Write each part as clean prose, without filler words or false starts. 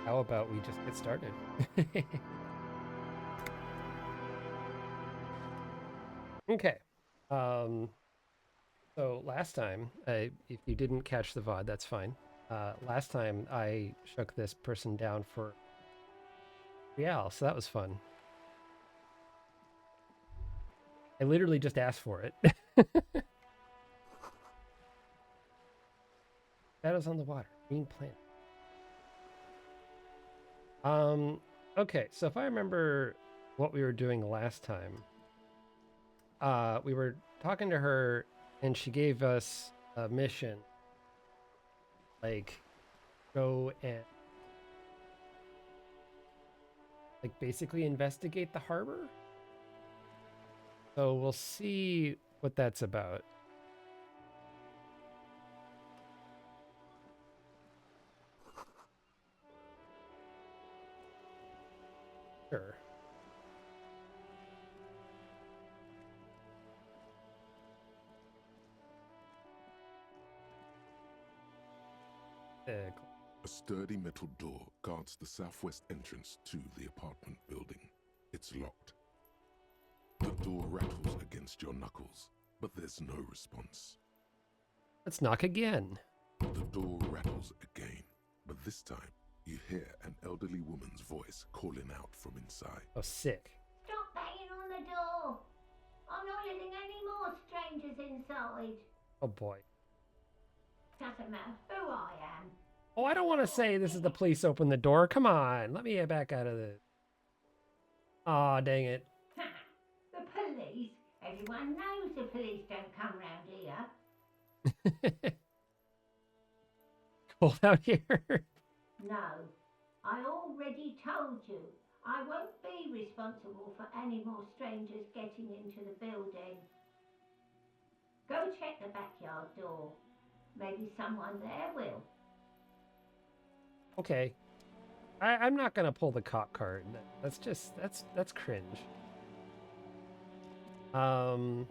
how about we just get started? Okay. Um, so last time, if you didn't catch the VOD, that's fine. Last time I shook this person down for Real, so that was fun. I literally just asked for it. Shadows on the water, green plant. Okay, so if I remember what we were doing last time, we were talking to her and she gave us a mission, like go and like basically investigate the harbor. So we'll see what that's about. Sure. Uh, A sturdy metal door guards the southwest entrance to the apartment building. It's locked. The door rattles against your knuckles, but there's no response. let's knock again. The door rattles again, but this time you hear an elderly woman's voice calling out from inside. Oh, sick. Stop banging on the door. I'm not letting any more strangers inside. Oh boy. Doesn't matter who I am. Oh, I don't want to say this is the police. Open the door. Come on, let me get back out of this. Aw, dang it. The police? Everyone knows the police don't come round here. Cold out here. No. I already told you. I won't be responsible for any more strangers getting into the building. Go check the backyard door. Maybe someone there will. Okay. I'm not gonna pull the cop card. That's cringe. I don't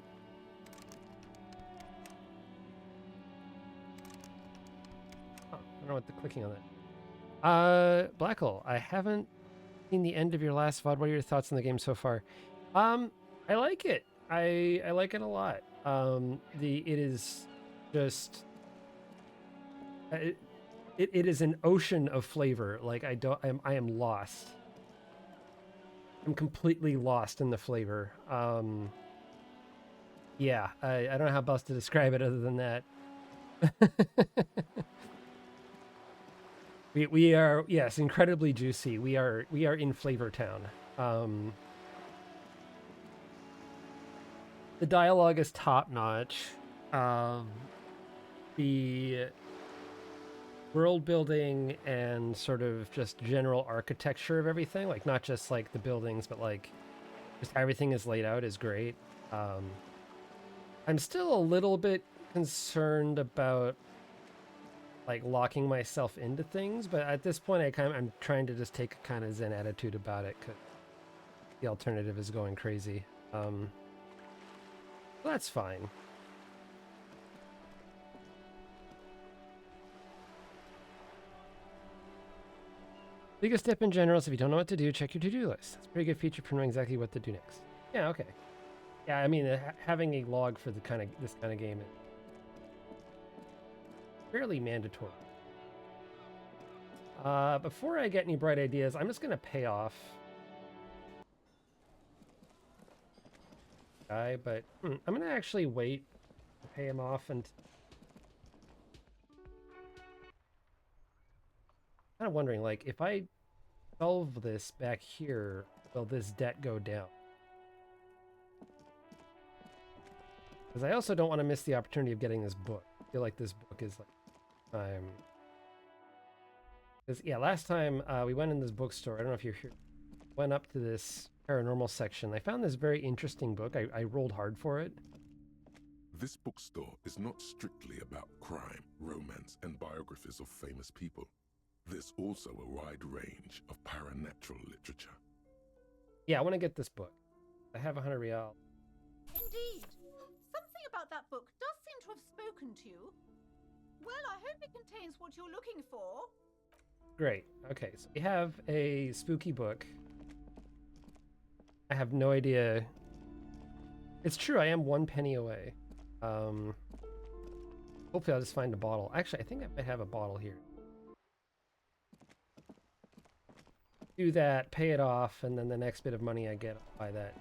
know what the clicking on that. Blackle, I haven't seen the end of your last VOD. What are your thoughts on the game so far? I like it. I like it a lot. It is just it is an ocean of flavor. Like I am lost. I'm completely lost in the flavor. Yeah, I don't know how else to describe it other than that. we are, yes, incredibly juicy. We are in Flavor Town. The dialogue is top notch. The world building and sort of just general architecture of everything, like not just like the buildings, but like just how everything is laid out is great. I'm still a little bit concerned about like locking myself into things, but at this point I'm trying to just take a kind of zen attitude about it because the alternative is going crazy. That's fine. Biggest tip in general is if you don't know what to do, check your to-do list. It's a pretty good feature for knowing exactly what to do next. Yeah, okay. Yeah, I mean, having a log for this kind of game is fairly mandatory. Before I get any bright ideas, I'm just gonna pay off guy, but I'm gonna actually wait to pay him off and kind of wondering, like, if I solve this back here, will this debt go down? Because I also don't want to miss the opportunity of getting this book. I feel like this book is like because yeah, last time we went in this bookstore, I don't know if you're here, went up to this paranormal section. I found this very interesting book. I rolled hard for it. This bookstore is not strictly about crime, romance, and biographies of famous people. There's also a wide range of paranatural literature. Yeah, I want to get this book. I have 100 real. Indeed. Something about that book does seem to have spoken to you. Well, I hope it contains what you're looking for. Great. Okay, so we have a spooky book. I have no idea. It's true, I am 1 penny away. Hopefully I'll just find a bottle. Actually, I think I might have a bottle here. Do that, pay it off, and then the next bit of money I get, I'll buy that.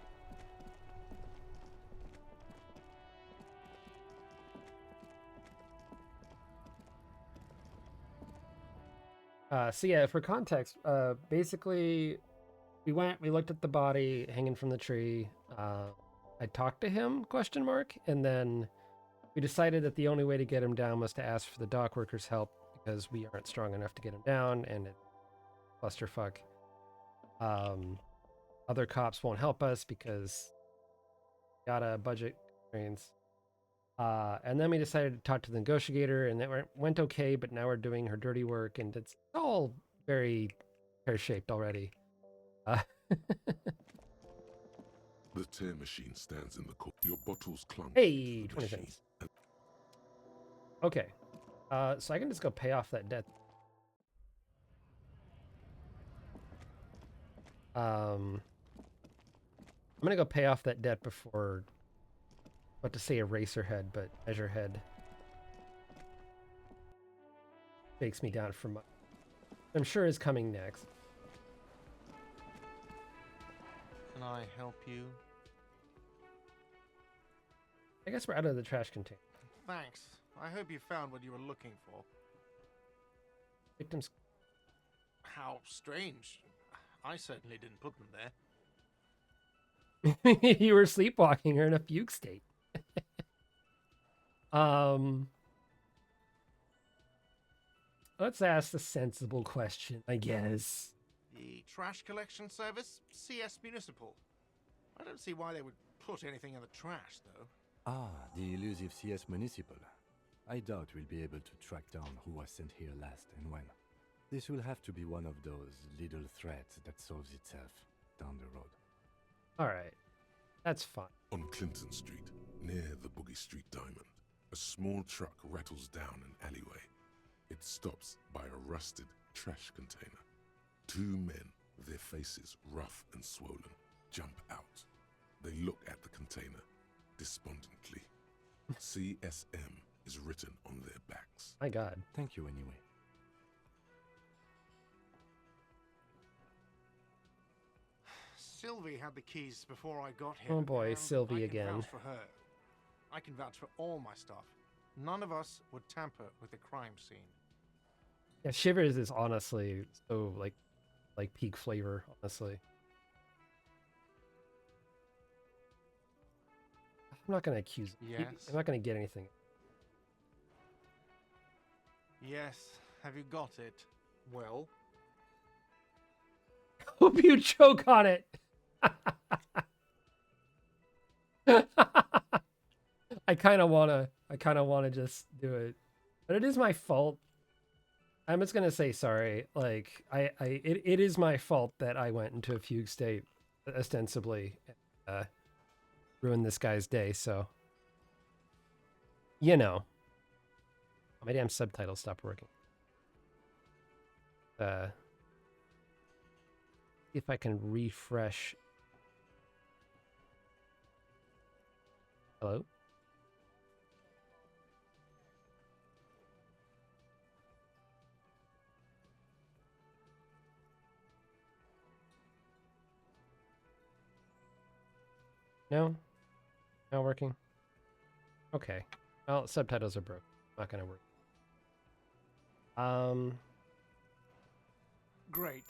So yeah, for context, basically we looked at the body hanging from the tree. I talked to him, question mark, and then we decided that the only way to get him down was to ask for the dock workers' help because we aren't strong enough to get him down, and it's clusterfuck. Other cops won't help us because got a budget constraints. And then we decided to talk to the negotiator, and that went okay, but now we're doing her dirty work, and it's all very pear-shaped already. The tear machine stands in the court. Your bottles clung. Hey, to the 20 machine. cents. Okay. So I can just go pay off that debt. I'm gonna go pay off that debt before, about to say Eraserhead, but Measurehead takes me down from, I'm sure is coming next. Can I help you? I guess we're out of the trash container. Thanks. I hope you found what you were looking for. Victims. How strange. I certainly didn't put them there. You were sleepwalking or in a fugue state. Let's ask the sensible question, I guess. The trash collection service? CS Municipal. I don't see why they would put anything in the trash, though. Ah, the elusive CS Municipal. I doubt we'll be able to track down who was sent here last and when. This will have to be one of those little threats that solves itself down the road. All right, that's fine. On Clinton Street, near the Boogie Street Diamond, a small truck rattles down an alleyway. It stops by a rusted trash container. 2 men, their faces rough and swollen, jump out. They look at the container despondently. CSM is written on their backs. My God. Thank you anyway. Sylvie had the keys before I got here. Oh boy, and Sylvie I can again. vouch for her. I can vouch for all my stuff. None of us would tamper with the crime scene. Yeah, Shivers is honestly so like peak flavor, honestly. I'm not gonna accuse him. Yes. I'm not gonna get anything. Yes. Have you got it? Well, Hope you choke on it. I kind of wanna just do it, but it is my fault. I'm just gonna say sorry. Like it is my fault that I went into a fugue state, ostensibly, ruined this guy's day. So, you know, my damn subtitles stopped working. See if I can refresh. Hello? No? Not working? Okay. Well, subtitles are broken. Not gonna work. great.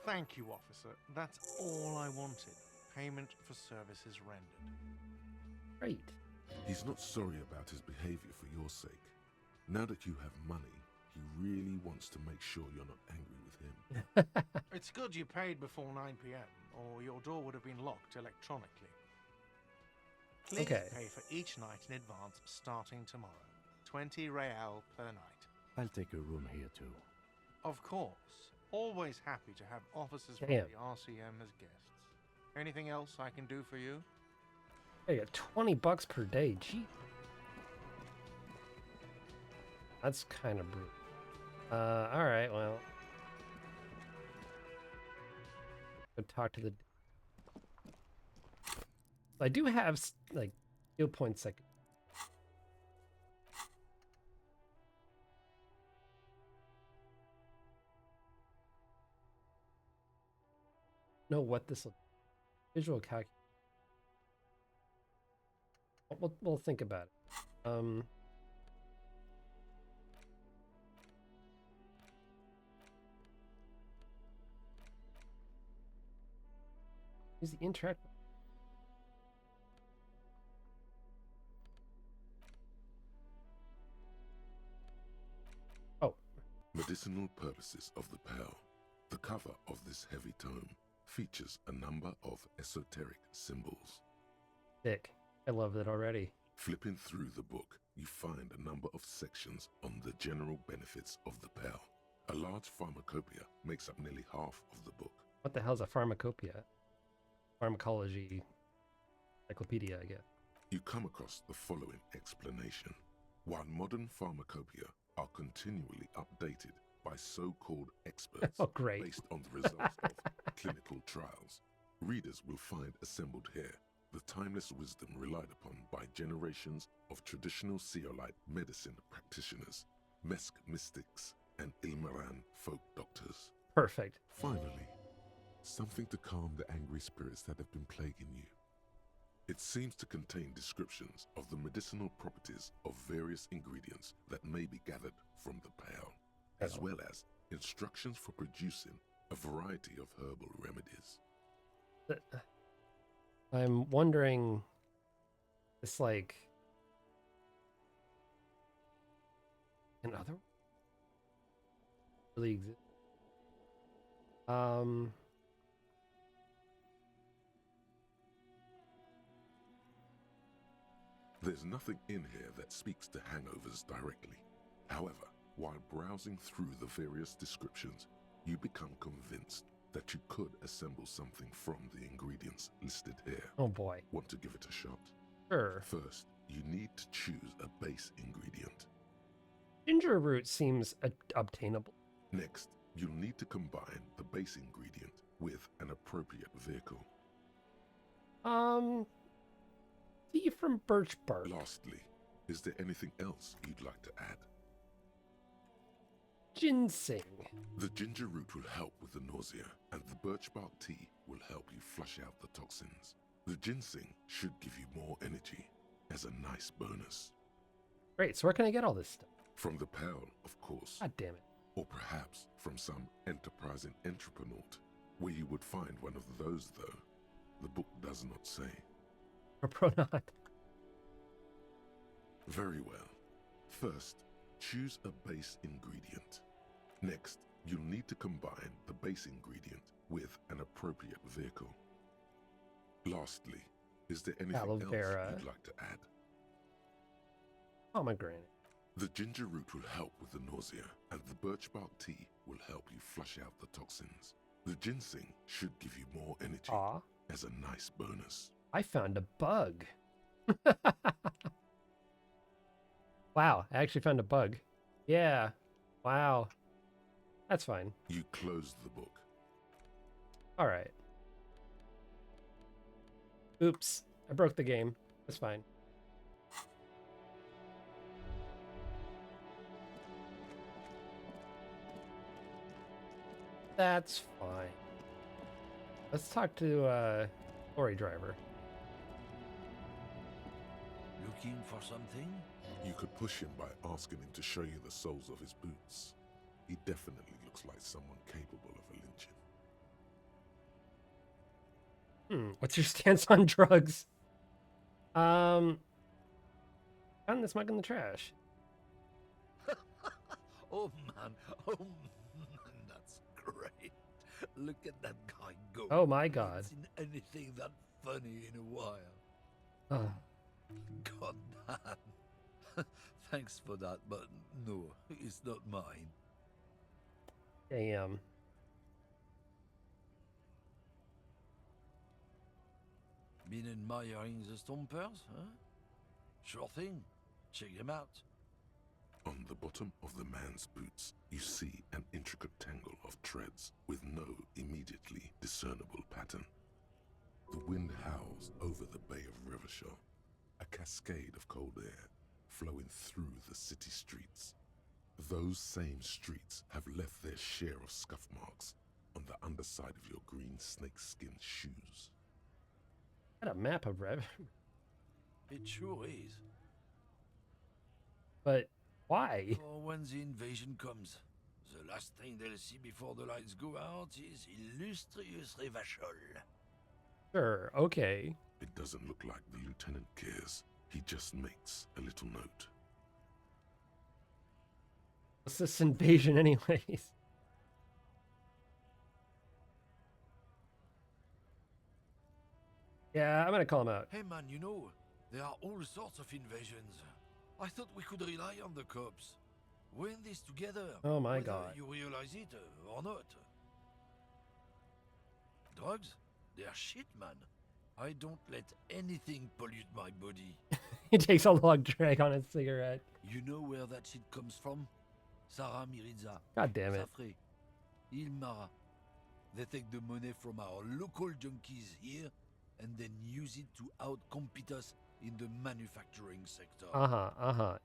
Thank you, officer. That's all I wanted. Payment for services rendered. Great. He's not sorry about his behavior for your sake. Now that you have money, he really wants to make sure you're not angry with him. It's good you paid before 9 p.m., or your door would have been locked electronically. Please Okay. pay for each night in advance starting tomorrow. 20 real per night. I'll take a room here too. Of course. Always happy to have officers from Damn. the RCM as guests. Anything else I can do for you? Hey, you got $20 per day. Gee. That's kind of brutal. All right, well. Go talk to the. I do have like skill points. Like. Know what this will. Visual calc. We'll think about it. Use the interact. Oh. Medicinal purposes of the Pearl. The cover of this heavy tome features a number of esoteric symbols. Sick. I love it already. Flipping through the book, you find a number of sections on the general benefits of the Pearl. A large pharmacopoeia makes up nearly half of the book. What the hell's a pharmacopoeia? Pharmacology encyclopedia, I guess. You come across the following explanation. While modern pharmacopoeia are continually updated by so-called experts Oh, great. based on the results of clinical trials, readers will find assembled here the timeless wisdom relied upon by generations of traditional Seolite medicine practitioners, Mesk mystics, and Ilmaran folk doctors. Perfect. Finally, something to calm the angry spirits that have been plaguing you. It seems to contain descriptions of the medicinal properties of various ingredients that may be gathered from the Pearl, as well as instructions for producing a variety of herbal remedies. I'm wondering, it's like another really exist. There's nothing in here that speaks to hangovers directly. However, while browsing through the various descriptions, you become convinced that you could assemble something from the ingredients listed here. Oh boy. Want to give it a shot? Sure. First, you need to choose a base ingredient. Ginger root seems obtainable. Next, you'll need to combine the base ingredient with an appropriate vehicle. Tea from birch bark. Lastly, is there anything else you'd like to add? Ginseng. The ginger root will help with the nausea, and the birch bark tea will help you flush out the toxins. The ginseng should give you more energy as a nice bonus. Great, so where can I get all this stuff? From the Pearl, of course. God damn it. Or perhaps from some enterprising entrepreneur. Where you would find one of those, though, the book does not say. Or Pronaut. Very well. First, choose a base ingredient. Next, you'll need to combine the base ingredient with an appropriate vehicle. Lastly, is there anything Aloe else vera. you'd like to add? Pomegranate. The ginger root will help with the nausea, and the birch bark tea will help you flush out the toxins. The ginseng should give you more energy Aw. as a nice bonus. I found a bug. Wow, I actually found a bug. Yeah. Wow. That's fine. You close the book. All right. Oops. I broke the game. That's fine. That's fine. Let's talk to lorry driver. Looking for something? You could push him by asking him to show you the soles of his boots. He definitely looks like someone capable of a lynching. What's your stance on drugs? Found this mug in the trash. Oh man, that's great. Look at that guy go. Oh my god. I haven't seen anything that funny in a while. Oh. God damn. Thanks for that, but no, it's not mine. Damn. Been admiring the Stompers, huh? Sure thing. Check them out. On the bottom of the man's boots, you see an intricate tangle of treads with no immediately discernible pattern. pattern. The wind howls over the Bay of Riverdale, a cascade of cold air flowing through the city streets. Those same streets have left their share of scuff marks on the underside of your green snakeskin shoes. Got a map of Rev. It sure is. But why? For when the invasion comes, the last thing they'll see before the lights go out is illustrious Revachol. Sure, okay. It doesn't look like the lieutenant cares. He just makes a little note. What's this invasion anyways? Yeah, I'm gonna call him out. Hey man, you know, there are all sorts of invasions. I thought we could rely on the cops. We're in this together. Oh my whether God. you realize it or not. Drugs? They're shit, man. I don't let anything pollute my body. He takes a long drag on his cigarette. You know where that shit comes from? Sarah Miriza. God damn it. Safre. Ilmara. They take the money from our local junkies here and then use it to outcompete us in the manufacturing sector. Uh-huh.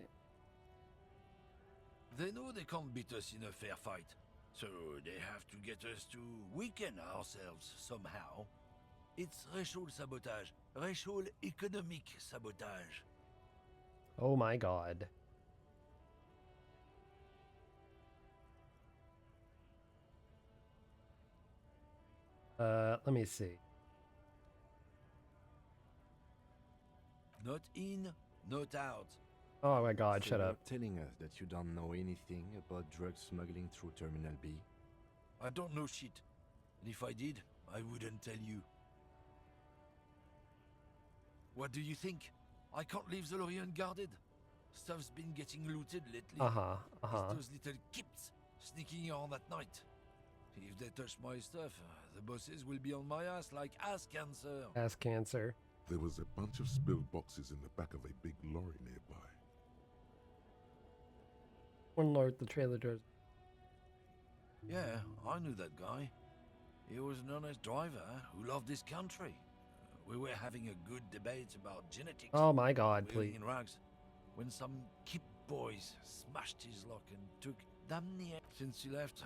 They know they can't beat us in a fair fight, so they have to get us to weaken ourselves somehow. It's racial sabotage, racial economic sabotage. Oh my God. Let me see. Not in, not out. Oh my God, So shut you're up. telling us that you don't know anything about drug smuggling through Terminal B? I don't know shit. And if I did, I wouldn't tell you. What do you think? I can't leave the lorry unguarded. Stuff's been getting looted lately. It's those little kips sneaking around at night. If they touch my stuff, the bosses will be on my ass like ass cancer. Ass cancer. There was a bunch of spilled boxes in the back of a big lorry nearby. One lord, the trailer doors. Yeah, I knew that guy. He was an honest driver who loved his country. We were having a good debate about genetics. Oh my God, wheeling please. in rags, when some kip boys smashed his lock and took damn near. Since he left,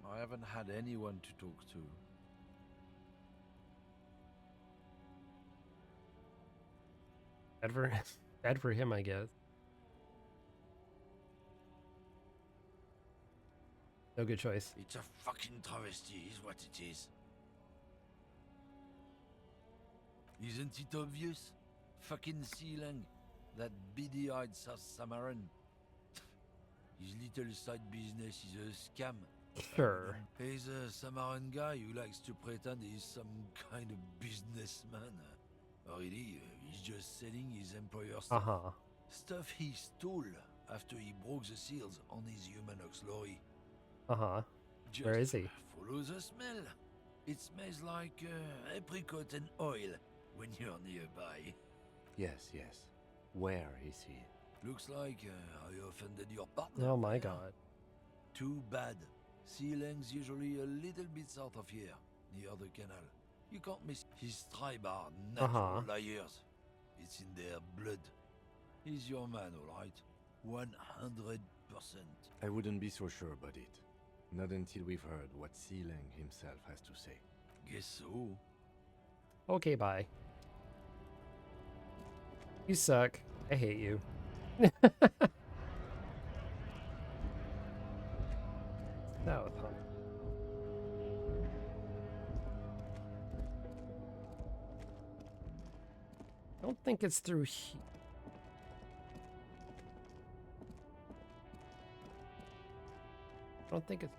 I haven't had anyone to talk to. Bad for him, I guess. No good choice. It's a fucking travesty, is what it is. Isn't it obvious? Fucking Sealang, that beady-eyed South Samaran. His little side business is a scam. Sure. He's a Samaran guy who likes to pretend he's some kind of businessman. Really, he's just selling his employer's stuff. Stuff he stole after he broke the seals on his Humanox lorry. Just where is he? Follow the smell. It smells like apricot and oil when you're nearby. Yes. Where is he? Looks like I offended your partner. Oh my there. God. Too bad. Sealang's usually a little bit south of here, near the canal. You can't miss his tribe are natural liars. It's in their blood. He's your man, all right? 100%. I wouldn't be so sure about it. Not until we've heard what Sealang himself has to say. Guess so. Okay, bye. You suck. I hate you. South, huh? I don't think it's through here. I don't think it's...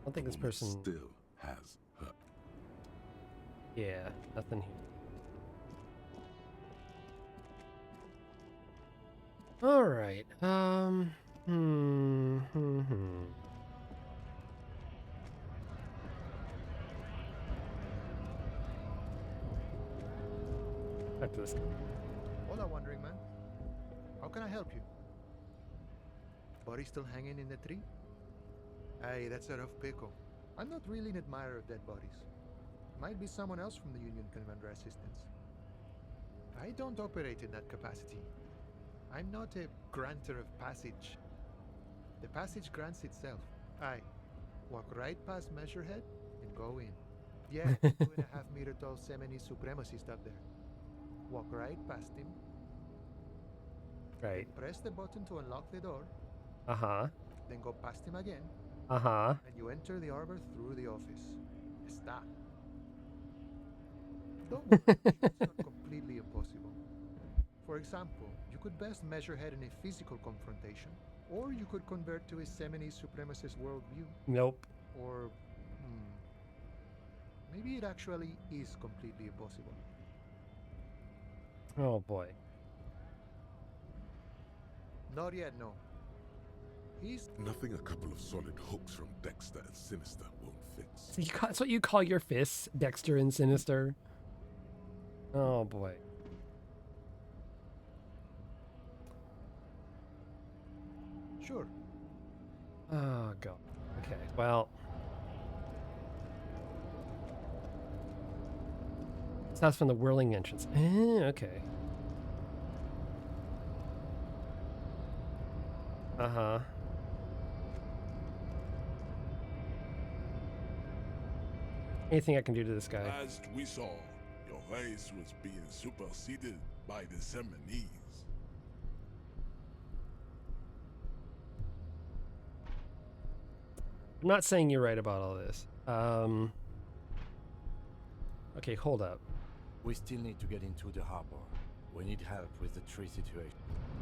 I don't think this Woman person... still has her. Yeah, nothing here. All right. Back to this guy. Hola, Wandering Man. How can I help you? body still hanging in the tree? Aye, that's a rough pickle. I'm not really an admirer of dead bodies. Might be someone else from the Union can render assistance. I don't operate in that capacity. I'm not a granter of passage. The passage grants itself. Aye. Walk right past Measurehead and go in. Yeah, 2.5 meter tall Semini supremacist up there. Walk right past him. Right. Then press the button to unlock the door. Uh-huh. Then go past him again. Uh-huh. And you enter the arbor through the office. Está. Don't worry, it's not completely impossible. For example, you could best Measurehead in a physical confrontation, or you could convert to a Semini supremacist worldview. Nope. Or, maybe it actually is completely impossible. Oh boy. Not yet, no. He's Nothing a couple of solid hooks from Dexter and Sinister won't fix. That's what you call your fists, Dexter and Sinister. Oh boy. sure. Oh god. Okay. Well. So that's from the whirling entrance. Okay. Uh-huh. Anything I can do to this guy? Last we saw, your race was being superseded by the Seminese. I'm not saying you're right about all this. Okay, hold up. We still need to get into the harbor. We need help with the tree situation.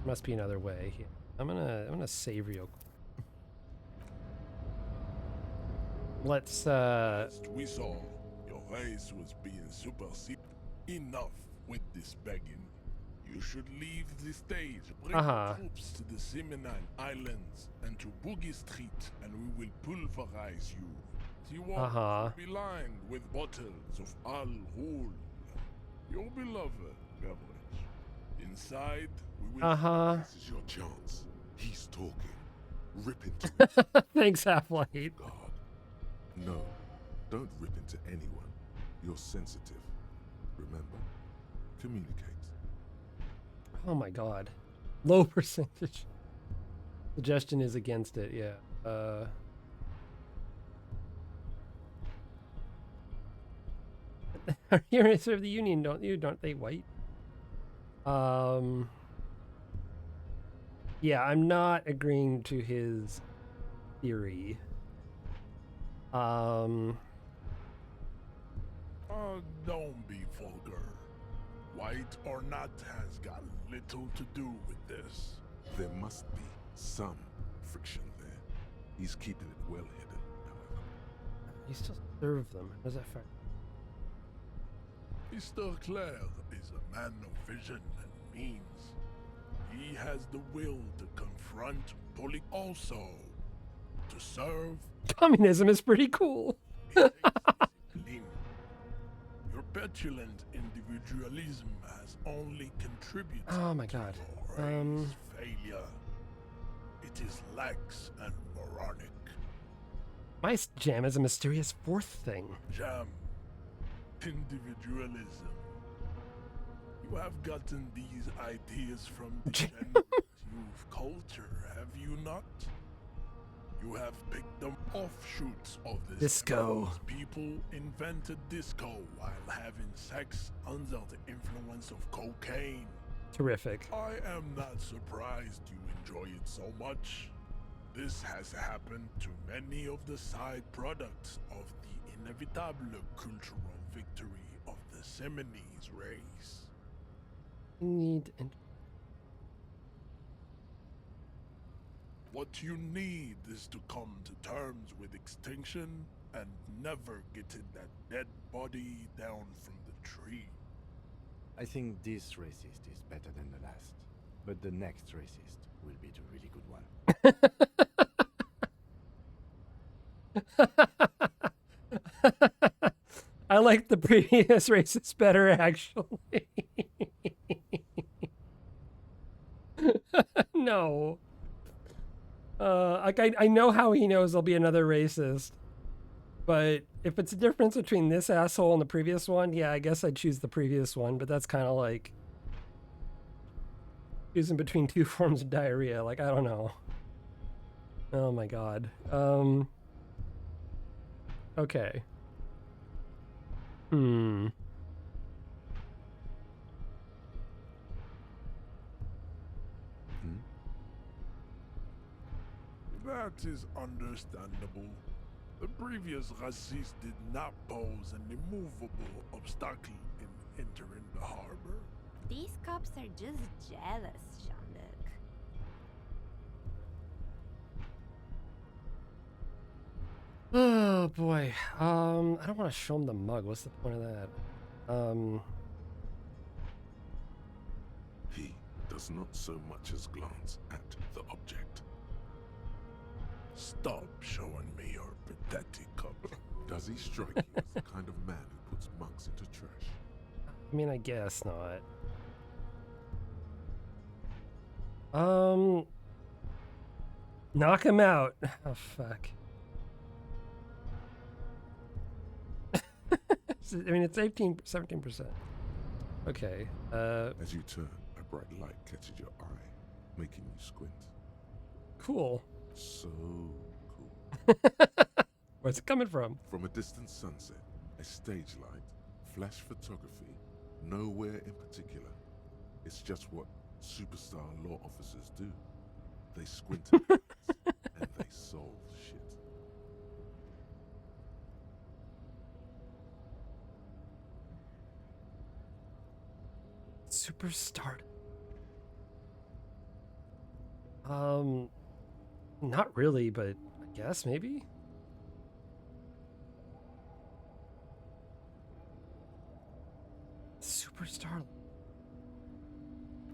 Must be another way. Here. I'm gonna save real quick. Let's Last we saw, your race was being superseded. Enough with this begging. You should leave the stage, bring troops to the Seminine Islands and to Boogie Street, and we will pulverize you. The walls will be lined with bottles of Al Ghul, your beloved beverage. Inside, we will. This is your chance. He's talking. Rip into him. Thanks, Half-Light. God. No, don't rip into anyone. You're sensitive. Remember, communicate. Oh my god. Low percentage. Suggestion is against it, yeah. You're a serve the Union, don't you? Aren't they white? Yeah, I'm not agreeing to his theory. Oh, don't be vulgar. White or not has got little to do with this. There must be some friction there. He's keeping it well hidden, however. You still serve them. How does that affect? Mr. Clare is a man of vision and means. He has the will to confront bully, also to serve. Communism is pretty cool. Your petulant individualism has only contributed oh my god. to your race's failure. It is lax and moronic. My jam is a mysterious fourth thing. Jam. Individualism. You have gotten these ideas from the general youth culture, have you not? You have picked them offshoots of this. Disco. People invented disco while having sex under the influence of cocaine. Terrific. I am not surprised you enjoy it so much. This has happened to many of the side products of the inevitable cultural victory of the Seminese race. What you need is to come to terms with extinction and never getting that dead body down from the tree. I think this racist is better than the last, but the next racist will be the really good one. I like the previous racist better, actually. No. Like I know how he knows there'll be another racist, but if it's a difference between this asshole and the previous one, yeah, I guess I'd choose the previous one. But that's kind of like choosing between two forms of diarrhea. Like I don't know. Oh my god. Okay. Hmm. That is understandable. The previous racist did not pose an immovable obstacle in entering the harbor. These cops are just jealous, Jean-Luc. Oh boy. I don't want to show him the mug. What's the point of that? He does not so much as glance at the object. Stop showing me your pathetic cup. Does he strike you as the kind of man who puts mugs into trash? I mean, I guess not. Knock him out. Oh fuck. I mean, it's 17%. Okay. As you turn, a bright light catches your eye, making you squint. Cool. So cool. Where's it coming from? From a distant sunset, a stage light, flash photography, nowhere in particular. It's just what superstar law officers do. They squint at things, and they solve shit. Superstar. Not really, but I guess maybe. Superstar.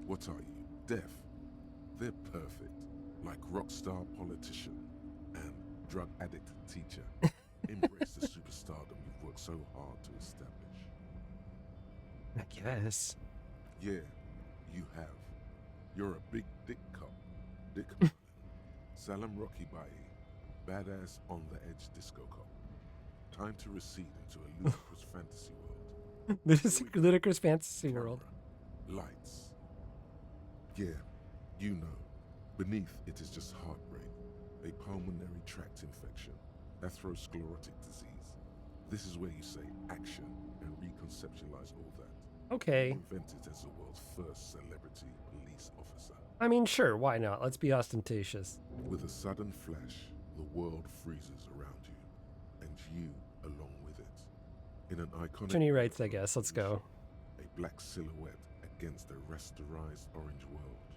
What are you, deaf? They're perfect, like rock star politician and drug addict teacher. Embrace the superstardom you've worked so hard to establish. I guess. Yeah, you have. You're a big dick cop. Dick Merlin. Salam Rocky Bayi. Badass on the edge disco cop. Time to recede into a ludicrous fantasy world. Ludicrous fantasy world. Lights. Yeah, you know. Beneath it is just heartbreak. A pulmonary tract infection. Atherosclerotic disease. This is where you say action and reconceptualize all that. Okay. Invented as the world's first celebrity police officer. I mean, sure, why not? Let's be ostentatious. With a sudden flash, the world freezes around you, and you along with it. In an iconic... Trini writes, I guess. Let's go. A black silhouette against a rasterized orange world.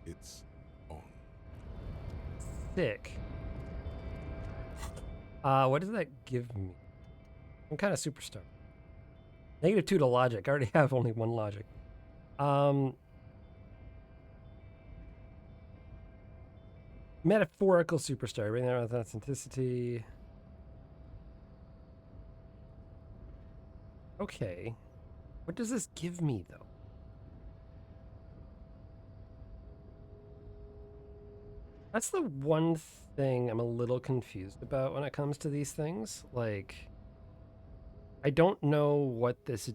It's on. Sick. What does that give me? I'm kind of superstar. -2 to logic. I already have only one logic. Metaphorical superstar. Bring that with authenticity. Okay. What does this give me, though? That's the one thing I'm a little confused about when it comes to these things. Like, I don't know what this...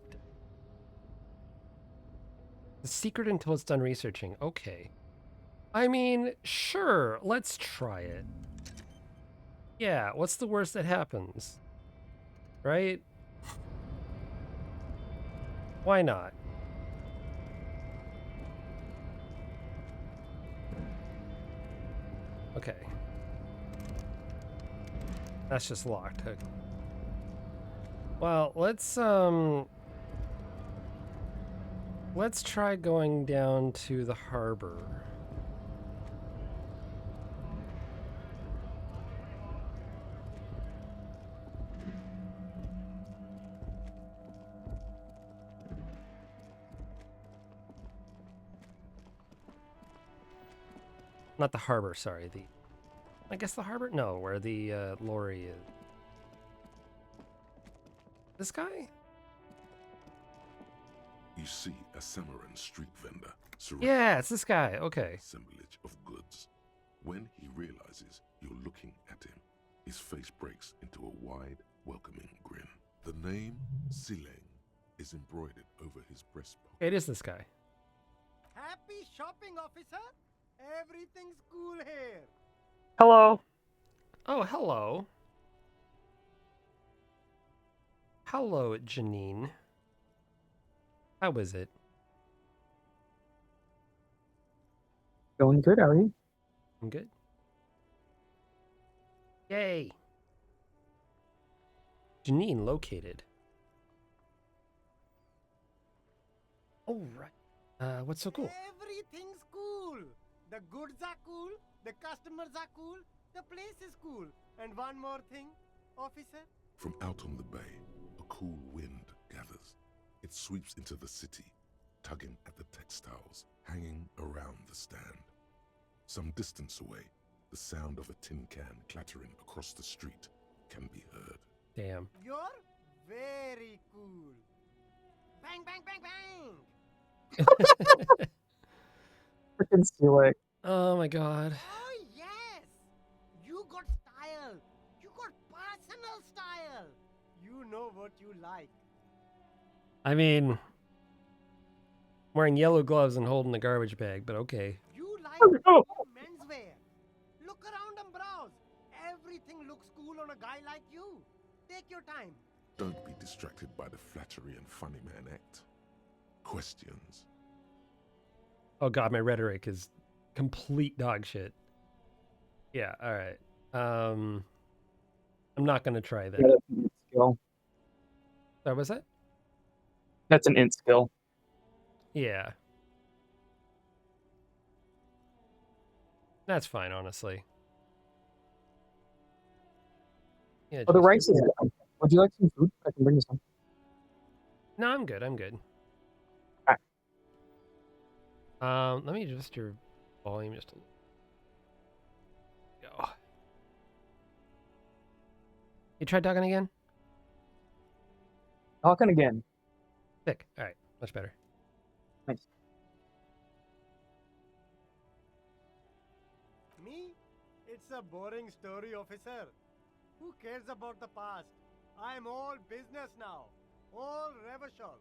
The secret until it's done researching. Okay. I mean, sure, let's try it. Yeah, what's the worst that happens? Right? Why not? Okay. That's just locked. Okay. Well, let's try going down to the harbor. Not the harbor, sorry. I guess the harbor? No, where the lorry is. This guy? You see a Samaran street vendor. Yeah, it's this guy. Okay. Assemblage of goods. When he realizes you're looking at him, his face breaks into a wide, welcoming grin. The name Sileng is embroidered over his breast pocket. It is this guy. Happy shopping, officer. Everything's cool here. Hello. Oh, hello. Hello, Janine. How is it? Going good, how are you? I'm good. Yay. Janine located. Oh, right. What's so cool? Everything's cool. The goods are cool. The customers are cool. The place is cool. And one more thing, officer. From out on the bay, a cool wind gathers. It sweeps into the city, tugging at the textiles hanging around the stand. Some distance away, the sound of a tin can clattering across the street can be heard. Damn. You're very cool. Bang, bang, bang, bang. Freaking Steelix. Oh my god. Oh, yes. You got style. You got personal style. You know what you like. I mean, wearing yellow gloves and holding the garbage bag, but okay. You like menswear. Look around and browse. Everything looks cool on a guy like you. Take your time. Don't be distracted by the flattery and funny man act. Questions. Oh god, my rhetoric is complete dog shit. Yeah, alright. I'm not gonna try that. Yeah, that's an int skill. What was that? That's an int skill. Yeah. That's fine, honestly. Yeah, Oh, the rice is done. Would you like some food? I can bring you some. No, I'm good. I'm good. Alright. Let me adjust your volume just a little. Go. You tried talking again? Talking again. Sick. All right. Much better. Nice. Me? It's a boring story, officer. Who cares about the past? I'm all business now. All Revachol.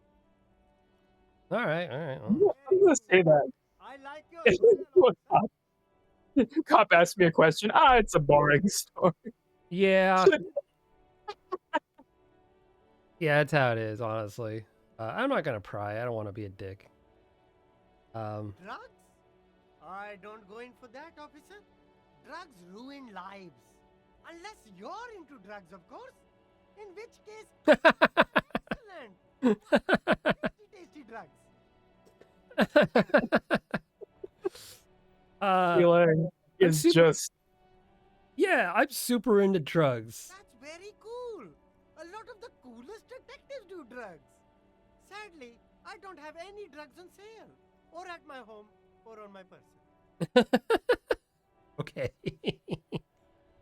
All right. All right. I'm Well. gonna say that. I like your style, Cop asked me a question. It's a boring story. Yeah. Yeah, that's how it is, honestly. I'm not gonna pry. I don't want to be a dick. Drugs? I don't go in for that, officer. Drugs ruin lives. Unless you're into drugs, of course. In which case, excellent. Tasty drugs. Is just. Yeah, I'm super into drugs. That's very cool. A lot of the coolest detectives do drugs. Sadly, I don't have any drugs on sale, or at my home, or on my person. Okay.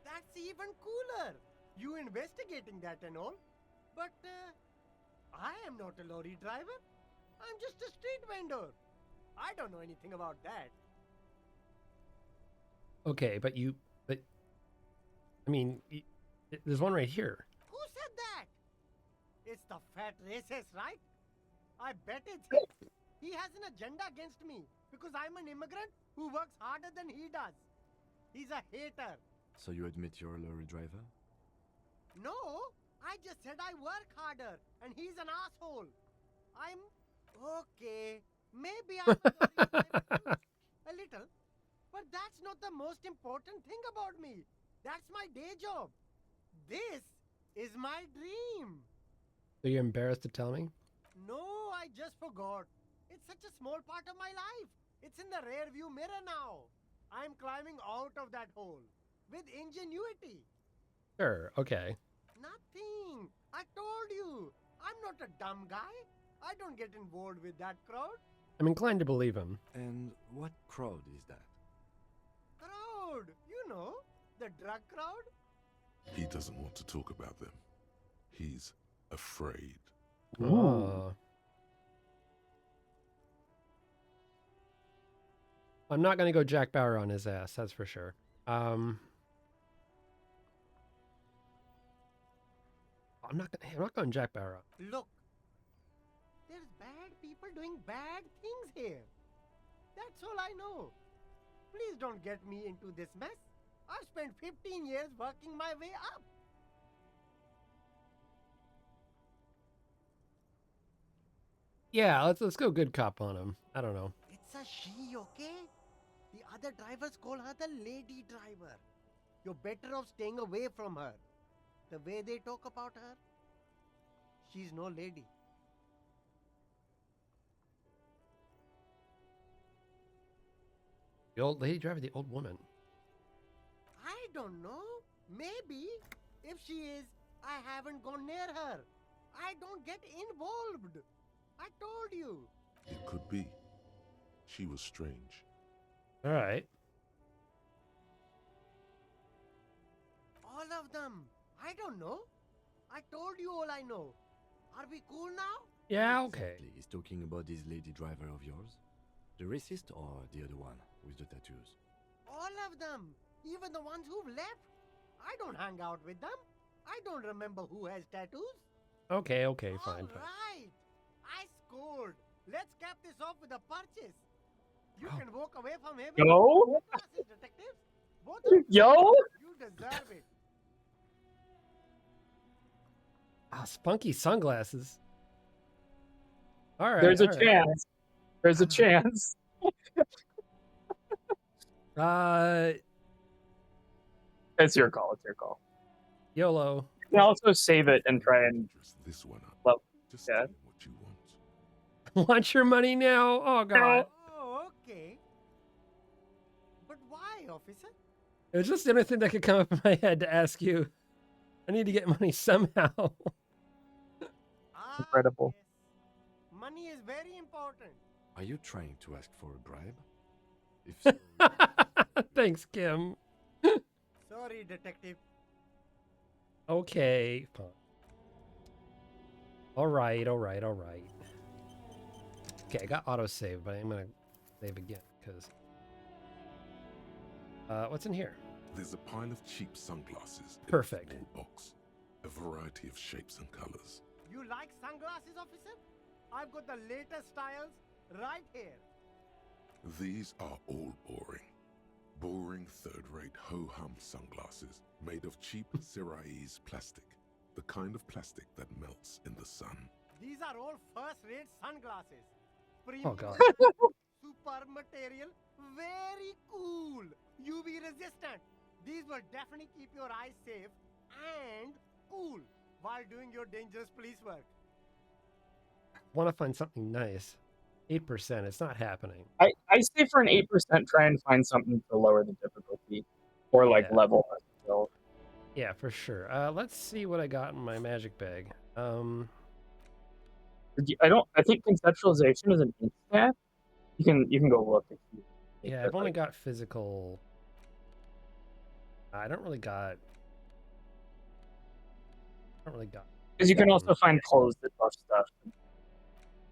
That's even cooler. You investigating that and all. But I am not a lorry driver. I'm just a street vendor. I don't know anything about that. Okay, but I mean, there's one right here. Who said that? It's the fat racist, right? I bet it's him. He has an agenda against me because I'm an immigrant who works harder than he does. He's a hater. So you admit you're a lorry driver? No, I just said I work harder and he's an asshole. I'm okay. Maybe I'm a lorry driver too. A little. But that's not the most important thing about me. That's my day job. This is my dream. So you're embarrassed to tell me? No, I just forgot. It's such a small part of my life. It's in the rear view mirror now. I'm climbing out of that hole with ingenuity. Sure, okay. Nothing. I told you. I'm not a dumb guy. I don't get involved with that crowd. I'm inclined to believe him. And what crowd is that? Crowd. You know, the drug crowd. He doesn't want to talk about them. He's afraid. I'm not going to go Jack Bauer on his ass, that's for sure. I'm not going Jack Barrow. Look, there's bad people doing bad things here. That's all I know. Please don't get me into this mess. I've spent 15 years working my way up. Yeah, let's go good cop on him. I don't know. It's a she, okay? The other drivers call her the lady driver. You're better off staying away from her. The way they talk about her, she's no lady. The old lady driver, the old woman. I don't know. Maybe. If she is, I haven't gone near her. I don't get involved. I told you. It could be. She was strange. All right. All of them. I don't know. I told you all I know. Are we cool now? Yeah, okay. Exactly. He's talking about this lady driver of yours? The racist or the other one with the tattoos? All of them. Even the ones who've left. I don't hang out with them. I don't remember who has tattoos. Okay, fine. All right. I scored. Let's cap this off with a purchase. You can walk away from here with Yo? glasses, detectives. Both of you. Yo? You deserve it. Ah, spunky sunglasses. All right. There's a chance. There's a chance. It's your call. It's your call. YOLO. You can also save it and try and. This one up. Well, Just yeah. do what you want. Want your money now? Oh God. Oh, okay. But why, officer? It was just the only thing that could come up in my head to ask you. I need to get money somehow. Incredible. Yes. Money is very important. Are you trying to ask for a bribe? If so, Thanks, Kim. Sorry, detective. Okay, fine. All right. Okay, I got autosave, but I'm gonna save again because. What's in here? There's a pile of cheap sunglasses. Perfect. In a small box. A variety of shapes and colors. You like sunglasses, officer? I've got the latest styles right here. These are all boring. Boring third-rate ho-hum sunglasses made of cheap Syrahese plastic. The kind of plastic that melts in the sun. These are all first-rate sunglasses. Premium, Oh God. super material, very cool, UV resistant. These will definitely keep your eyes safe and cool while doing your dangerous police work. Want to find something nice. 8%. It's not happening. I say for an 8%, try and find something to lower the difficulty or like Yeah. level the skill. Yeah, for sure. Let's see what I got in my magic bag. I think conceptualization is an instat. You can go look if you. Yeah, I've only got physical. I don't really got. Because you can also find clothes that buff stuff.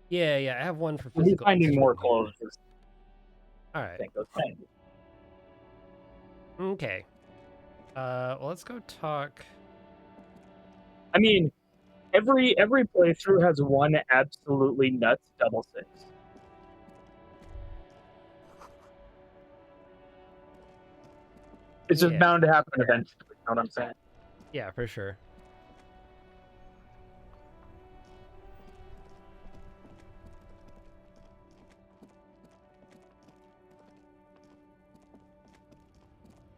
Yeah, I have one for We'll physical. be finding more clothes. All right. Okay. Well, let's go talk. I mean, every playthrough has one absolutely nuts double six. It's just bound to happen eventually. You know what I'm saying? Yeah, for sure.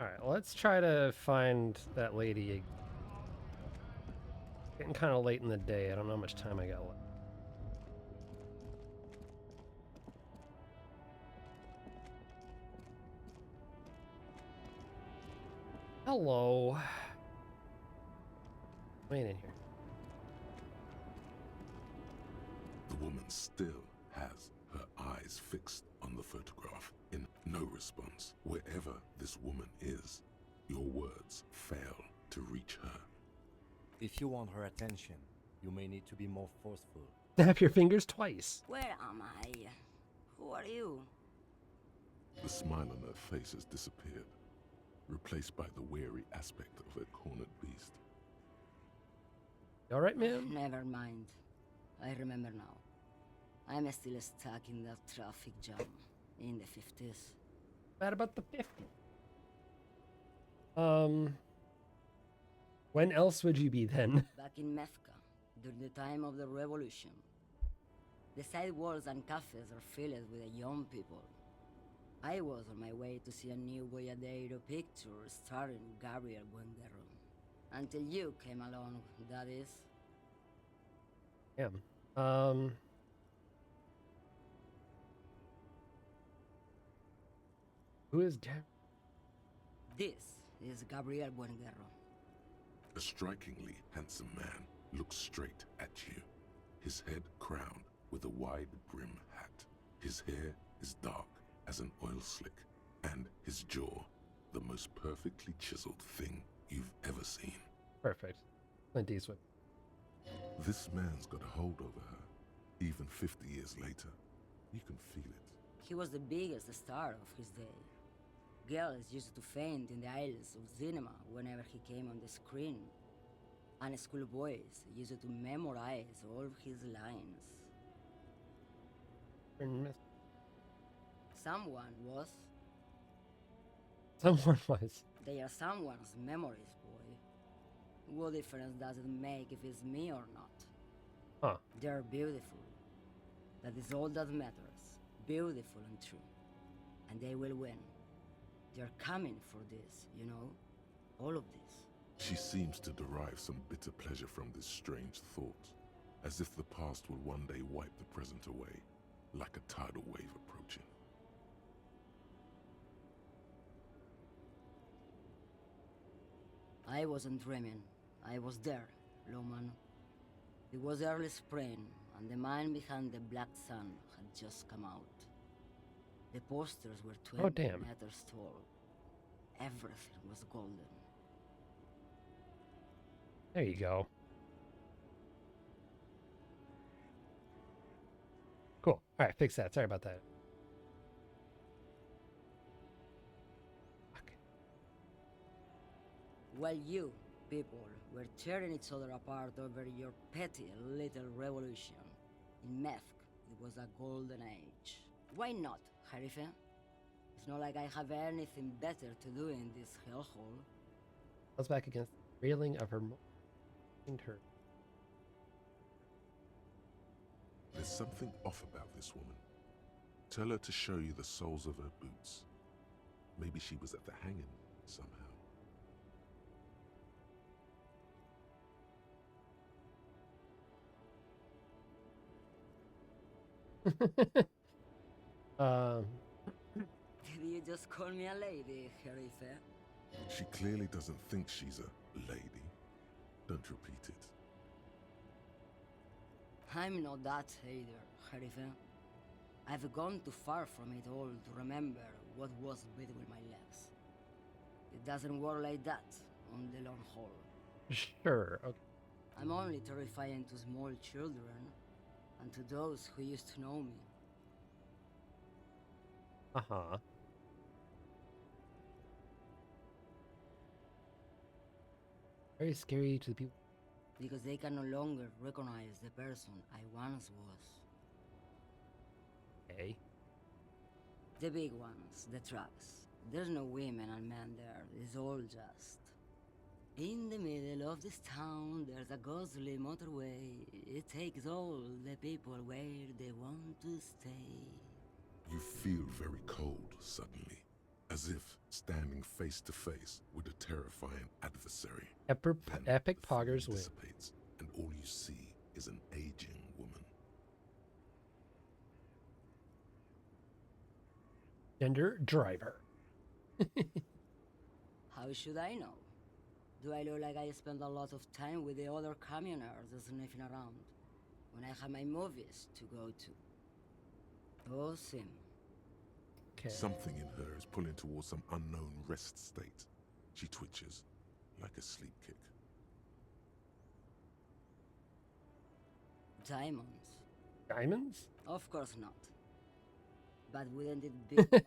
All right, let's try to find that lady. Getting kind of late in the day. I don't know how much time I got left. Hello. Wait in here. The woman still has her eyes fixed on the photograph in no response. Wherever this woman is, your words fail to reach her. if you want her attention, you may need to be more forceful. Snap your fingers twice. Where am I? Who are you? The smile on her face has disappeared. replaced by the wary aspect of a cornered beast. You all right, man? Never mind. I remember now. I'm still stuck in that traffic jam in the 50s. Bad about the 50s. When else would you be then? Back in Methka, during the time of the revolution. The sidewalks and cafes are filled with young people. I was on my way to see a new Boyadero picture starring Gabriel Buenguerro. Until you came along, that is. Damn. Who is Gabriel? This is Gabriel Buenguerro. A strikingly handsome man looks straight at you, his head crowned with a wide brim hat. His hair is dark as an oil slick, and his jaw the most perfectly chiseled thing you've ever seen. Perfect. Clint Eastwood. This man's got a hold over her. Even 50 years later, you can feel it. He was the biggest star of his day. Girls used to faint in the aisles of cinema whenever he came on the screen. And schoolboys used to memorize all his lines. Someone was. They are someone's memories, boy. What difference does it make if it's me or not? Huh. They're beautiful. That is all that matters. Beautiful and true. And they will win. They're coming for this, you know? All of this. She seems to derive some bitter pleasure from this strange thought, as if the past will one day wipe the present away, like a tidal wave approaching. I wasn't dreaming. I was there, Loman. It was early spring, and the man behind the black sun had just come out. The posters were 20 meters tall. Everything was golden. There you go. Cool. All right, fix that. Sorry about that. Okay. While you, people, were tearing each other apart over your petty little revolution, in Methk, it was a golden age. Why not, Harife? It's not like I have anything better to do in this hellhole. I was back against the railing of her her. There's something off about this woman. Tell her to show you the soles of her boots. Maybe she was at the hanging somehow. Did you just call me a lady, Harife? She clearly doesn't think she's a lady. Don't repeat it. I'm not that either, Harife. I've gone too far from it all to remember what was between my legs. It doesn't work like that on the long haul. Sure, okay. I'm only terrifying to small children and to those who used to know me. Uh-huh. Very scary to the people. Because they can no longer recognize the person I once was. Okay. The big ones, the trucks. There's no women and men there, it's all just. In the middle of this town, there's a ghostly motorway. It takes all the people where they want to stay. You feel very cold suddenly, as if standing face to face with a terrifying adversary. Epic poggers win. Dissipates, and all you see is an aging woman. Gender driver. How should I know? Do I look like I spend a lot of time with the other communers sniffing around when I have my movies to go to? Oh, Sim. Okay. Something in her is pulling towards some unknown rest state. She twitches, like a sleep kick. Diamonds. Diamonds? Of course not. But wouldn't it be marvelous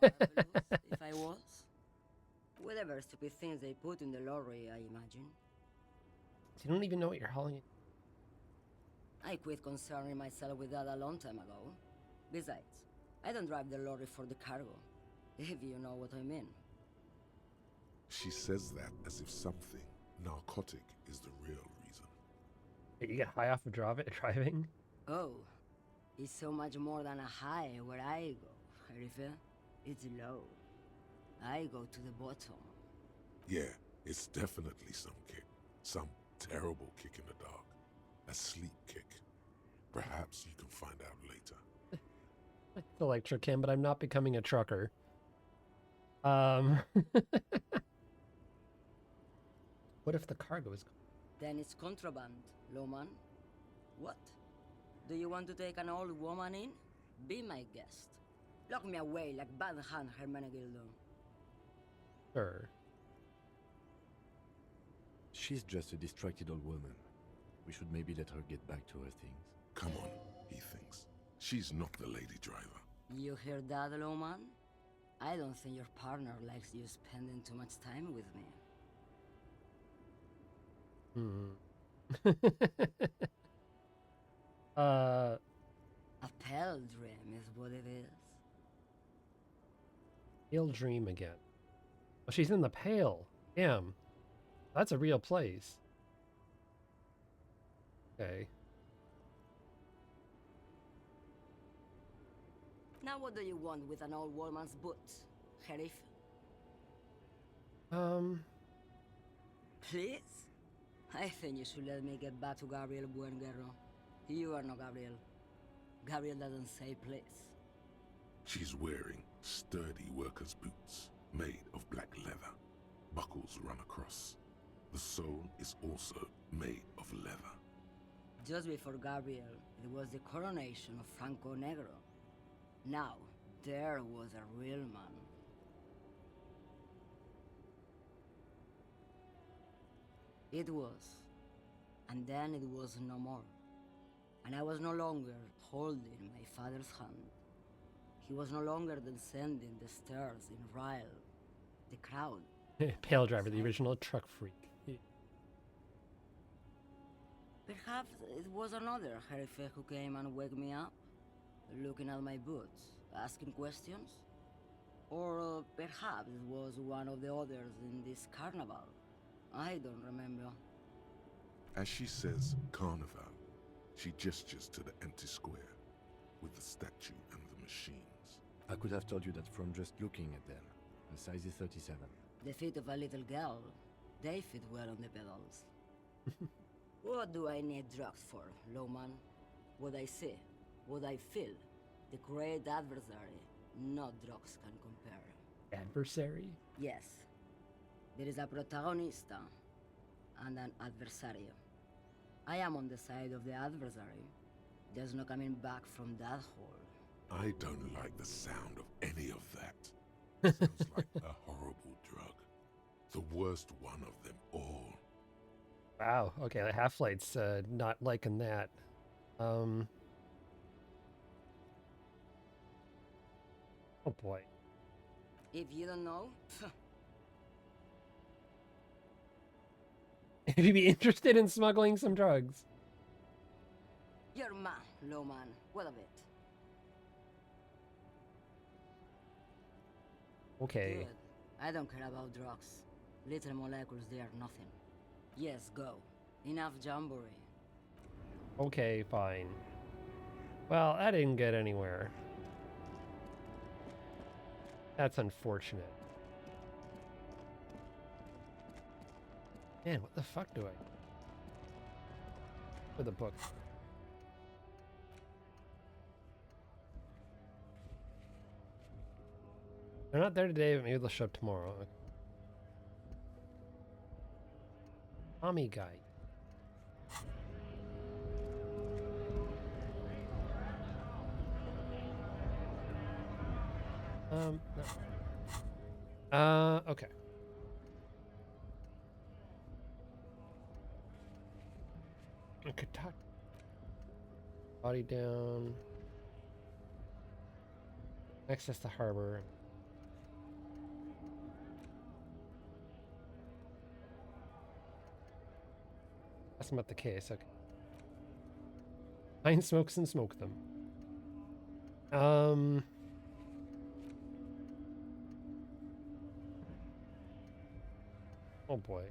if I was? Whatever stupid things they put in the lorry, I imagine. So you don't even know what you're hauling. I quit concerning myself with that a long time ago. Besides, I don't drive the lorry for the cargo, if you know what I mean. She says that as if something narcotic is the real reason. You get high off of driving? Oh, it's so much more than a high where I go, Harife. It's low. I go to the bottom. Yeah, it's definitely some kick. Some terrible kick in the dark. A sleep kick. Perhaps you can find out later. It's Electrocam, but I'm not becoming a trucker. What if the cargo is... Then it's contraband, Lowman. What? Do you want to take an old woman in? Be my guest. Lock me away like Bad Hand Hermenegildo. Sure. She's just a distracted old woman. We should maybe let her get back to her things. Come on, he thinks. She's not the lady driver. You hear that, Lowman? I don't think your partner likes you spending too much time with me. A pale dream is what it is. Pale dream again. Oh, she's in the Pale. Damn. That's a real place. Okay. Now what do you want with an old woman's boots, Sheriff? Please? I think you should let me get back to Gabriel Buenguerro. You are not Gabriel. Gabriel doesn't say please. She's wearing sturdy worker's boots made of black leather. Buckles run across. The sole is also made of leather. Just before Gabriel, it was the coronation of Franco Negro. Now, there was a real man. It was. And then it was no more. And I was no longer holding my father's hand. He was no longer descending the stairs in Ryle. The crowd. Pale Driver, the original truck freak. Perhaps it was another Jerife who came and woke me up, looking at my boots, asking questions. Or perhaps it was one of the others in this carnival. I don't remember. As she says carnival, she gestures to the empty square with the statue and the machines. I could have told you that from just looking at them. The size is 37. The feet of a little girl, they fit well on the pedals. What do I need drugs for, Lowman? What I see, what I feel, the great adversary, no drugs can compare. Adversary? Yes. There is a protagonista and an adversario. I am on the side of the adversary. There's no coming back from that hole. I don't like the sound of any of that. Sounds like a horrible drug. The worst one of them all. Wow, okay, the Half-Light's not liking that. Oh boy. If you don't know, If you'd be interested in smuggling some drugs. you're man, Lowman. What of it? Okay. Good. I don't care about drugs. Little molecules, they are nothing. Yes, go. Enough jamboree. Okay, fine. Well, I didn't get anywhere. That's unfortunate. Man, what the fuck do I... For the book. They're not there today, but maybe they'll show up tomorrow. Tommy guy. No. Okay. Okay, talk. Body down. Access the harbor. asking about the case. Okay. Find smokes and smoke them. Oh boy.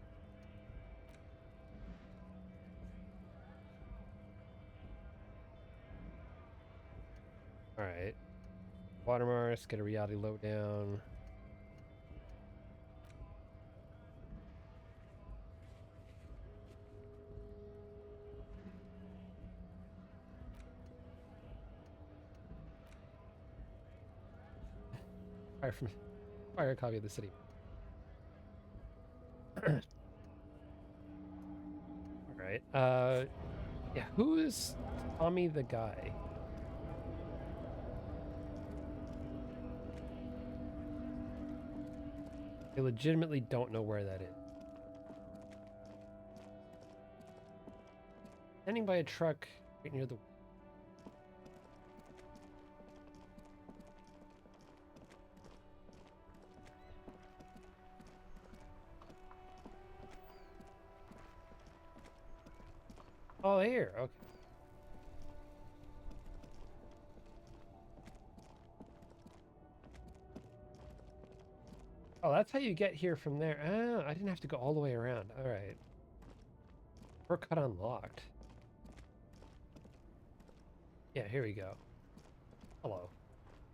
All right. Watermarks, get a reality lowdown. Fire a copy of the city. All right. Yeah, who is Tommy the guy? I legitimately don't know where that is. Standing by a truck right near the... Oh, here. Okay. Oh, that's how you get here from there. Oh, I didn't have to go all the way around. All right. Shortcut unlocked. Yeah, here we go. Hello.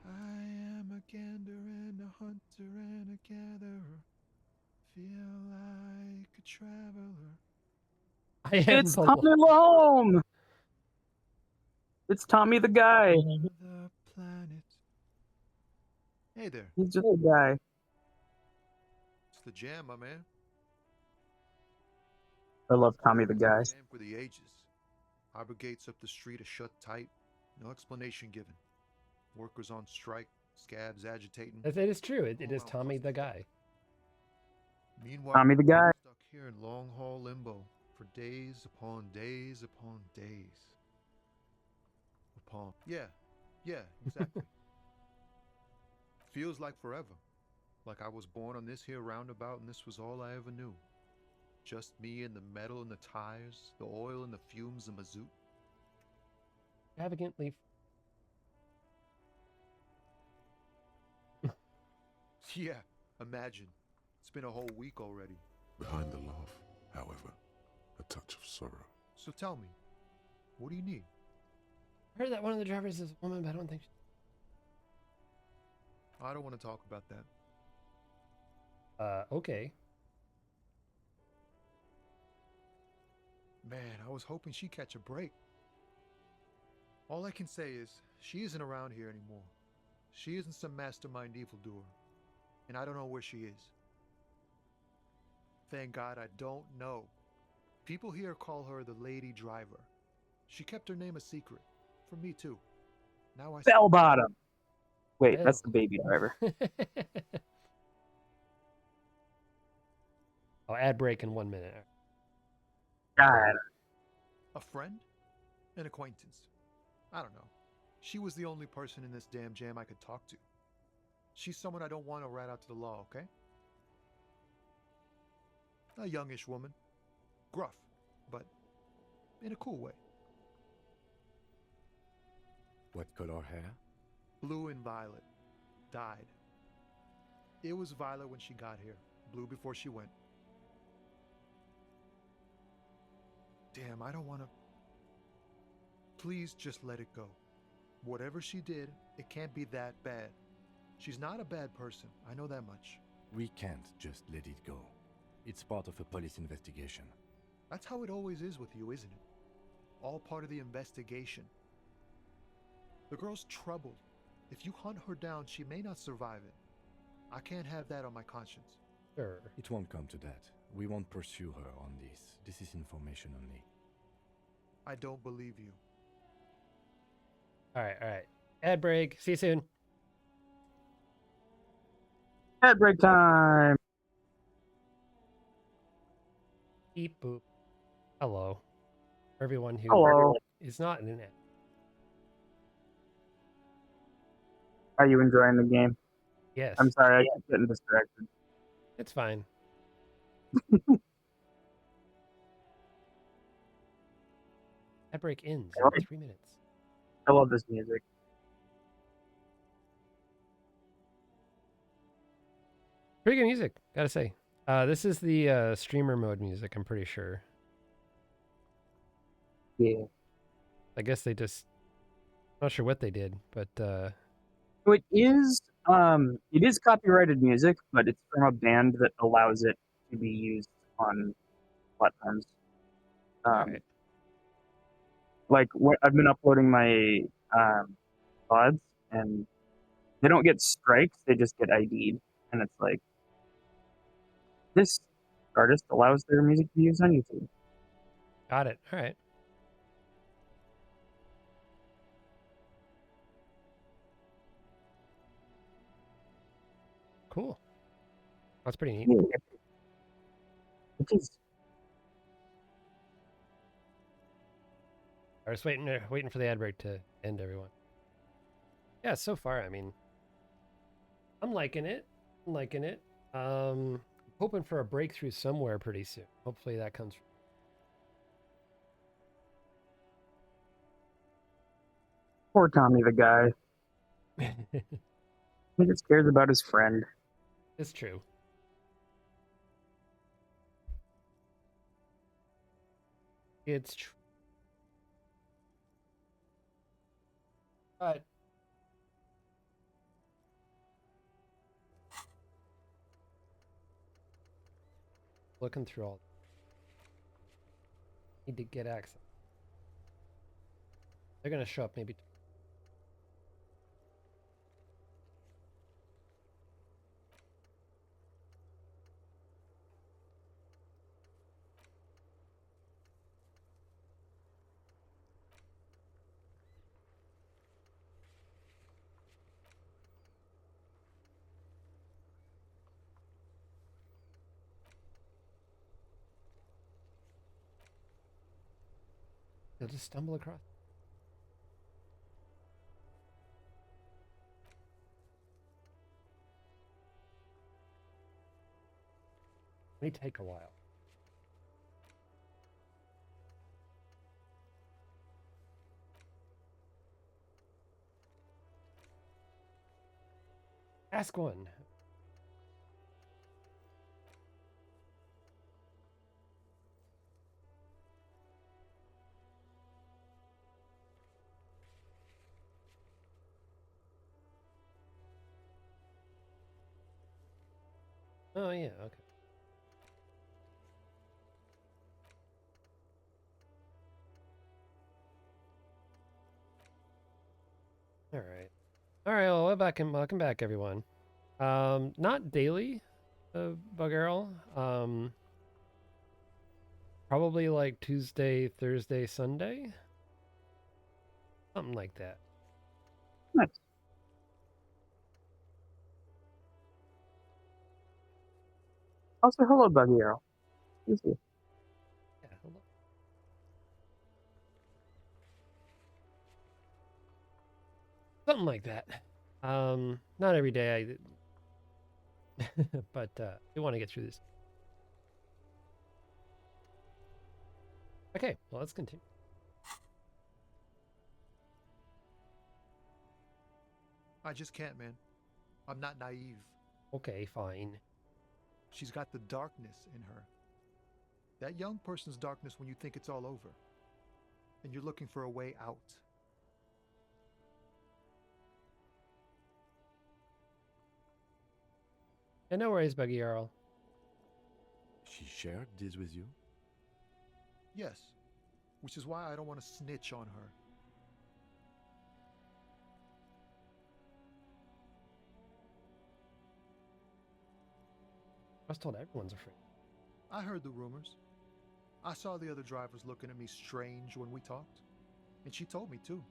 I am a gander and a hunter and a gatherer. Feel like a traveler. I am It's Tommy Lome! It's Tommy the guy. The planet. Hey there. He's just a guy. It's the jam, my man. I love Tommy the guy. Jam for the ages. Harbor gates up the street are shut tight. No explanation given. Workers on strike. Scabs agitating. It is true. It is Tommy the guy. Meanwhile, Tommy the guy. Stuck here in long haul limbo for days upon days upon days. Yeah, exactly. Feels like forever. Like I was born on this here roundabout and this was all I ever knew. Just me and the metal and the tires, the oil and the fumes of mazout. Extravagantly. Yeah, imagine. It's been a whole week already. Behind the laugh, however, a touch of sorrow. So tell me, what do you need? I heard that one of the drivers is a woman, but I don't think I don't want to talk about that. Okay. Man, I was hoping she'd catch a break. All I can say is, she isn't around here anymore. She isn't some mastermind evildoer. And I don't know where she is. Thank God I don't know. People here call her the Lady Driver. She kept her name a secret. From me too. Now I Bell bottom. Wait, that's the baby driver. Oh, ad break in 1 minute. God. A friend? An acquaintance? I don't know. She was the only person in this damn jam I could talk to. She's someone I don't want to rat out to the law, okay? A youngish woman. Gruff, but in a cool way. What color hair? Blue and violet. Dyed. It was violet when she got here. Blue before she went. Damn, I don't want to... Please just let it go. Whatever she did, it can't be that bad. She's not a bad person. I know that much. We can't just let it go. It's part of a police investigation. That's how it always is with you, isn't it? All part of the investigation. The girl's troubled. If you hunt her down, she may not survive it. I can't have that on my conscience. Sure. It won't come to that. We won't pursue her on this. This is information only. I don't believe you. All right. Ad break. See you soon. Ad break time. Beep boop. Hello. For everyone who is not in an ad. Are you enjoying the game? Yes. I'm sorry, I keep getting distracted. It's fine. Ad break ends I in 3 minutes. I love this music. Pretty good music, gotta say. This is the streamer mode music, I'm pretty sure. Yeah. I guess they just... Not sure what they did, but... So it is copyrighted music, but it's from a band that allows it to be used on platforms. Alright. Like, I've been uploading my VODs, and they don't get strikes, they just get ID'd. And it's like, this artist allows their music to be used on YouTube. Got it. Alright. Cool. That's pretty neat. Yeah. It is. I was waiting for the ad break to end, everyone. Yeah, so far, I mean, I'm liking it. Hoping for a breakthrough somewhere pretty soon. Hopefully that comes. Poor Tommy the guy. He just cares about his friend. It's true. It's true. But looking through all. Need to get access. They're gonna show up maybe. They'll just stumble across. May take a while. Ask one. Oh yeah, okay. All right. All right, well, welcome back, everyone. Not daily, Bug Earl. Probably like Tuesday, Thursday, Sunday. Something like that. Nice. Also, hello, Buggy Arrow. Easy. Yeah, hello. Something like that. Not every day, but we want to get through this. Okay, well, let's continue. I just can't, man. I'm not naive. Okay, fine. She's got the darkness in her. That young person's darkness when you think it's all over. And you're looking for a way out. Yeah, no worries, Buggy Earl. She shared this with you? Yes. Which is why I don't want to snitch on her. I was told everyone's afraid. I heard the rumors. I saw the other drivers looking at me strange when we talked. And she told me, too,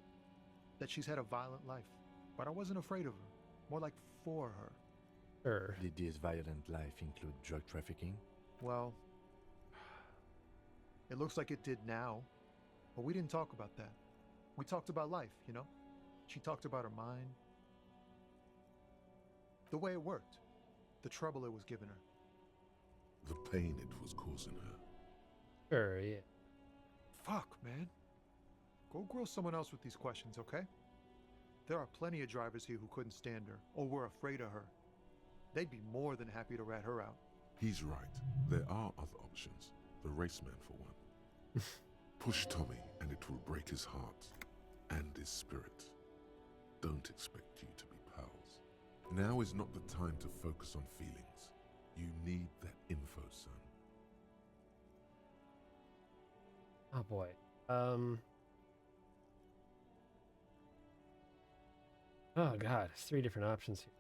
that she's had a violent life. But I wasn't afraid of her. More like for her. Sure. Did this violent life include drug trafficking? Well, it looks like it did now. But we didn't talk about that. We talked about life, you know? She talked about her mind. The way it worked. The trouble it was giving her. The pain it was causing her. Sure, yeah. Fuck, man. Go grill someone else with these questions, okay? There are plenty of drivers here who couldn't stand her, or were afraid of her. They'd be more than happy to rat her out. He's right. There are other options. The raceman, for one. Push Tommy, and it will break his heart and his spirit. Don't expect you to be pals. Now is not the time to focus on feelings. You need that info, son. Oh boy. Oh god, it's 3 different options here.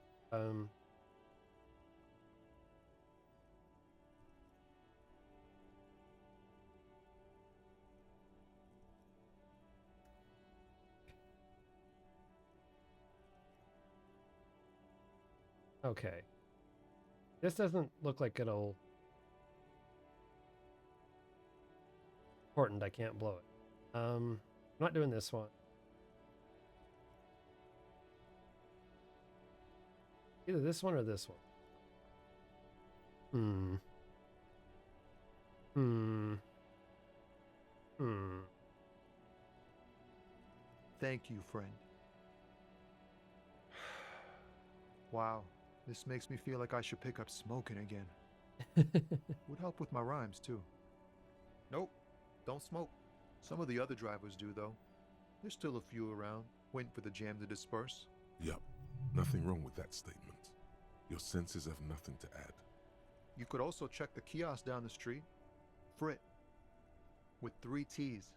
Okay. This doesn't look like it'll... Important, I can't blow it. I'm not doing this one. Either this one or this one. Thank you, friend. Wow, this makes me feel like I should pick up smoking again. Would help with my rhymes, too. Nope, don't smoke. Some of the other drivers do, though. There's still a few around, waiting for the jam to disperse. Yup, nothing wrong with that statement. Your senses have nothing to add. You could also check the kiosk down the street. Frit. With 3 T's.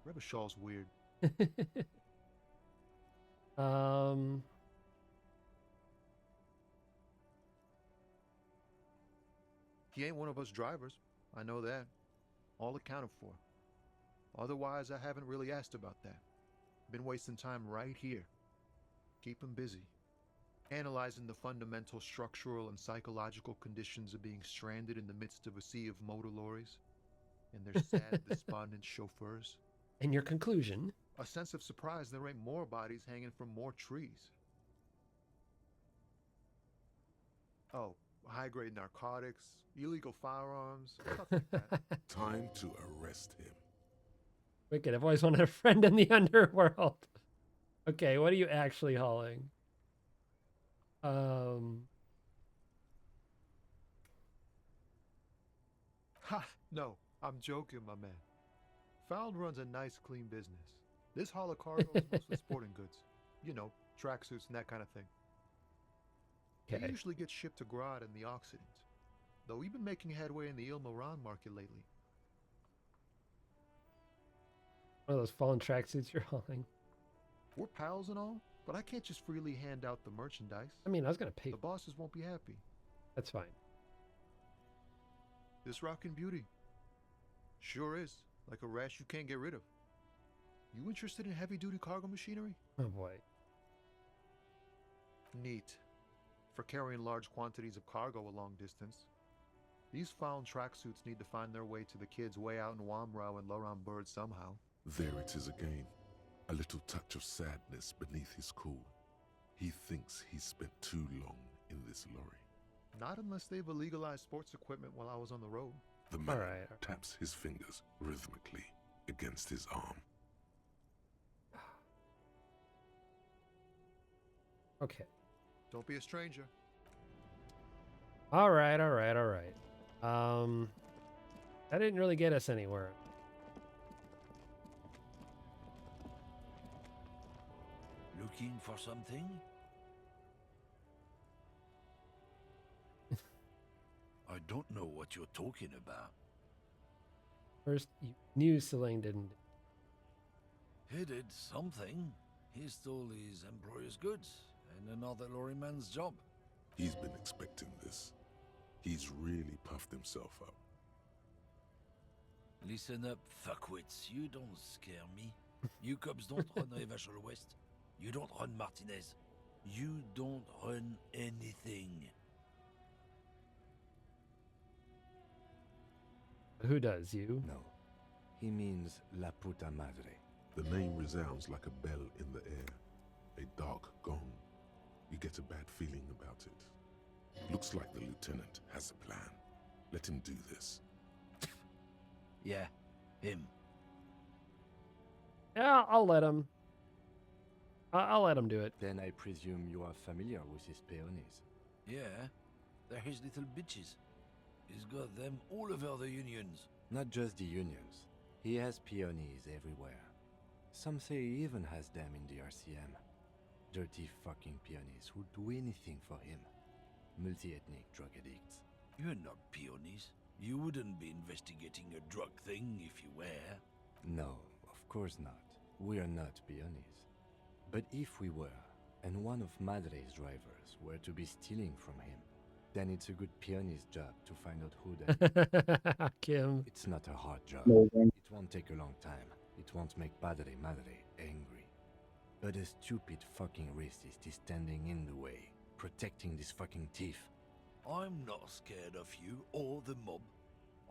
Rebishaw's weird. He ain't one of us drivers. I know that. All accounted for. Otherwise, I haven't really asked about that. Been wasting time right here. Keep him busy. Analyzing the fundamental structural and psychological conditions of being stranded in the midst of a sea of motor lorries and their sad, despondent chauffeurs. And your conclusion? A sense of surprise there ain't more bodies hanging from more trees. Oh, high-grade narcotics, illegal firearms, stuff like that. Time to arrest him. Wicked, I've always wanted a friend in the underworld. Okay, what are you actually hauling? Ha! No, I'm joking, my man. Found runs a nice, clean business. This haul of cargo is mostly sporting goods. You know, tracksuits and that kind of thing. Okay. They usually get shipped to Grad and the Occident, though we've been making headway in the Il Moran market lately. One of those fallen tracksuits you're hauling. We're pals and all, but I can't just freely hand out the merchandise. I mean, I was gonna pay. The bosses won't be happy. That's fine. This rockin' beauty. Sure is. Like a rash you can't get rid of. You interested in heavy-duty cargo machinery? Oh boy. Neat. For carrying large quantities of cargo a long distance. These found tracksuits need to find their way to the kids way out in Wamrau and Laurent Bird somehow. There it is again. A little touch of sadness beneath his cool. He thinks he's spent too long in this lorry. Not unless they've illegalized sports equipment while I was on the road. The man taps his fingers rhythmically against his arm. Okay. Don't be a stranger. All right. That didn't really get us anywhere. Looking for something? I don't know what you're talking about. First, you knew Selene didn't. He did something. He stole his employer's goods and another lorryman's job. He's been expecting this. He's really puffed himself up. Listen up, fuckwits. You don't scare me. You cops don't run Evangel West. You don't run Martinez. You don't run anything. Who does, you? No. He means La Puta Madre. The name resounds like a bell in the air. A dark gong. You get a bad feeling about it. Looks like the lieutenant has a plan. Let him do this. Yeah, him. Yeah, I'll let him. I'll let him do it. Then I presume you are familiar with his peonies. Yeah, they're his little bitches. He's got them all over the unions. Not just the unions. He has peonies everywhere. Some say he even has them in the RCM. Dirty fucking peonies who'd do anything for him. Multi-ethnic drug addicts. You're not peonies. You wouldn't be investigating a drug thing if you were. No, of course not. We are not peonies. But if we were, and one of Madre's drivers were to be stealing from him, then it's a good peony's job to find out who that Kim. It's not a hard job. Amazing. It won't take a long time. It won't make Madre angry. But a stupid fucking racist is standing in the way, protecting this fucking thief. I'm not scared of you or the mob.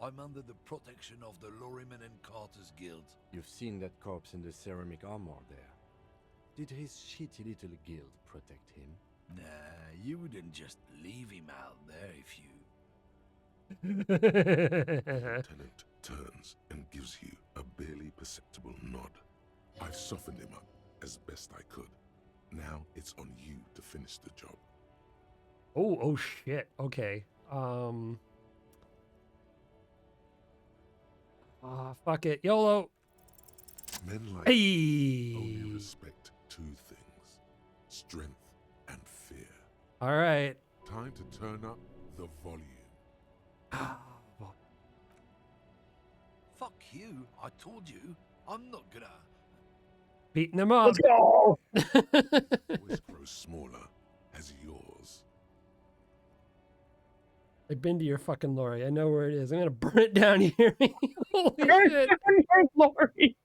I'm under the protection of the Lorrymen and Carters Guild. You've seen that corpse in the ceramic armor there. Did his shitty little guild protect him? Nah, you wouldn't just leave him out there if you... The lieutenant turns and gives you a barely perceptible nod. I've softened him up as best I could. Now it's on you to finish the job. Oh shit. Okay. Fuck it. YOLO. Men like Hey. only respect two things: strength and fear. All right. Time to turn up the volume. Fuck you, I told you. I'm not gonna... Beating him up. Let's go! Voice grows smaller as yours. I've been to your fucking lorry. I know where it is. I'm gonna burn it down here. Holy shit. Lorry.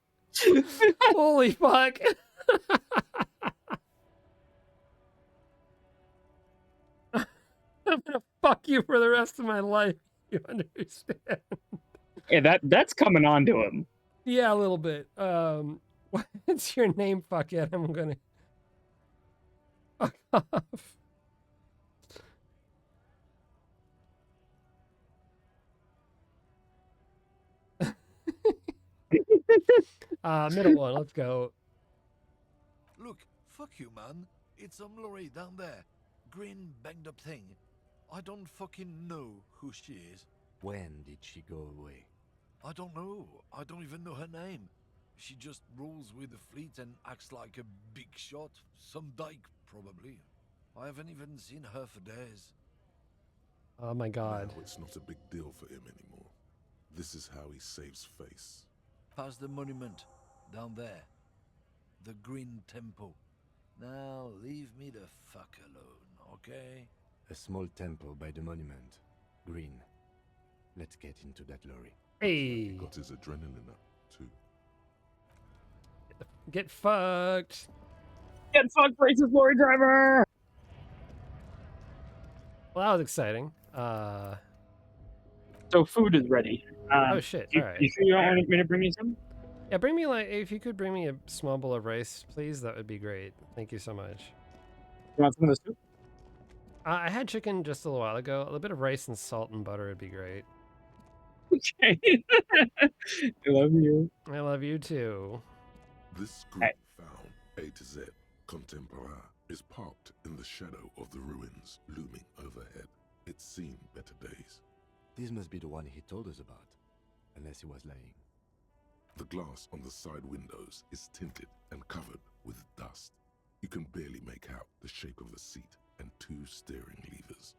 Holy fuck. I'm gonna fuck you for the rest of my life. You understand? Yeah, that's coming on to him. Yeah, a little bit. What's your name, fuckhead? I'm gonna fuck off. Middle one, let's go. Look, fuck you, man. It's some lorry down there. Green, banged up thing. I don't fucking know who she is. When did she go away? I don't know. I don't even know her name. She just rolls with the fleet and acts like a big shot. Some dyke, probably. I haven't even seen her for days. Oh my god. Now it's not a big deal for him anymore. This is how he saves face. Past the monument. Down there. The Green Temple. Now, leave me the fuck alone, okay? A small temple by the monument. Green. Let's get into that lorry. Hey. He got his adrenaline up, too. Get fucked. Get fucked, racist lorry driver. Well, that was exciting. So food is ready. Oh shit! All right. You sure you don't want me to bring you some? Yeah, bring me if you could bring me a small bowl of rice, please. That would be great. Thank you so much. You want some of the soup? I had chicken just a little while ago. A little bit of rice and salt and butter would be great. Okay. I love you. I love you too. This group found A to Z Contemporain is parked in the shadow of the ruins looming overhead. It's seen better days. This must be the one he told us about, unless he was lying. The glass on the side windows is tinted and covered with dust. You can barely make out the shape of a seat and two steering levers.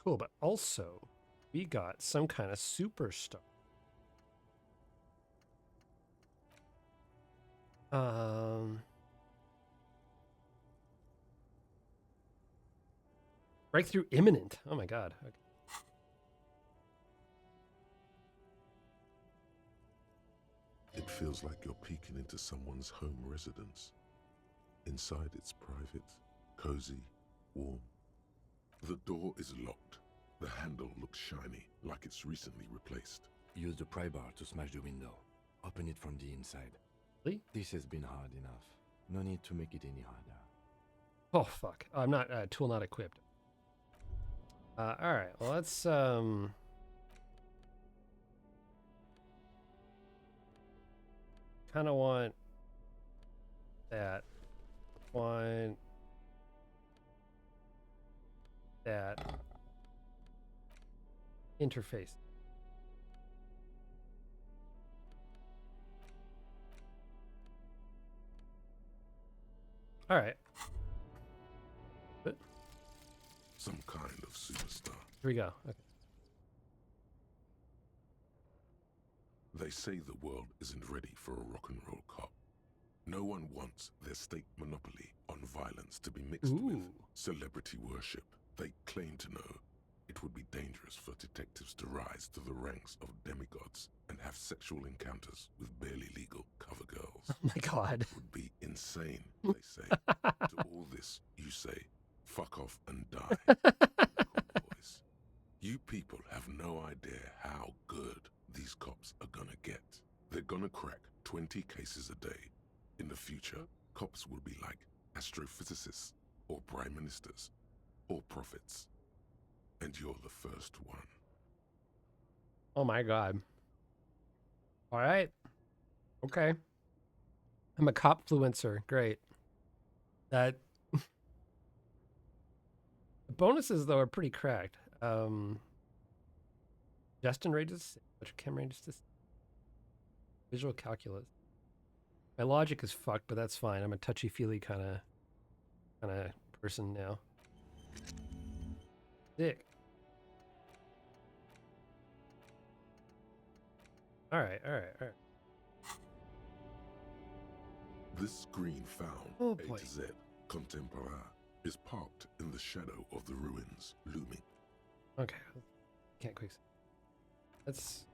Cool, but also, we got some kind of superstar. Breakthrough imminent. Oh my god. Okay. It feels like you're peeking into someone's home residence. Inside it's private, cozy, warm. The door is locked. The handle looks shiny, like it's recently replaced. Use the pry bar to smash the window. Open it from the inside. Really? This has been hard enough. No need to make it any harder. Oh fuck. I'm not tool not equipped. Alright, well let's kinda want that. Want that interface. All right. Some kind of superstar. Here we go. Okay. They say the world isn't ready for a rock and roll cop. No one wants their state monopoly on violence to be mixed with celebrity worship. They claim to know it would be dangerous for detectives to rise to the ranks of demigods and have sexual encounters with barely legal cover girls. Oh my God. It would be insane, they say. To all this, you say, fuck off and die. Voice. You people have no idea how good these cops are gonna get. They're gonna crack 20 cases a day. In the future, cops will be like astrophysicists or prime ministers or prophets. And you're the first one. Oh my God. All right. Okay. I'm a cop fluencer. Great. That the bonuses though are pretty cracked. Justin ranges, cam ranges, visual calculus. My logic is fucked, but that's fine. I'm a touchy-feely kind of person now. Dick. All right. This screen found A to Z Contemporain is parked in the shadow of the ruins looming. Okay. Can't quick. That's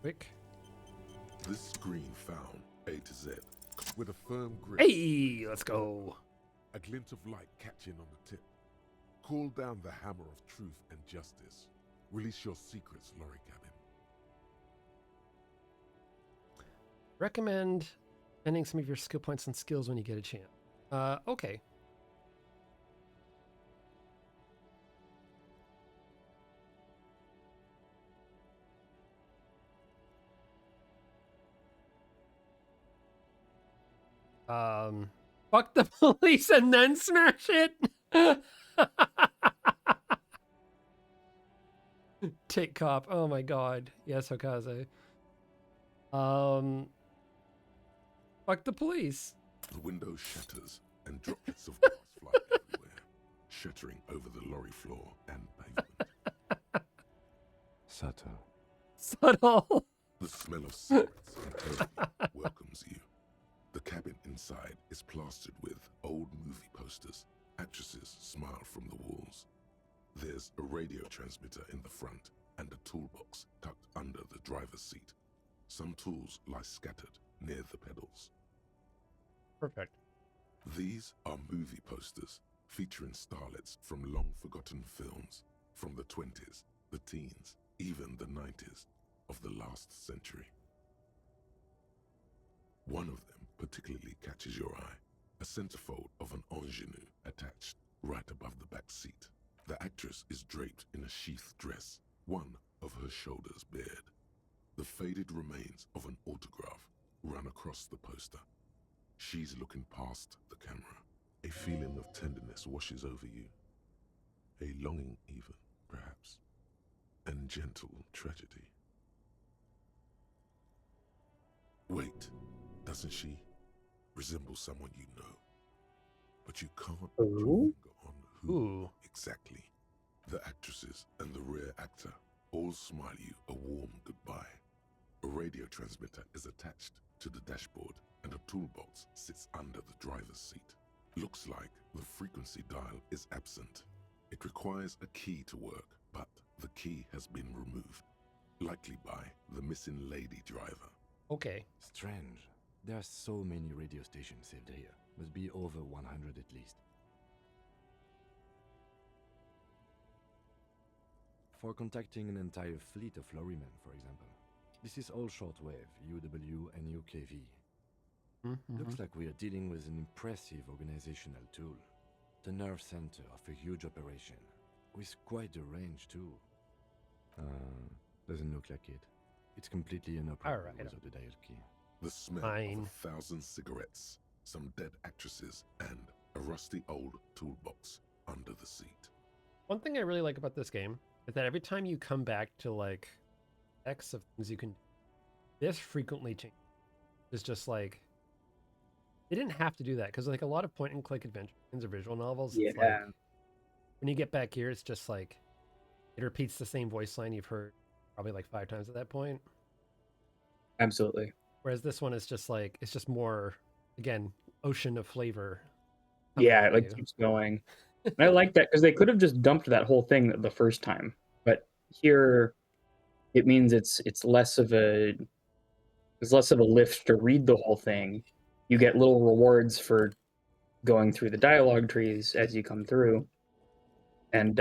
quick. This screen found A to Z with a firm grip. Hey, let's go. A glint of light catching on the tip. Call down the hammer of truth and justice. Release your secrets, Lorry Cabin. Recommend spending some of your skill points and skills when you get a chance. Okay. Fuck the police and then smash it. Take cop. Oh my God. Yes, Hokaze. Fuck the police. The window shatters and droplets of glass fly everywhere, shattering over the lorry floor and pavement. Subtle. Subtle. The smell of cigarettes and perfume welcomes you. The cabin inside is plastered with old movie posters. Actresses smile from the walls. There's a radio transmitter in the front and a toolbox tucked under the driver's seat. Some tools lie scattered near the pedals. Perfect. These are movie posters featuring starlets from long-forgotten films from the 20s, the teens, even the 90s of the last century. One of them particularly catches your eye, a centerfold of an ingenue attached right above the back seat. The actress is draped in a sheathed dress, one of her shoulders bared. The faded remains of an autograph run across the poster. She's looking past the camera. A feeling of tenderness washes over you. A longing even, perhaps. And gentle tragedy. Wait, doesn't she resemble someone you know? But you can't put your finger on who exactly. The actresses and the rear actor all smile you a warm goodbye. A radio transmitter is attached to the dashboard and a toolbox sits under the driver's seat. Looks like the frequency dial is absent. It requires a key to work, but the key has been removed, likely by the missing lady driver. Okay. Strange. There are so many radio stations saved here. Must be over 100 at least. For contacting an entire fleet of lorrymen, for example. This is all shortwave, UW and UKV. Looks like we are dealing with an impressive organizational tool. The nerve center of a huge operation, with quite a range too. Doesn't look like it. It's completely inoperable without the dial key. The smell of 1,000 cigarettes some dead actresses, and a rusty old toolbox under the seat. One thing I really like about this game is that every time you come back to like X of things you can do, this frequently changes. It's just like they didn't have to do that because like a lot of point and click adventure games or visual novels, it's like when you get back here, it's just like it repeats the same voice line you've heard probably like 5 times at that point. Absolutely. Whereas this one is just like it's just more, again, ocean of flavor. Yeah, it like keeps going. And I like that because they could have just dumped that whole thing the first time, but here it means it's less of a lift to read the whole thing. You get little rewards for going through the dialogue trees as you come through, and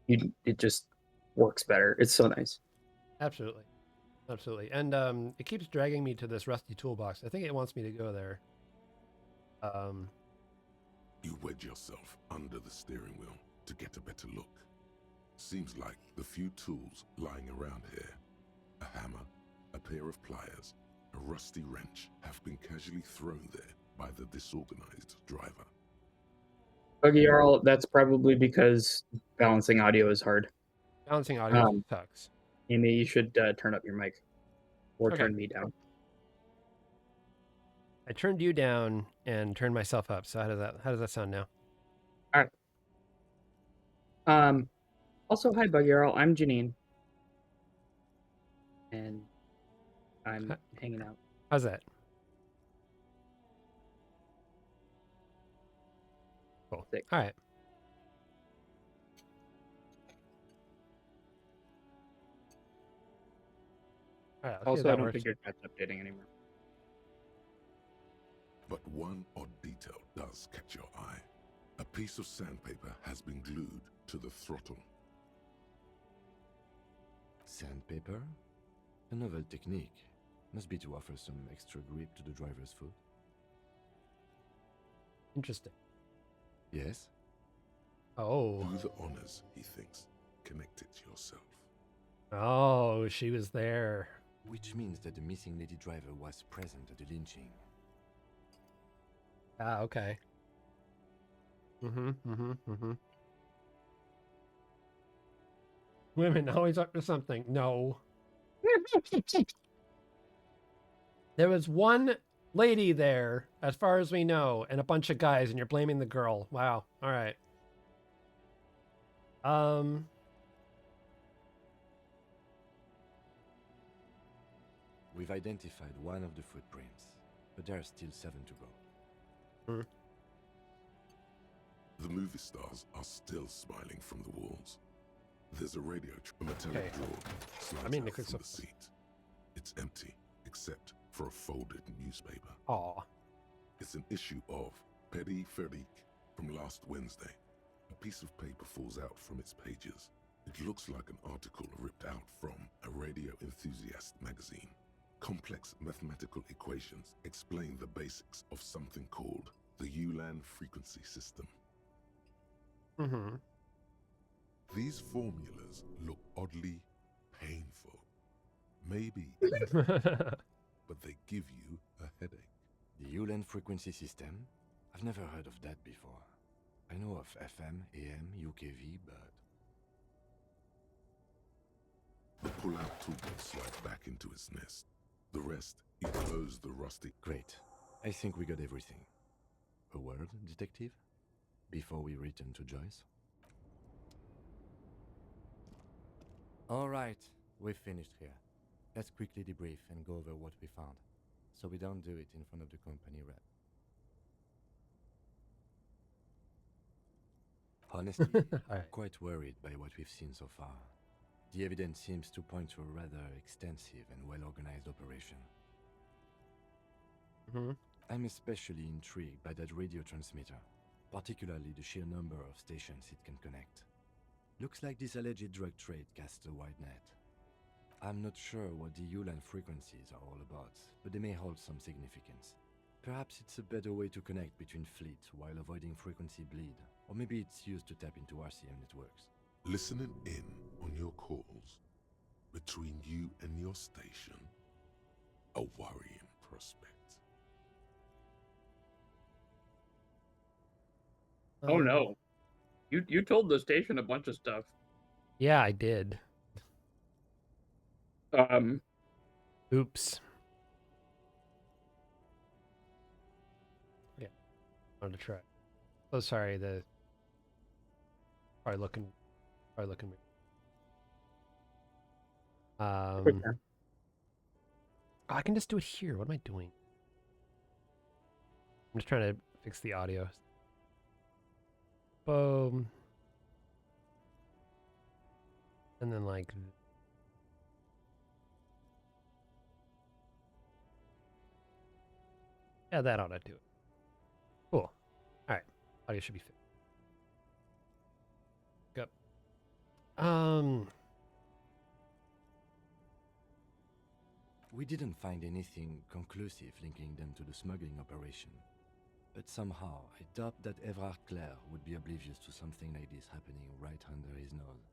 it just works better. It's so nice. Absolutely. And it keeps dragging me to this rusty toolbox. I think it wants me to go there. You wedge yourself under the steering wheel to get a better look. Seems like the few tools lying around here, a hammer, a pair of pliers, a rusty wrench, have been casually thrown there by the disorganized driver. Buggy Jarl, that's probably because balancing audio is hard. Balancing audio sucks. Amy, you should turn up your mic. Or turn me down. I turned you down and turned myself up. So how does that sound now? All right. Also, hi, Buggy Jarl. I'm Janine. And I'm hanging out. How's that? Cool. Sick. All right. All right. Also, I don't think your chat's updating anymore. But one odd detail does catch your eye. A piece of sandpaper has been glued to the throttle. Sandpaper? A novel technique. Must be to offer some extra grip to the driver's foot. Interesting. Yes? Oh. Do the honors, he thinks. Connect it yourself. Oh, she was there. Which means that the missing lady driver was present at the lynching. Ah, okay. Women always up to something. No. There was one lady there, as far as we know, and a bunch of guys, and you're blaming the girl. Wow. All right. We've identified one of the footprints, but there are still 7 to go. The movie stars are still smiling from the walls. There's a radio, a metallic drawer slides out from the seat. It's empty, except for a folded newspaper. Aw. It's an issue of Petit Férique from last Wednesday. A piece of paper falls out from its pages. It looks like an article ripped out from a radio enthusiast magazine. Complex mathematical equations explain the basics of something called the Ulan frequency system. These formulas look oddly painful. Maybe, but they give you a headache. The Ulan frequency system? I've never heard of that before. I know of FM, AM, UKV, but... The pull-out toolbox slides back into its nest. The rest, you close the rusty... Great. I think we got everything. A word, detective? Before we return to Joyce? All right, we've finished here. Let's quickly debrief and go over what we found, so we don't do it in front of the company rep. Honestly, I'm quite worried by what we've seen so far. The evidence seems to point to a rather extensive and well-organized operation. I'm especially intrigued by that radio transmitter, particularly the sheer number of stations it can connect. Looks like this alleged drug trade casts a wide net. I'm not sure what the Ulan frequencies are all about, but they may hold some significance. Perhaps it's a better way to connect between fleets while avoiding frequency bleed, or maybe it's used to tap into RCM networks. Listening in on your calls between you and your station, a worrying prospect. Oh no. You told the station a bunch of stuff. Yeah, I did. Oops. Yeah, wanted to try. Oh, sorry. The probably looking weird. I can just do it here. What am I doing? I'm just trying to fix the audio. Boom. And then like. Yeah, that ought to do it. Cool. All right. Audio should be fixed. Yep. We didn't find anything conclusive linking them to the smuggling operation. But somehow, I doubt that Evrard Clare would be oblivious to something like this happening right under his nose.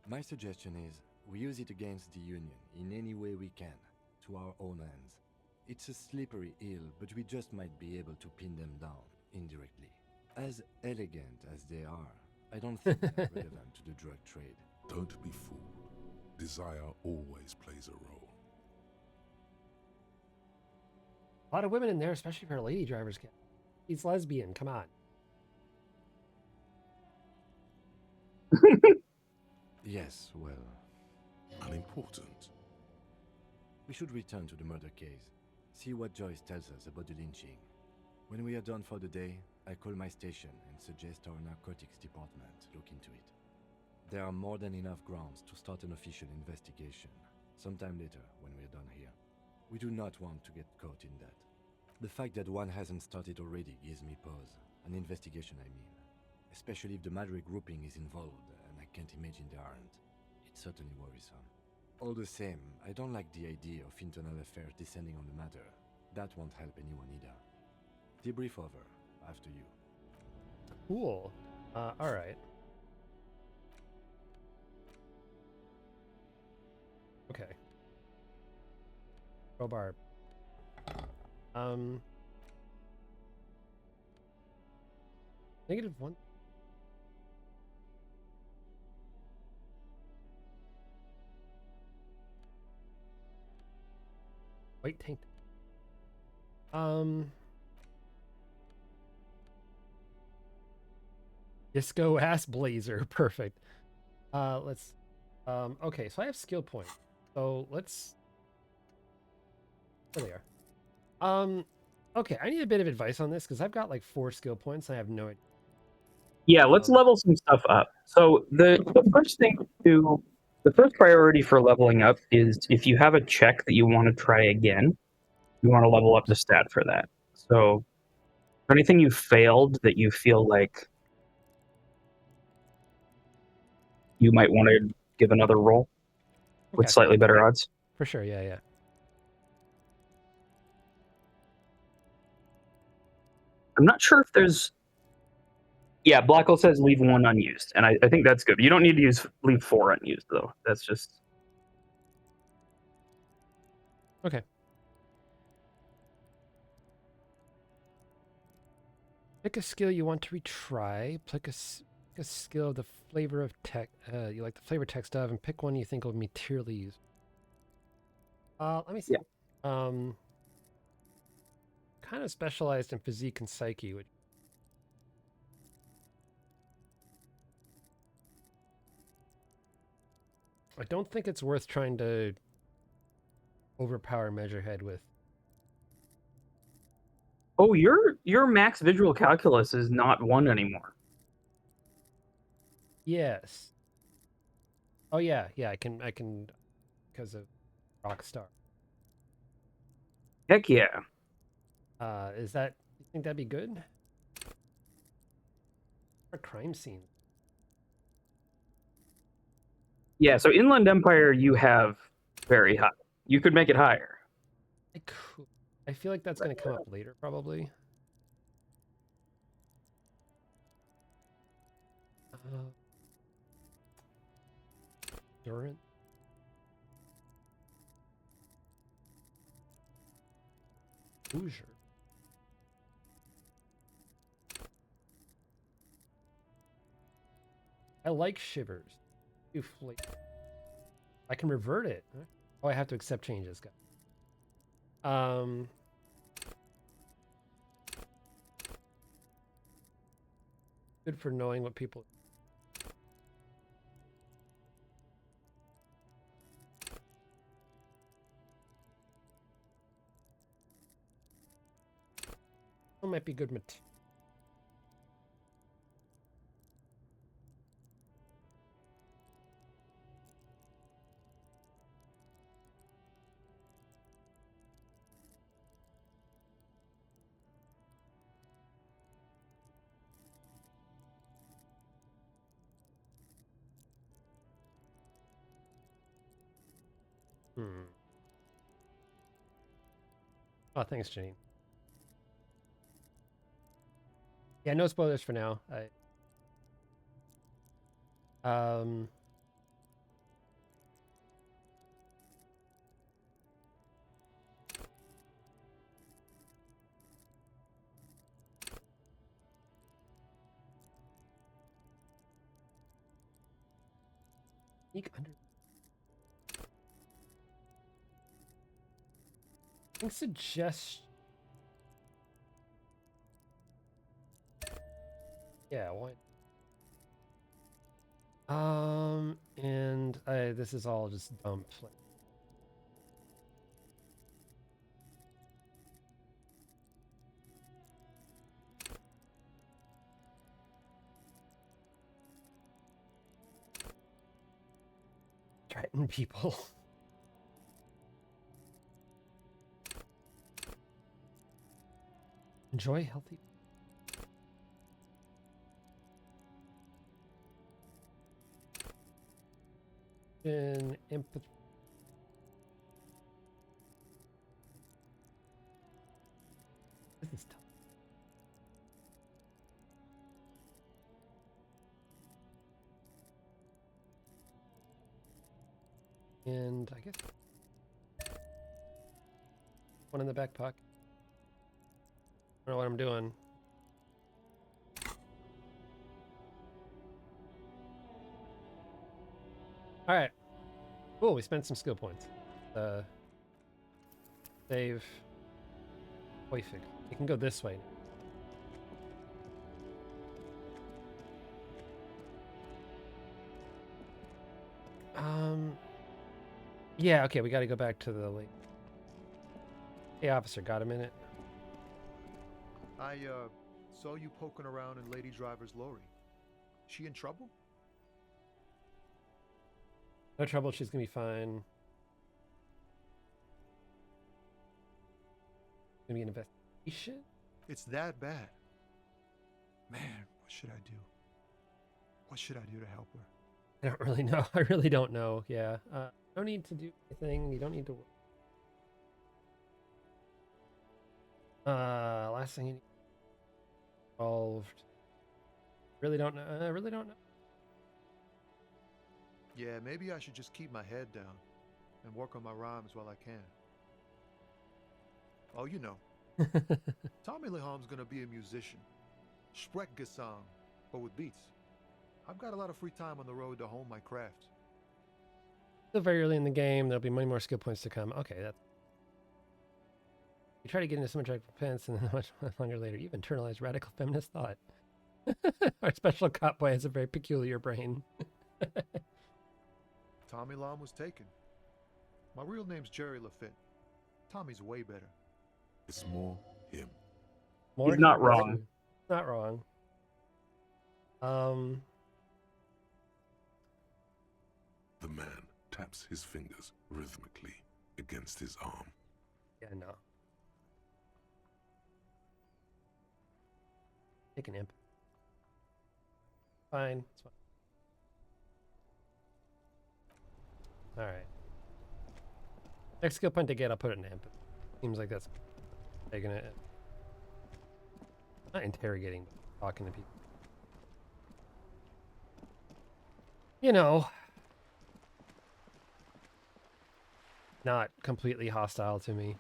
My suggestion is, we use it against the Union in any way we can, to our own ends. It's a slippery hill, but we just might be able to pin them down, indirectly. As elegant as they are, I don't think they're relevant to the drug trade. Don't be fooled. Desire always plays a role. A lot of women in there, especially for a lady driver's kit. He's lesbian, come on. Yes, well... unimportant. We should return to the murder case. See what Joyce tells us about the lynching. When we are done for the day, I call my station and suggest our narcotics department look into it. There are more than enough grounds to start an official investigation, sometime later when we're done here. We do not want to get caught in that. The fact that one hasn't started already gives me pause. An investigation, I mean. Especially if the Madre grouping is involved, and I can't imagine they aren't. It's certainly worrisome. All the same, I don't like the idea of internal affairs descending on the matter. That won't help anyone either. Debrief over, after you. Cool. Alright. Okay. Crowbar. -1. White tank. Disco ass blazer. Perfect. Let's okay, so I have skill points. So let's there they are. Okay, I need a bit of advice on this because I've got like 4 skill points and I have no idea. Yeah, let's level some stuff up. So the first priority for leveling up is if you have a check that you want to try again, you want to level up the stat for that. So anything you failed that you feel like you might want to give another roll with slightly better odds. For sure, yeah. I'm not sure if there's... Yeah, Blackwell says leave 1 unused, and I think that's good. You don't need to leave 4 unused, though. That's just... Okay. Pick a skill you want to retry. Pick a skill of the flavor of tech you like the flavor text of, and pick one you think will be materially used. Let me see. Yeah. Kind of specialized in physique and psyche, which I don't think it's worth trying to overpower Measurehead with. Oh, your max visual calculus is not 1 anymore. Yes. Oh yeah, I can because of Rockstar. Heck yeah. You think that'd be good? A crime scene. Yeah, so Inland Empire you have very high. You could make it higher. I could. I feel like that's going to come up later, probably. Durant. Hoosier. I like shivers. Too flaky. I can revert it. Oh, I have to accept changes. Good for knowing what people. It might be good material. Oh, thanks, Janine. Yeah, no spoilers for now. Sneak under. I think suggest. Yeah, why? And this is all just dump. Threaten people. Enjoy healthy. Empathy. This is tough. And I guess one in the back pocket. I don't know what I'm doing. All right. Oh, we spent some skill points. Save. Hoifig. You can go this way. Yeah, okay, we got to go back to the lake. Hey, officer, got a minute? I saw you poking around in Lady Driver's lorry. She in trouble? No trouble, she's gonna be fine. Gonna be an investigation? It's that bad. Man, what should I do? What should I do to help her? I don't really know. I really don't know. Yeah. No need to do anything. You don't need to. Last thing you need. Involved. Really don't know. I really don't know. Yeah, maybe I should just keep my head down and work on my rhymes while I can. Oh, you know. Tommy Leham's gonna be a musician. Sprechgesang, but with beats. I've got a lot of free time on the road to hone my craft. Still very early in the game. There'll be many more skill points to come. Okay, that's. You try to get into some attractive pants, and then much longer later, you've internalized radical feminist thought. Our special cop boy has a very peculiar brain. Tommy Lam was taken. My real name's Jerry Lafitte. Tommy's way better. It's more him. More He's not wrong. Not wrong. The man taps his fingers rhythmically against his arm. Yeah, no. Take an imp. Fine. It's fine. Alright. Next skill point to get, I'll put it in imp. Seems like that's taking it. Not interrogating, but talking to people. You know. Not completely hostile to me.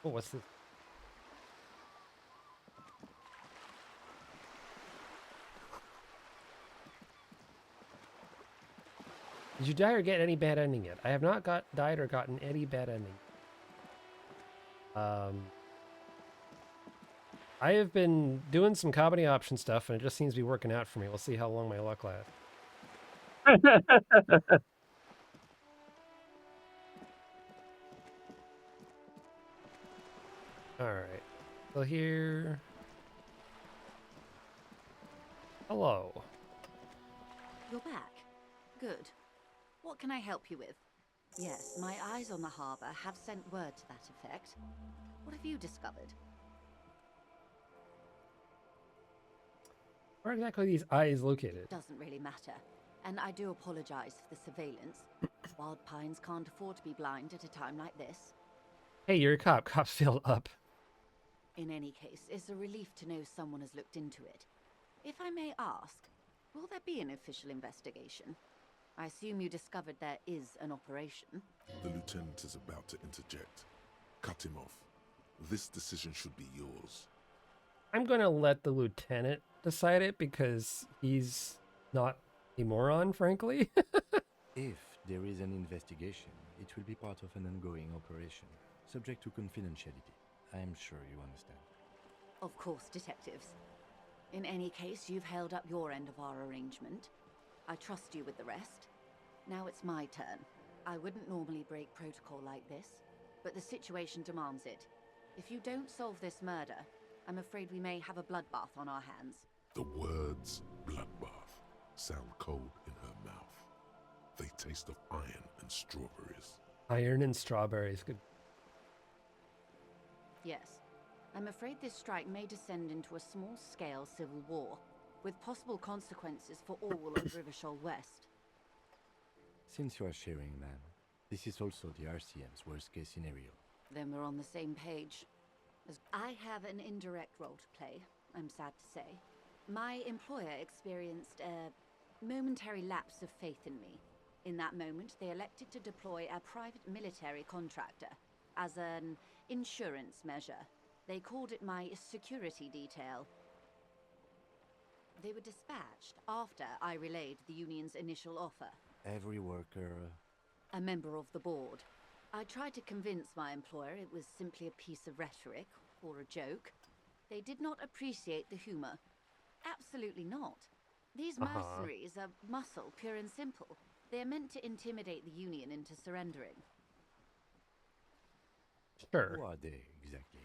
Oh, what's this? Did you die or get any bad ending yet? I have not died or gotten any bad ending. I have been doing some comedy option stuff, and it just seems to be working out for me. We'll see how long my luck lasts. All right. So here. Hello. You're back. Good. What can I help you with? Yes, my eyes on the harbour have sent word to that effect. What have you discovered? Where exactly are these eyes located? Doesn't really matter. And I do apologize for the surveillance. Wild Pines can't afford to be blind at a time like this. Hey, you're a cop. Cops filled up. In any case, it's a relief to know someone has looked into it. If I may ask, will there be an official investigation? I assume you discovered there is an operation. The lieutenant is about to interject. Cut him off. This decision should be yours. I'm going to let the lieutenant decide it because he's not a moron, frankly. If there is an investigation, it will be part of an ongoing operation, subject to confidentiality. I'm sure you understand. Of course, detectives. In any case, you've held up your end of our arrangement. I trust you with the rest. Now it's my turn. I wouldn't normally break protocol like this, but the situation demands it. If you don't solve this murder, I'm afraid we may have a bloodbath on our hands. The words bloodbath sound cold in her mouth. They taste of iron and strawberries. Iron and strawberries. Good. Yes. I'm afraid this strike may descend into a small-scale civil war, with possible consequences for all of Rivershoal West. Since you are sharing, ma'am, this is also the RCM's worst-case scenario. Then we're on the same page. As I have an indirect role to play, I'm sad to say. My employer experienced a momentary lapse of faith in me. In that moment, they elected to deploy a private military contractor as an insurance measure. They called it my security detail. They were dispatched after I relayed the union's initial offer. Every worker... A member of the board. I tried to convince my employer it was simply a piece of rhetoric or a joke. They did not appreciate the humor. Absolutely not. These mercenaries are muscle, pure and simple. They are meant to intimidate the union into surrendering. Sure. Who are they, exactly?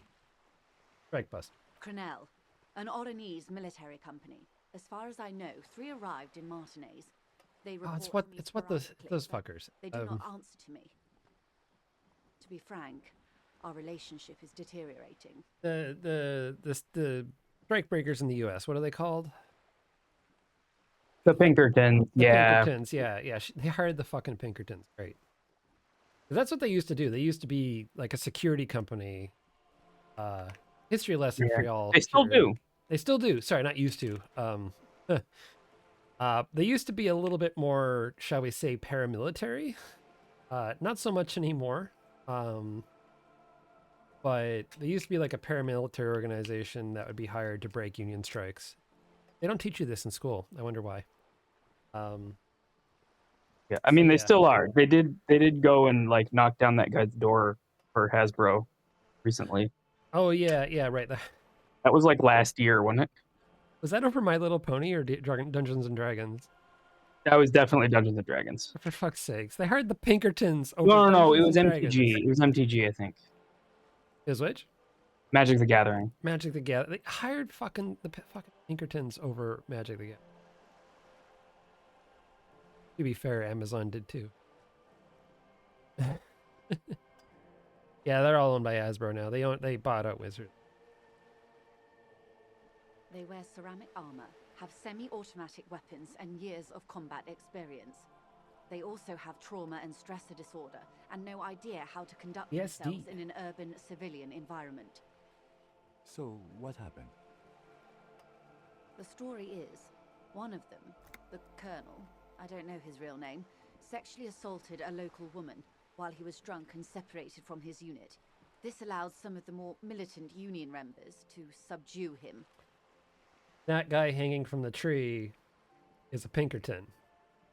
Strike bust. Crenell, an Oranese military company. As far as I know, 3 arrived in Martinez. They report it's what those fuckers. They do not answer to me. To be frank, our relationship is deteriorating. The strike breakers in the U.S. What are they called? The Pinkertons. The yeah. Pinkertons. Yeah. They hired the fucking Pinkertons. Great. That's what they used to do. They used to be like a security company. History lesson for y'all. They still do. They still do. Sorry, not used to. They used to be a little bit more, shall we say, paramilitary. Not so much anymore. But they used to be like a paramilitary organization that would be hired to break union strikes. They don't teach you this in school. I wonder why. Yeah, I mean, they still are. They did go and like knock down that guy's door for Hasbro recently. Oh yeah, right. That was like last year, wasn't it? Was that over My Little Pony or Dungeons and Dragons? That was definitely Dungeons and Dragons. For fuck's sakes, they hired the Pinkertons over No, it was Dungeons and MTG. Dragons. It was MTG, I think. Is which? Magic the Gathering. Magic the Gathering. They hired fucking Pinkertons over Magic the Gathering. To be fair, Amazon did too. Yeah, they're all owned by Hasbro now. They bought out Wizard. They wear ceramic armor, have semi-automatic weapons, and years of combat experience. They also have trauma and stressor disorder, and no idea how to conduct themselves in an urban civilian environment. So, what happened? The story is, one of them, the Colonel, I don't know his real name, sexually assaulted a local woman while he was drunk and separated from his unit. This allowed some of the more militant Union members to subdue him. That guy hanging from the tree is a Pinkerton.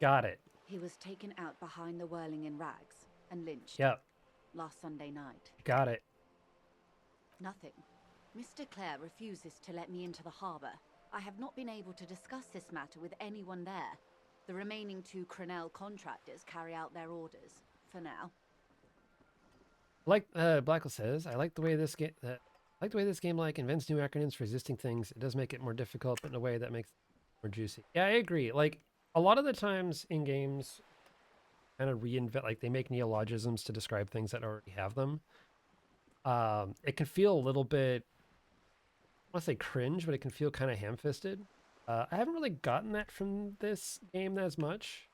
Got it. He was taken out behind the whirling in rags and lynched. Yep. Last Sunday night. Got it. Nothing. Mr. Clare refuses to let me into the harbour. I have not been able to discuss this matter with anyone there. The remaining 2 Crenell contractors carry out their orders, for now. Like Blackle says, I like the way this game invents new acronyms for existing things. It does make it more difficult, but in a way that makes it more juicy. Yeah, I agree. Like, a lot of the times in games, kind of reinvent, like, they make neologisms to describe things that already have them. It can feel a little bit, I want to say cringe, but it can feel kind of ham-fisted. I haven't really gotten that from this game as much,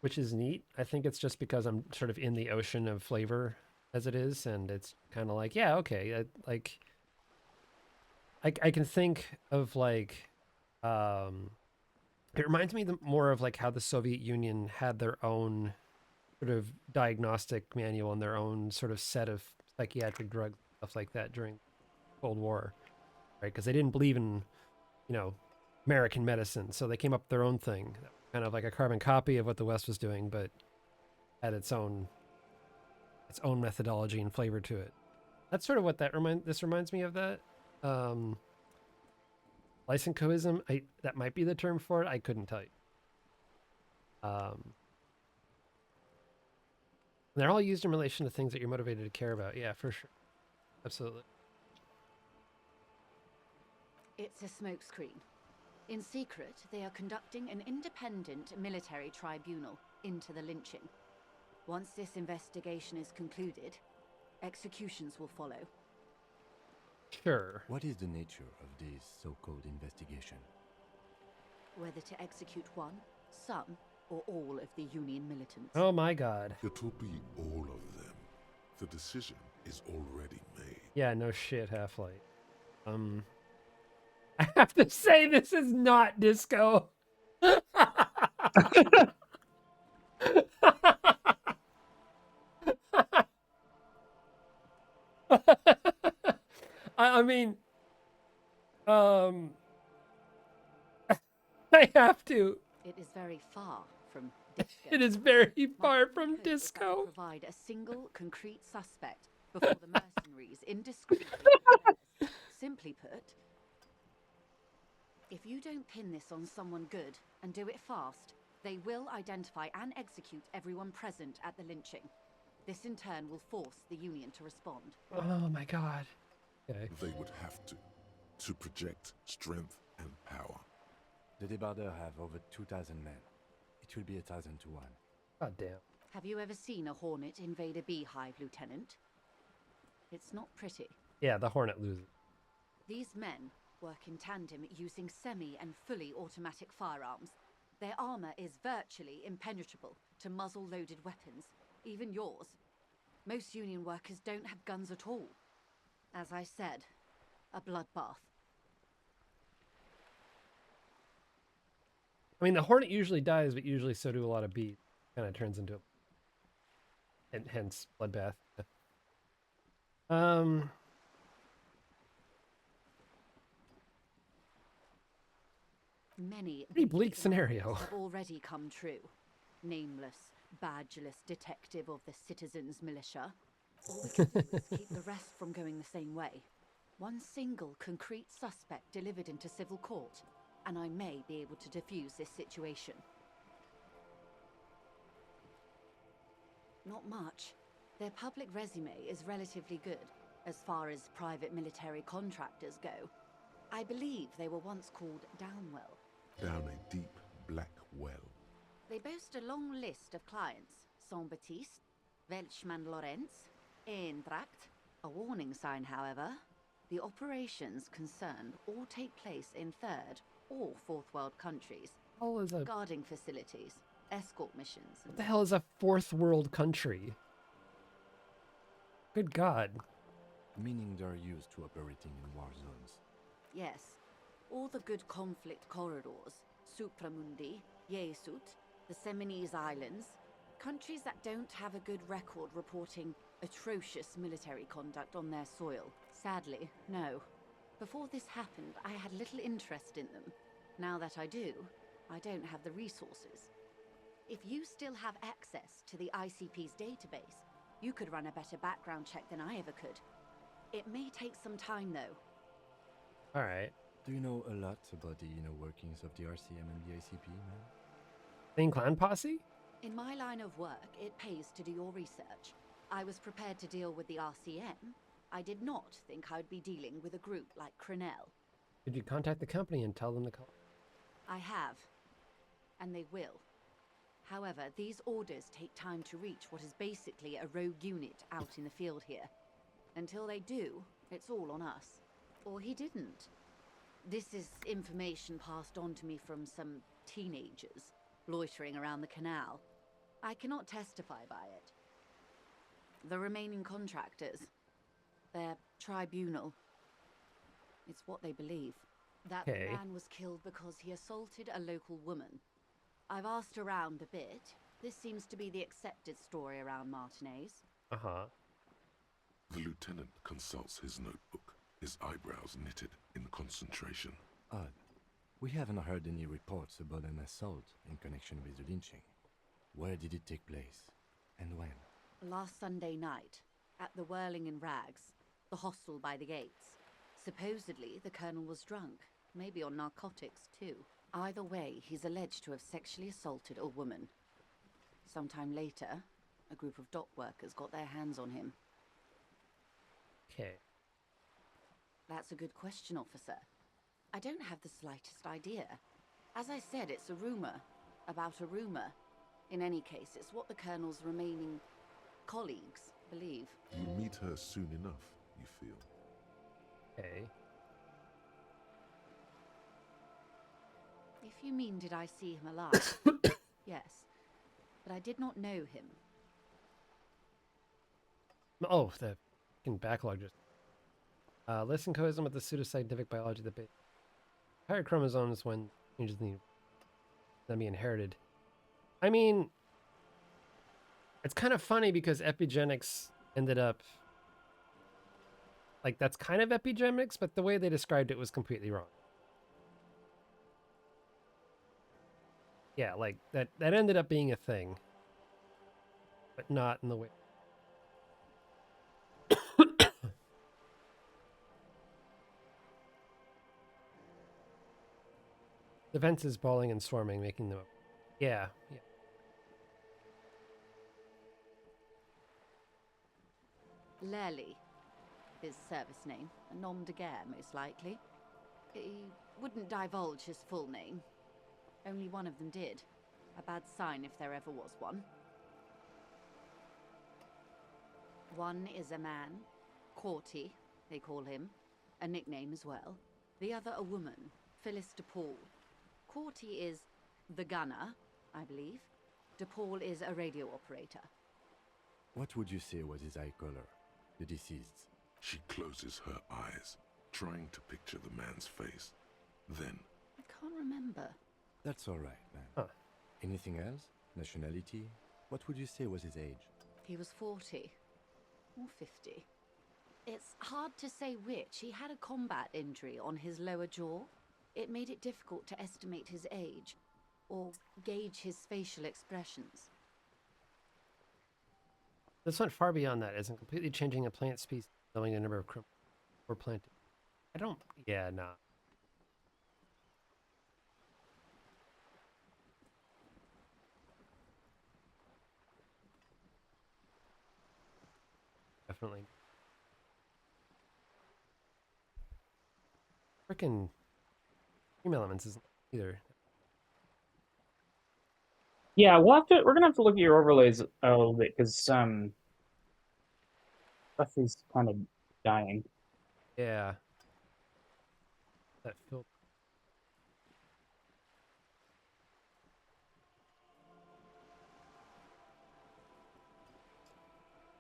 which is neat. I think it's just because I'm sort of in the ocean of flavor as it is, and it's kind of like, yeah, okay, I can think of, like, it reminds me more of like how the Soviet Union had their own sort of diagnostic manual and their own sort of set of psychiatric drugs, stuff like that during the Cold War, right? Because they didn't believe in, American medicine, so they came up with their own thing, kind of like a carbon copy of what the West was doing, but had its own methodology and flavor to it. That's sort of what this reminds me of. That Lysenkoism, that might be the term for it. I couldn't tell you. They're all used in relation to things that you're motivated to care about. Yeah, for sure. Absolutely. It's a smokescreen. In secret, they are conducting an independent military tribunal into the lynching. Once this investigation is concluded, executions will follow. Sure. What is the nature of this so-called investigation? Whether to execute one, some, or all of the Union militants. Oh my god. It'll be all of them. The decision is already made. Yeah, no shit, Half-Light. I have to say this is not Disco. I mean, I have to. It is very far from Disco. It is very far from Disco. Provide a single concrete suspect before the mercenaries indiscreetly. Simply put, if you don't pin this on someone good and do it fast, they will identify and execute everyone present at the lynching. This in turn will force the Union to respond. Oh my god. Okay. They would have to project strength and power. The débardeurs have over 2,000 men. It will be 1,000 to 1. God damn. Have you ever seen a Hornet invade a beehive, Lieutenant? It's not pretty. Yeah, the Hornet loses. These men work in tandem using semi and fully automatic firearms. Their armor is virtually impenetrable to muzzle-loaded weapons, even yours. Most Union workers don't have guns at all. As I said, a bloodbath. I mean, the Hornet usually dies, but usually so do a lot of bees. Kind of turns into and hence bloodbath. Many pretty bleak scenario have already come true. Nameless, badgeless detective of the citizens' militia. All we can do is keep the rest from going the same way. One single concrete suspect delivered into civil court, and I may be able to defuse this situation. Not much. Their public resume is relatively good, as far as private military contractors go. I believe they were once called Downwell. Down a deep, black well. They boast a long list of clients. Saint-Baptiste, Welchman-Lorenz, Eintracht. A warning sign, however. The operations concerned all take place in third or fourth world countries. Guarding facilities, escort missions. What the hell is a fourth world country? Good God. Meaning they're used to operating in war zones. Yes. All the good conflict corridors. Supramundi, Yesut, the Seminese Islands. Countries that don't have a good record reporting atrocious military conduct on their soil. Sadly, no. Before this happened, I had little interest in them. Now that I do, I don't have the resources. If you still have access to the ICP's database, you could run a better background check than I ever could. It may take some time, though. All right. Do you know a lot about the inner workings of the RCM and the ICP, man? Thing Clan Posse? In my line of work, it pays to do your research. I was prepared to deal with the RCM. I did not think I'd be dealing with a group like Crenell. Did you contact the company and tell them to call? I have. And they will. However, these orders take time to reach what is basically a rogue unit out in the field here. Until they do, it's all on us. Or he didn't. This is information passed on to me from some teenagers loitering around the canal. I cannot testify by it. The remaining contractors, their tribunal. It's what they believe. That the man was killed because he assaulted a local woman. I've asked around a bit. This seems to be the accepted story around Martinez. Uh-huh. The lieutenant consults his notebook, his eyebrows knitted in concentration. Odd. We haven't heard any reports about an assault in connection with the lynching. Where did it take place? And when? Last Sunday night, at the Whirling in Rags, the hostel by the gates. Supposedly, the colonel was drunk, maybe on narcotics too. Either way, he's alleged to have sexually assaulted a woman. Sometime later, a group of dock workers got their hands on him. Okay. That's a good question, officer. I don't have the slightest idea. As I said, it's a rumor about a rumor. In any case, it's what the colonel's remaining colleagues believe. You'll meet her soon enough, you feel. Okay. If you mean did I see him alive? Yes. But I did not know him. Oh, the fucking backlog just... listen coism with the pseudoscientific biology that higher chromosomes when changes need then be inherited. I mean, it's kind of funny because epigenetics ended up... Like, that's kind of epigenetics, but the way they described it was completely wrong. Yeah, like, that ended up being a thing. But not in the way... The fence is bawling and swarming, making them... Yeah, yeah. Lely, his service name, a nom de guerre, most likely. He wouldn't divulge his full name. Only one of them did. A bad sign if there ever was one. One is a man, Corty, they call him, a nickname as well. The other a woman, Phyllis DePaul. Corty is the gunner, I believe. DePaul is a radio operator. What would you say was his eye color, the deceased's? She closes her eyes, trying to picture the man's face. Then... I can't remember. That's all right, man. Huh. Anything else? Nationality? What would you say was his age? He was 40. Or 50. It's hard to say which. He had a combat injury on his lower jaw. It made it difficult to estimate his age, or gauge his facial expressions. This went far beyond that. Isn't completely changing a plant species, knowing the number of or planted. I don't... Yeah, nah. Definitely. Frickin' Dream Elements isn't either. Yeah, we're gonna have to look at your overlays a little bit because stuff is kind of dying. Yeah. That filter.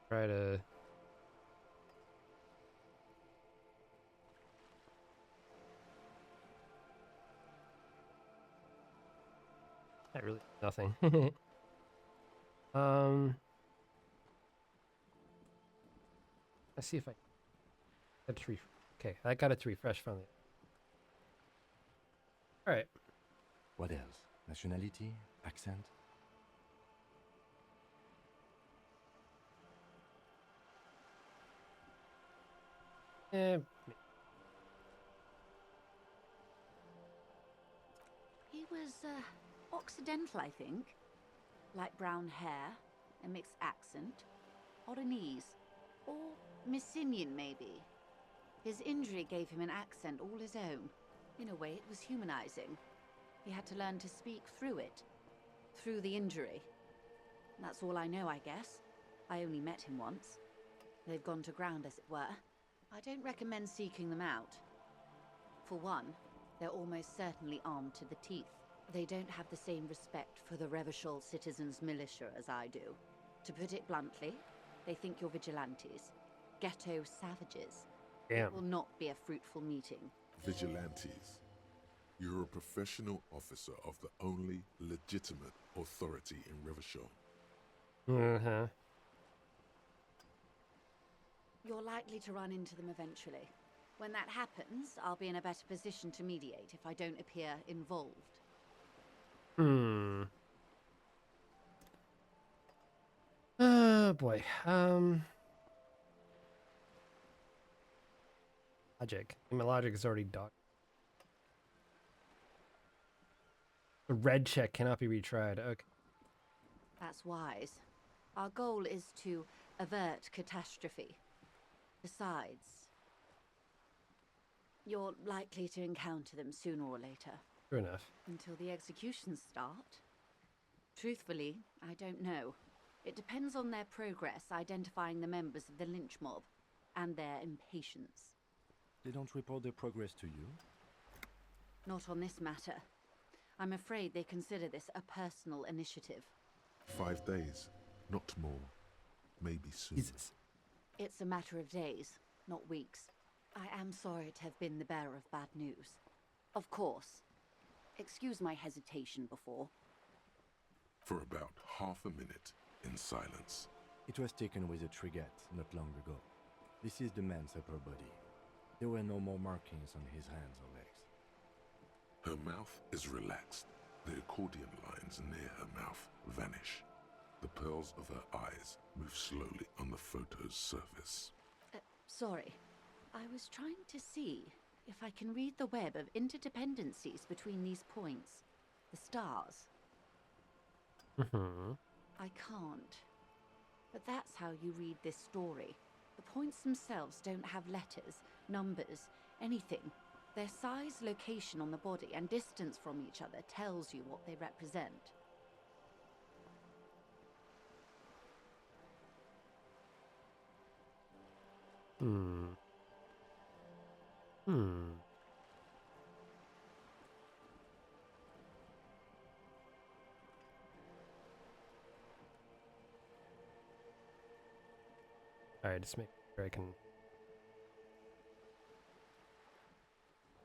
Try to... Not really. Nothing. Let's see if I... That's okay, I got it to refresh finally. Alright. What else? Nationality? Accent? He was, Occidental, I think. Light brown hair, a mixed accent, Oranese, or Messinian, maybe. His injury gave him an accent all his own. In a way, it was humanizing. He had to learn to speak through it. Through the injury. That's all I know, I guess. I only met him once. They've gone to ground, as it were. I don't recommend seeking them out. For one, they're almost certainly armed to the teeth. They don't have the same respect for the Revachol citizens' militia as I do. To put it bluntly, they think you're vigilantes. Ghetto savages. Damn. It will not be a fruitful meeting. Vigilantes. You're a professional officer of the only legitimate authority in Revachol. Uh-huh. You're likely to run into them eventually. When that happens, I'll be in a better position to mediate if I don't appear involved. Oh boy. Logic. My logic is already docked. The red check cannot be retried. Okay. That's wise. Our goal is to avert catastrophe. Besides, you're likely to encounter them sooner or later. True enough. Until the executions start? Truthfully, I don't know. It depends on their progress identifying the members of the lynch mob and their impatience. They don't report their progress to you? Not on this matter. I'm afraid they consider this a personal initiative. 5 days, not more. Maybe soon. Jesus. It's a matter of days, not weeks. I am sorry to have been the bearer of bad news. Of course. Excuse my hesitation before. For about half a minute, in silence. It was taken with a trigette not long ago. This is the man's upper body. There were no more markings on his hands or legs. Her mouth is relaxed. The accordion lines near her mouth vanish. The pearls of her eyes move slowly on the photo's surface. Sorry. I was trying to see if I can read the web of interdependencies between these points. The stars. I can't. But that's how you read this story. The points themselves don't have letters, numbers, anything. Their size, location on the body, and distance from each other tells you what they represent. Alright, just make sure I can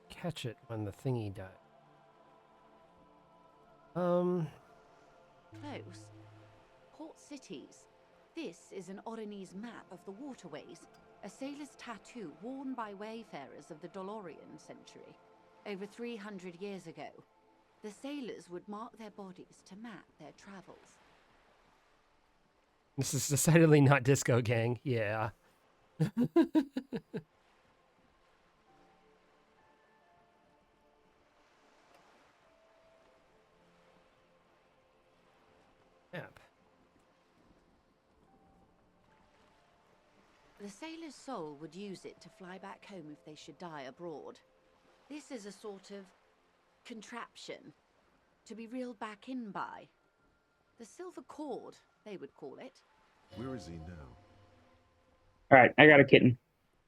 catch it when the thingy died. Close. Port cities. This is an Oranese map of the waterways, a sailor's tattoo worn by wayfarers of the Dolorian century. Over 300 years ago, the sailors would mark their bodies to map their travels. This is decidedly not Disco Gang. Yeah. Map. The sailor's soul would use it to fly back home if they should die abroad. This is a sort of contraption to be reeled back in by. The silver cord, they would call it. Where is he now? Alright, I got a kitten.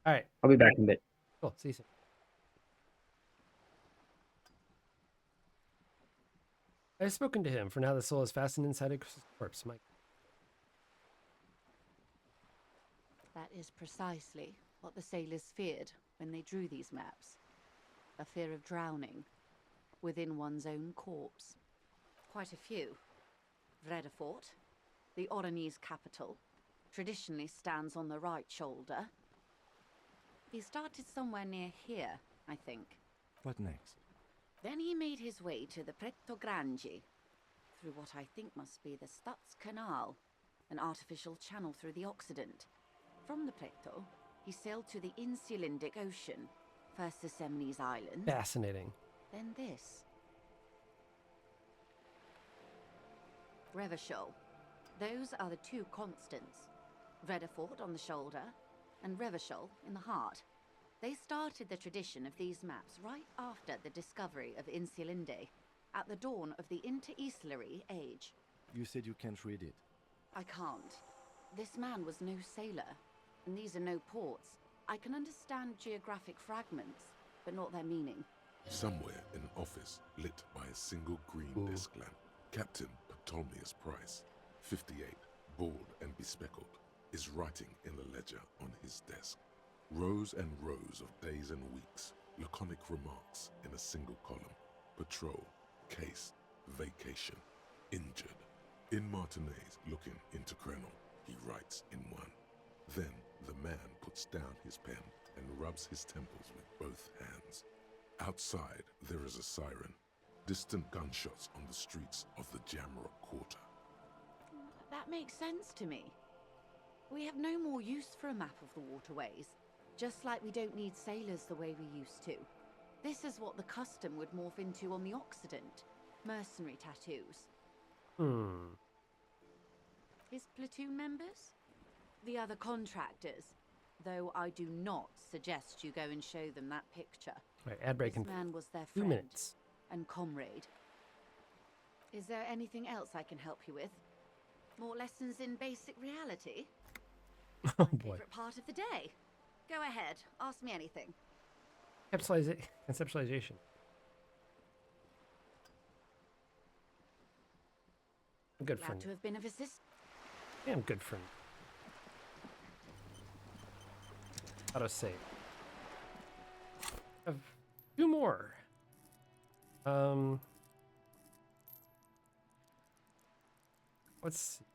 Alright. I'll be back in a bit. Cool, see you soon. I've spoken to him. For now, the soul is fastened inside a corpse, Mike. That is precisely what the sailors feared when they drew these maps. A fear of drowning within one's own corpse. Quite a few. Vredefort, the Oranese capital, traditionally stands on the right shoulder. He started somewhere near here, I think. What next? Then he made his way to the Pretto Grande, through what I think must be the Stutz Canal, an artificial channel through the Occident. From the Pretto, he sailed to the Insulindic Ocean, first the Semines Islands. Fascinating. Then this. Revachol. Those are the two constants. Vredefort on the shoulder, and Revachol in the heart. They started the tradition of these maps right after the discovery of Insulinde, at the dawn of the Interinsulary Age. You said you can't read it. I can't. This man was no sailor, and these are no ports. I can understand geographic fragments, but not their meaning. Somewhere in an office lit by a single green desk lamp, Captain Ptolemaeus Price, 58, bald and bespectacled, is writing in a ledger on his desk. Rows and rows of days and weeks, laconic remarks in a single column. Patrol, case, vacation, injured. In Martinez, looking into Crenel, he writes in one. Then the man puts down his pen and rubs his temples with both hands. Outside, there is a siren. Distant gunshots on the streets of the Jamrock Quarter. That makes sense to me. We have no more use for a map of the waterways, just like we don't need sailors the way we used to. This is what the custom would morph into on the Occident. Mercenary tattoos. His platoon members? The other contractors. Though I do not suggest you go and show them that picture. Right, ad break in This man was their 2 friend minutes. and comrade. Is there anything else I can help you with? More lessons in basic reality? Oh My boy. favorite part of the day. Go ahead, ask me anything. Conceptualization. I'm good Glad friend. to have been of assistance. I am good friend. Auto save. A few more. Let's see.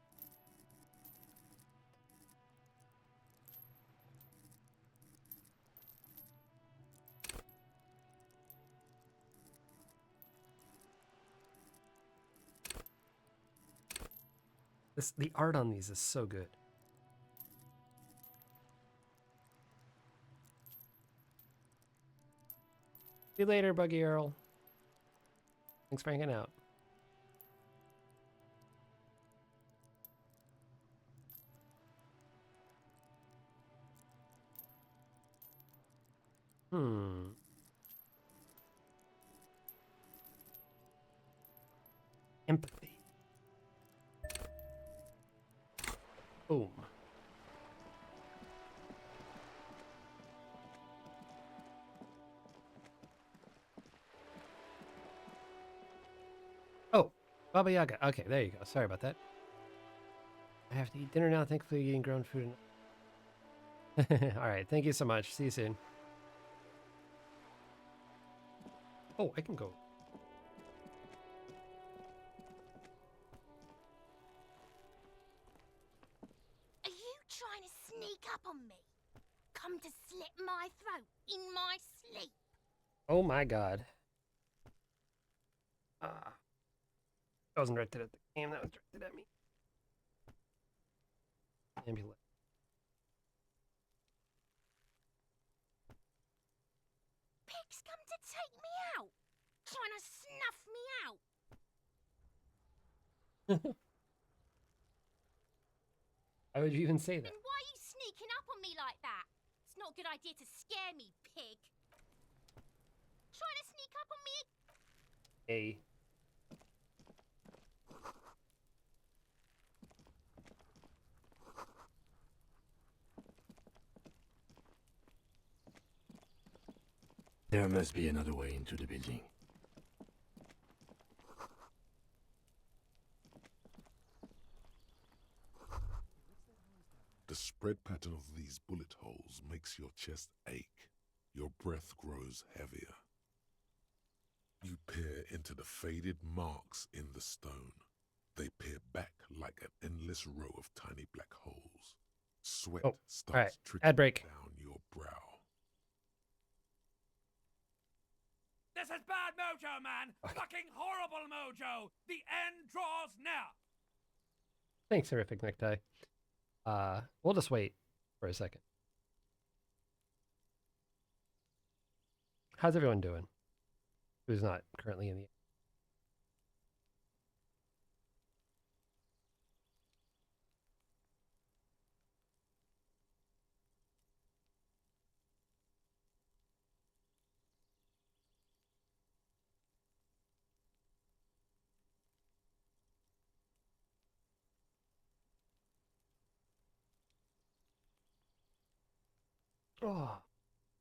The art on these is so good. See you later, Buggy Earl. Thanks for hanging out. Empathy. Boom. Oh, Baba Yaga. Okay, there you go. Sorry about that. I have to eat dinner now. Thankfully, eating grown food. All right. Thank you so much. See you soon. Oh, I can go. Are you trying to sneak up on me? Come to slit my throat in my sleep? Oh my god. That wasn't directed at the game, that was directed at me. Ambulance. Pigs come to take me out, trying to snuff me out. Why would you even say that? Then why are you sneaking up on me like that? It's not a good idea to scare me, pig. Trying to sneak up on me? Hey. There must be another way into the building. The spread pattern of these bullet holes makes your chest ache. Your breath grows heavier. You peer into the faded marks in the stone. They peer back like an endless row of tiny black holes. Sweat starts trickling Ad break. down your brow. This is bad mojo, man. Fucking horrible mojo. The end draws near. Thanks, Horrific Necktie. We'll just wait for a second. How's everyone doing? Who's not currently in the... Oh,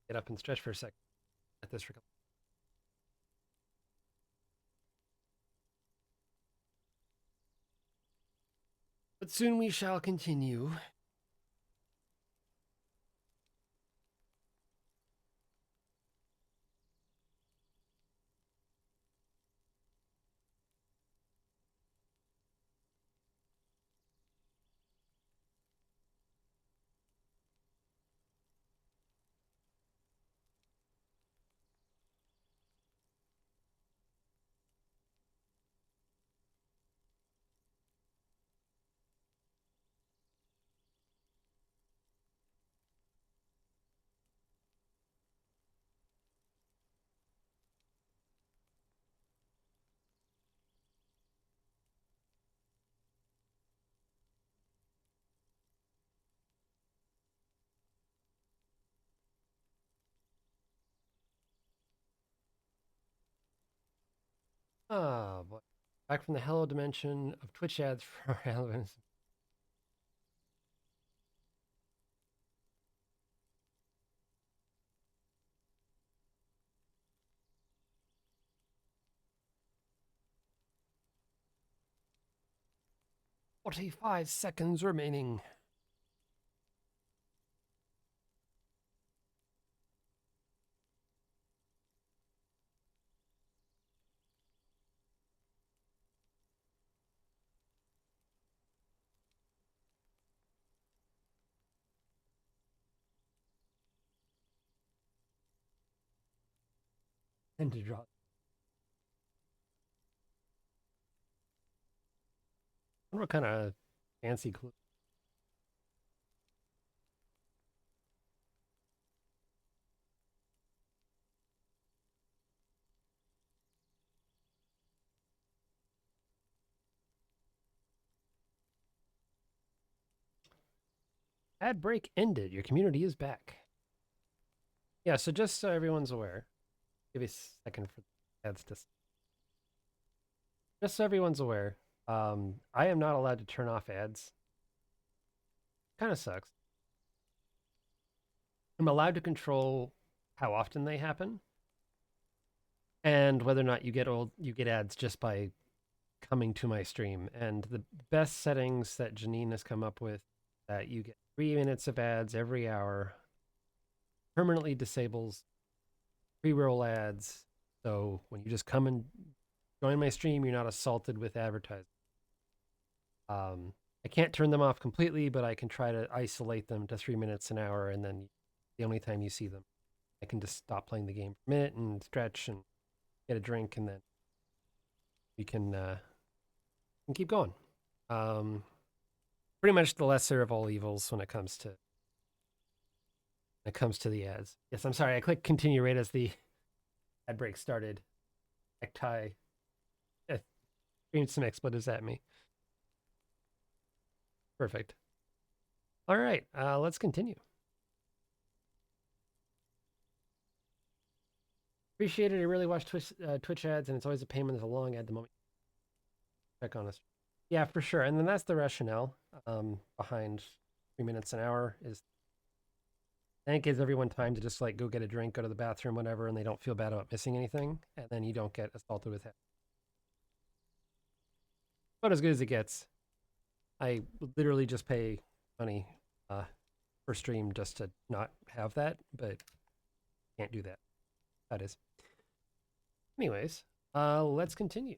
get up and stretch for a second. Let this recover. But soon we shall continue. Oh, boy. Back from the hello dimension of Twitch ads for relevance. "45 seconds remaining." And to draw. I wonder what kind of fancy clue. Ad break ended. Your community is back. Yeah, so just so everyone's aware, give me a second for the ads to... Just so everyone's aware, I am not allowed to turn off ads. Kind of sucks. I'm allowed to control how often they happen, and whether or not you get ads just by coming to my stream. And the best settings that Janine has come up with, that you get 3 minutes of ads every hour, permanently disables pre-roll ads. So when you just come and join my stream, you're not assaulted with advertising. I can't turn them off completely, but I can try to isolate them to 3 minutes an hour, and then the only time you see them, I can just stop playing the game for a minute and stretch and get a drink, and then we can keep going. Pretty much the lesser of all evils when it comes to the ads. Yes, I'm sorry. I clicked continue right as the ad break started. Necktie screamed some expletives at me. Perfect. All right, let's continue. Appreciate it. I really watch Twitch ads, and it's always a pain when there's a long ad the moment. Check on us. Yeah, for sure. And then that's the rationale behind 3 minutes an hour is I think it gives everyone time to just like go get a drink, go to the bathroom, whatever, and they don't feel bad about missing anything, and then you don't get assaulted with it. But as good as it gets. I literally just pay money per stream just to not have that, but can't do that. That is. Anyways, let's continue.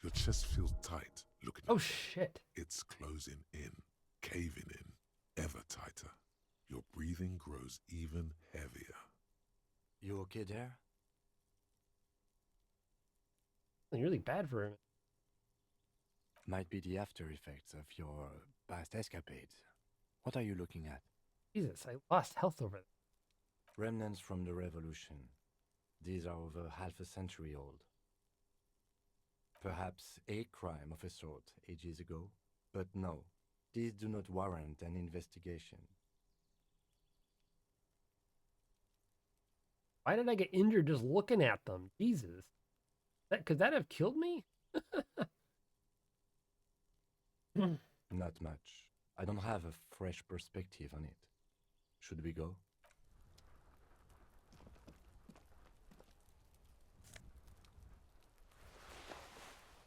Your chest feels tight. Looking oh shit. It's closing in, caving in, ever tighter. Your breathing grows even heavier. You okay there? Really bad for him. Might be the after effects of your past escapades. What are you looking at? Jesus, I lost health over there. Remnants from the revolution. These are over half a century old. Perhaps a crime of a sort ages ago, but no, these do not warrant an investigation. Why did I get injured just looking at them? Jesus. Could that have killed me? Not much. I don't have a fresh perspective on it. Should we go?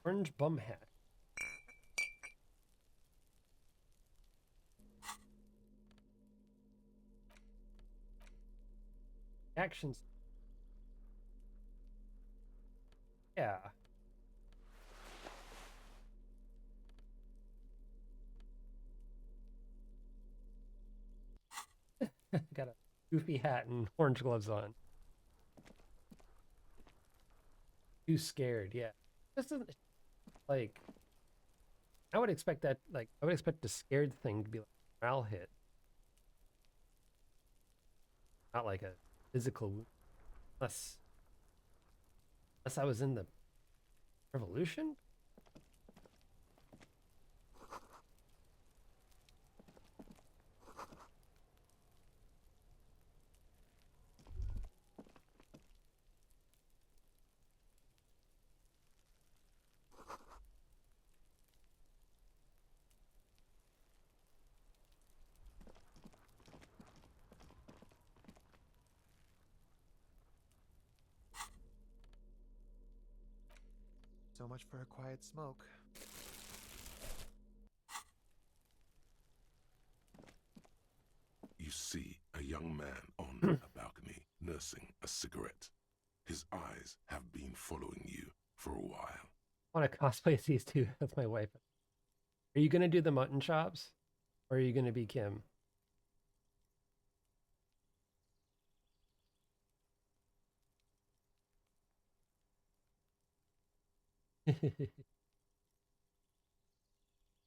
Orange bum hat. Actions. Yeah. Got a goofy hat and orange gloves on. Too scared, yeah. This isn't like I would expect that I would expect the scared thing to be like a morale hit. Not like a physical wound. Unless I was in the revolution? So much for a quiet smoke. You see a young man on a balcony nursing a cigarette. His eyes have been following you for a while. I want to cosplay as these two. That's my wife. Are you going to do the mutton chops? Or are you going to be Kim?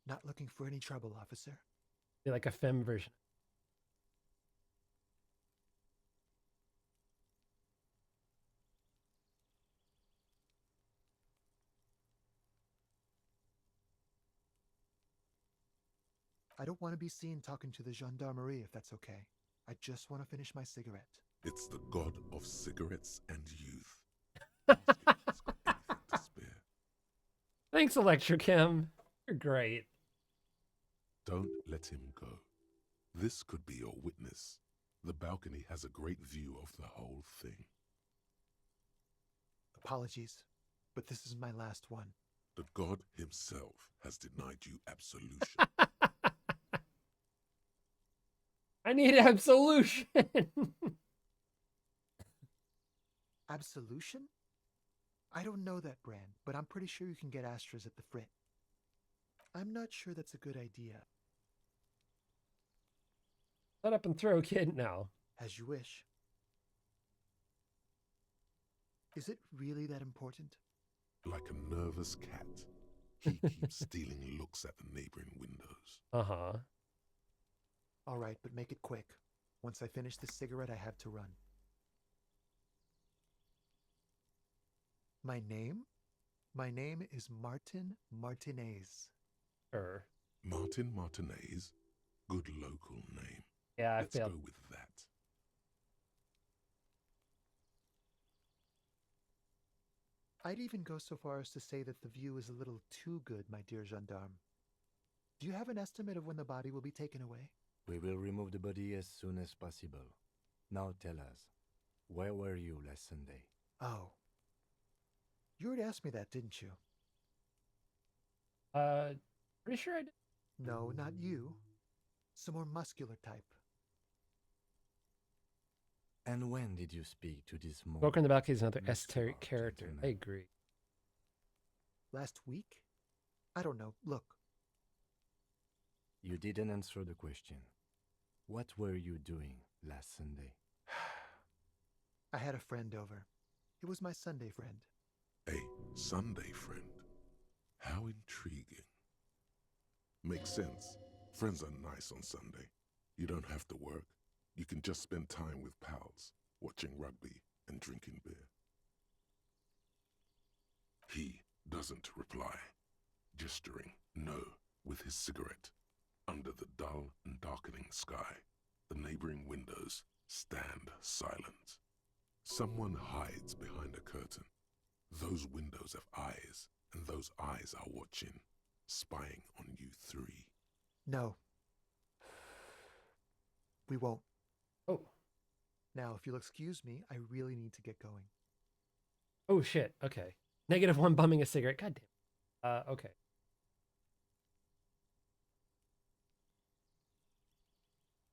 Not looking for any trouble, officer. Be like a femme version. I don't want to be seen talking to the gendarmerie if that's okay. I just want to finish my cigarette. It's the god of cigarettes and youth. Thanks, Electrochem. You're great. Don't let him go. This could be your witness. The balcony has a great view of the whole thing. Apologies, but this is my last one. The god himself has denied you absolution. I need absolution. Absolution? I don't know that brand, but I'm pretty sure you can get Astras at the Frit. I'm not sure that's a good idea. Shut up and throw, kid, now. As you wish. Is it really that important? Like a nervous cat, he keeps stealing looks at the neighboring windows. Uh-huh. All right, but make it quick. Once I finish this cigarette, I have to run. My name? My name is Martin Martinez. Sure. Martin Martinez? Good local name. Yeah, Let's go with that. I'd even go so far as to say that the view is a little too good, my dear gendarme. Do you have an estimate of when the body will be taken away? We will remove the body as soon as possible. Now tell us, where were you last Sunday? Oh. You already asked me that, didn't you? Pretty sure I did. No, not you. Some more muscular type. And when did you speak to this more? Smoker in the balcony is another esoteric character. Gentleman. I agree. Last week? I don't know. Look. You didn't answer the question. What were you doing last Sunday? I had a friend over. It was my Sunday friend. A Sunday friend? How intriguing. Makes sense. Friends are nice on Sunday. You don't have to work. You can just spend time with pals, watching rugby and drinking beer. He doesn't reply, gesturing no with his cigarette. Under the dull and darkening sky, the neighboring windows stand silent. Someone hides behind a curtain. Those windows have eyes, and those eyes are watching, spying on you three. No. We won't. Oh. Now, if you'll excuse me, I really need to get going. Oh, shit. Okay. -1 bumming a cigarette. God damn. Okay.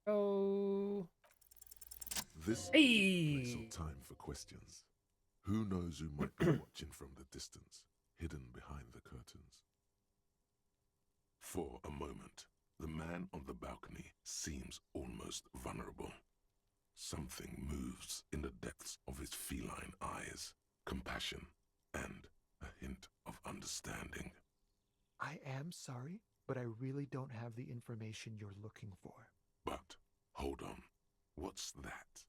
Oh. This is a place or time for questions. Who knows who might be watching from the distance, hidden behind the curtains? For a moment, the man on the balcony seems almost vulnerable. Something moves in the depths of his feline eyes, compassion and a hint of understanding. I am sorry, but I really don't have the information you're looking for. But, hold on, what's that?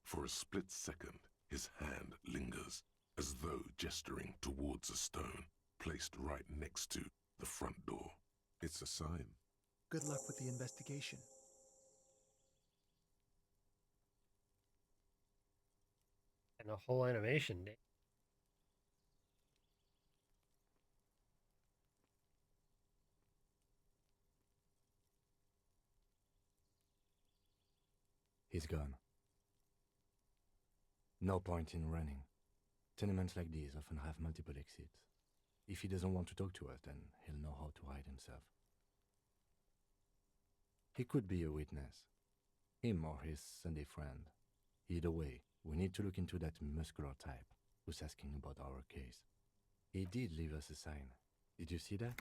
For a split second, his hand lingers, as though gesturing towards a stone placed right next to the front door. It's a sign. Good luck with the investigation. And a whole animation day. He's gone. No point in running. Tenements like these often have multiple exits. If he doesn't want to talk to us, then he'll know how to hide himself. He could be a witness. Him or his Sunday friend. Either way, we need to look into that muscular type who's asking about our case. He did leave us a sign. Did you see that?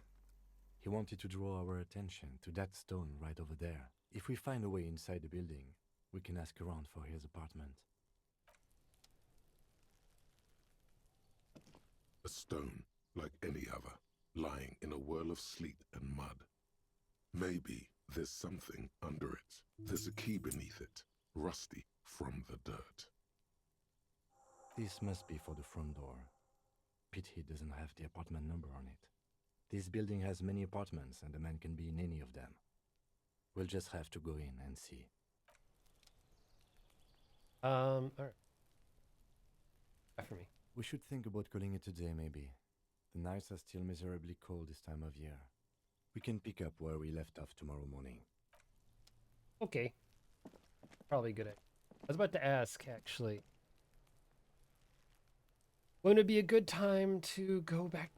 He wanted to draw our attention to that stone right over there. If we find a way inside the building, we can ask around for his apartment. A stone, like any other, lying in a whirl of sleet and mud. Maybe there's something under it. There's a key beneath it, rusty from the dirt. This must be for the front door. Pity doesn't have the apartment number on it. This building has many apartments and the man can be in any of them. We'll just have to go in and see. All right. For me. We should think about calling it a day, maybe. The nights are still miserably cold this time of year. We can pick up where we left off tomorrow morning. Okay. Probably good. I was about to ask, actually. When would be a good time to go back?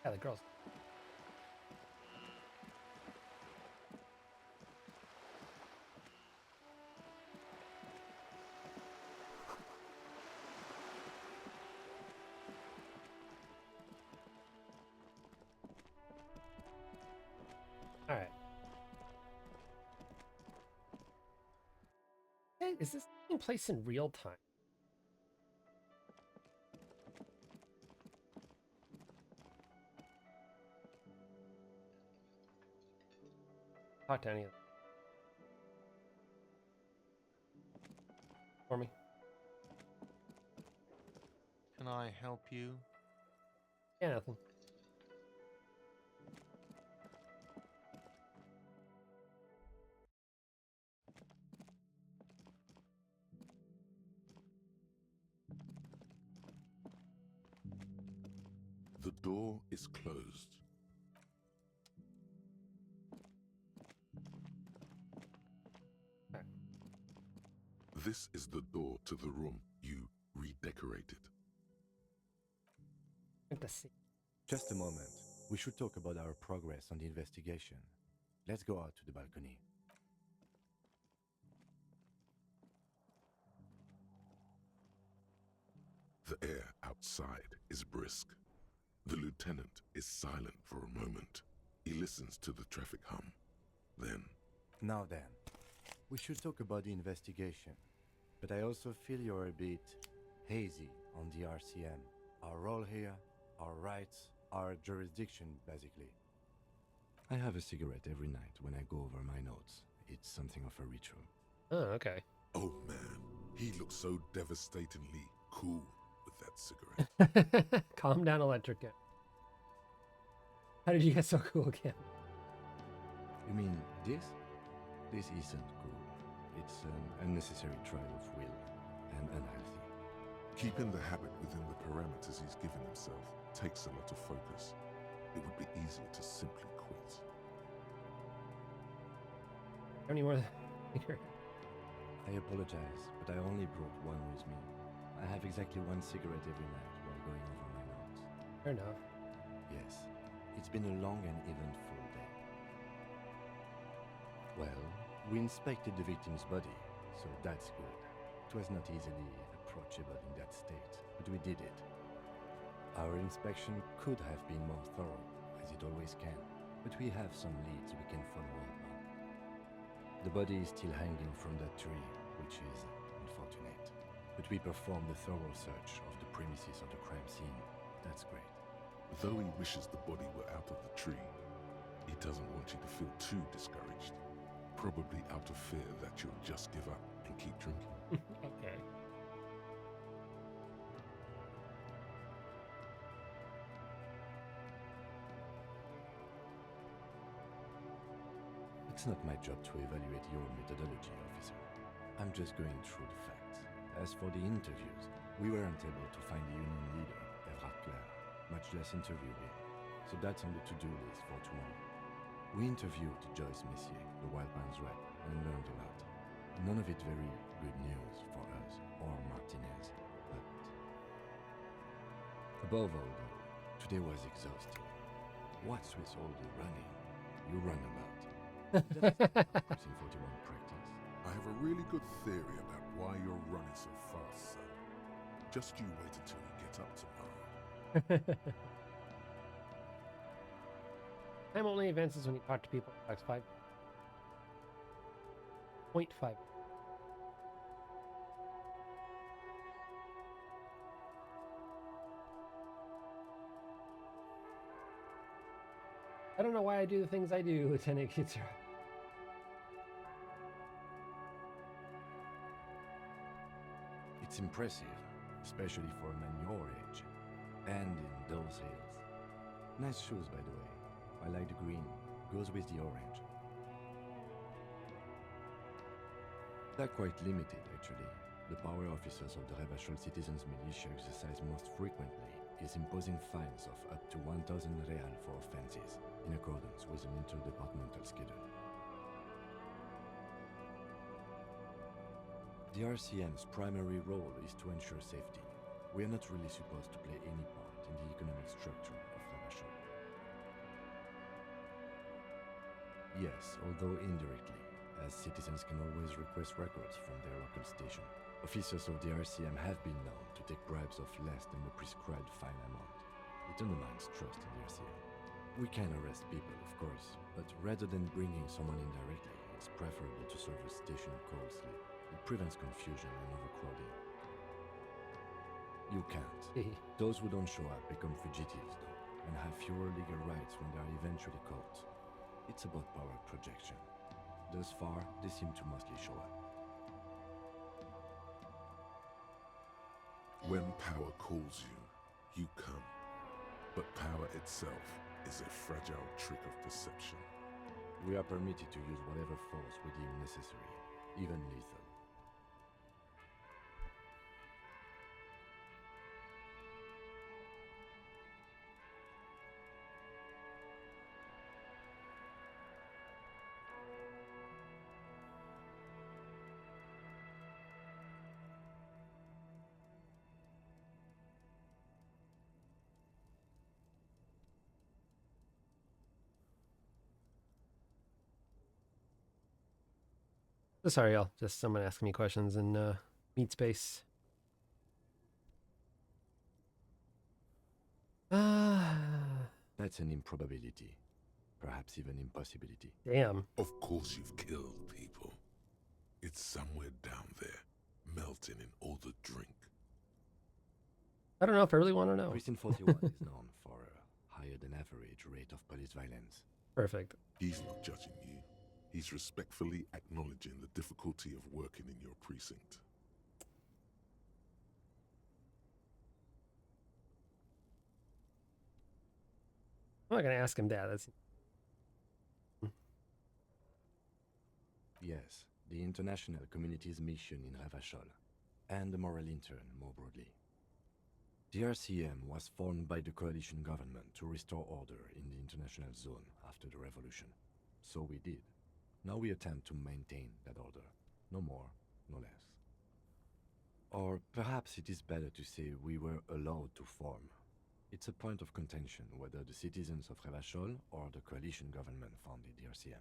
Yeah, the girls. All right. Hey, is this taking place in real time? Talk to any of them. For me. Can I help you? Yeah, nothing. The door is closed. This is the door to the room you redecorated. Just a moment. We should talk about our progress on the investigation. Let's go out to the balcony. outside is brisk. The lieutenant is silent for a moment. He listens to the traffic hum. Then... Now then, we should talk about the investigation. But I also feel you're a bit hazy on the RCM. Our role here, our rights, our jurisdiction, basically. I have a cigarette every night when I go over my notes. It's something of a ritual. Oh, okay. Oh man, he looks so devastatingly cool with that cigarette. Calm down, Electric. How did you get so cool again? You mean this? This isn't cool. It's an unnecessary trial of will and unhealthy. Keeping the habit within the parameters he's given himself takes a lot of focus. It would be easier to simply quit. How many more? I apologize, but I only brought one with me. I have exactly one cigarette every night while going over my notes. Fair enough. Yes, it's been a long and eventful day. Well, we inspected the victim's body, so that's good. It was not easily approachable in that state, but we did it. Our inspection could have been more thorough, as it always can, but we have some leads we can follow up on. The body is still hanging from that tree, which is unfortunate. But we performed a thorough search of the premises of the crime scene. That's great. Though he wishes the body were out of the tree, he doesn't want you to feel too discouraged. Probably out of fear that you'll just give up and keep drinking. Okay. It's not my job to evaluate your methodology, officer. I'm just going through the facts. As for the interviews, we weren't able to find the union leader, Everard Clare, much less interview him. So that's on the to-do list for tomorrow. We interviewed Joyce Messier, the Wild Pines rep, and learned a lot. None of it very good news for us or Martinez, but... Above all, though, today was exhausting. What's with all the running? You run about. In 41 practice. I have a really good theory about why you're running so fast, son. Just you wait until you get up tomorrow. Time only advances when you talk to people. 5.5. I don't know why I do the things I do, Lieutenant Kitzer. It's impressive, especially for a man your age. And in those hills. Nice shoes, by the way. I like the green. Goes with the orange. They're quite limited, actually. The power officers of the Revachol Citizens Militia exercise most frequently is imposing fines of up to 1,000 real for offenses, in accordance with an interdepartmental schedule. The RCM's primary role is to ensure safety. We are not really supposed to play any part in the economic structure of Revachol. Yes, although indirectly, as citizens can always request records from their local station. Officers of the RCM have been known to take bribes of less than the prescribed fine amount. It undermines trust in the RCM. We can arrest people, of course, but rather than bringing someone in directly, it's preferable to serve a station call slip. It prevents confusion and overcrowding. You can't. Those who don't show up become fugitives, though, and have fewer legal rights when they are eventually caught. It's about power projection. Thus far, they seem to mostly show up. When power calls you, you come. But power itself is a fragile trick of perception. We are permitted to use whatever force we deem necessary, even lethal. Sorry, y'all. Just someone asking me questions in Meat Space. That's an improbability. Perhaps even impossibility. Damn. Of course you've killed people. It's somewhere down there, melting in all the drink. I don't know if I really want to know. Precinct 41 is known for a higher than average rate of police violence. Perfect. He's not judging you. He's respectfully acknowledging the difficulty of working in your precinct. I'm not going to ask him that. That's... Yes, the international community's mission in Ravachol, and the moral intern more broadly. The RCM was formed by the coalition government to restore order in the international zone after the revolution. So we did. Now we attempt to maintain that order. No more, no less. Or perhaps it is better to say we were allowed to form. It's a point of contention whether the citizens of Ravachol or the coalition government founded the RCM.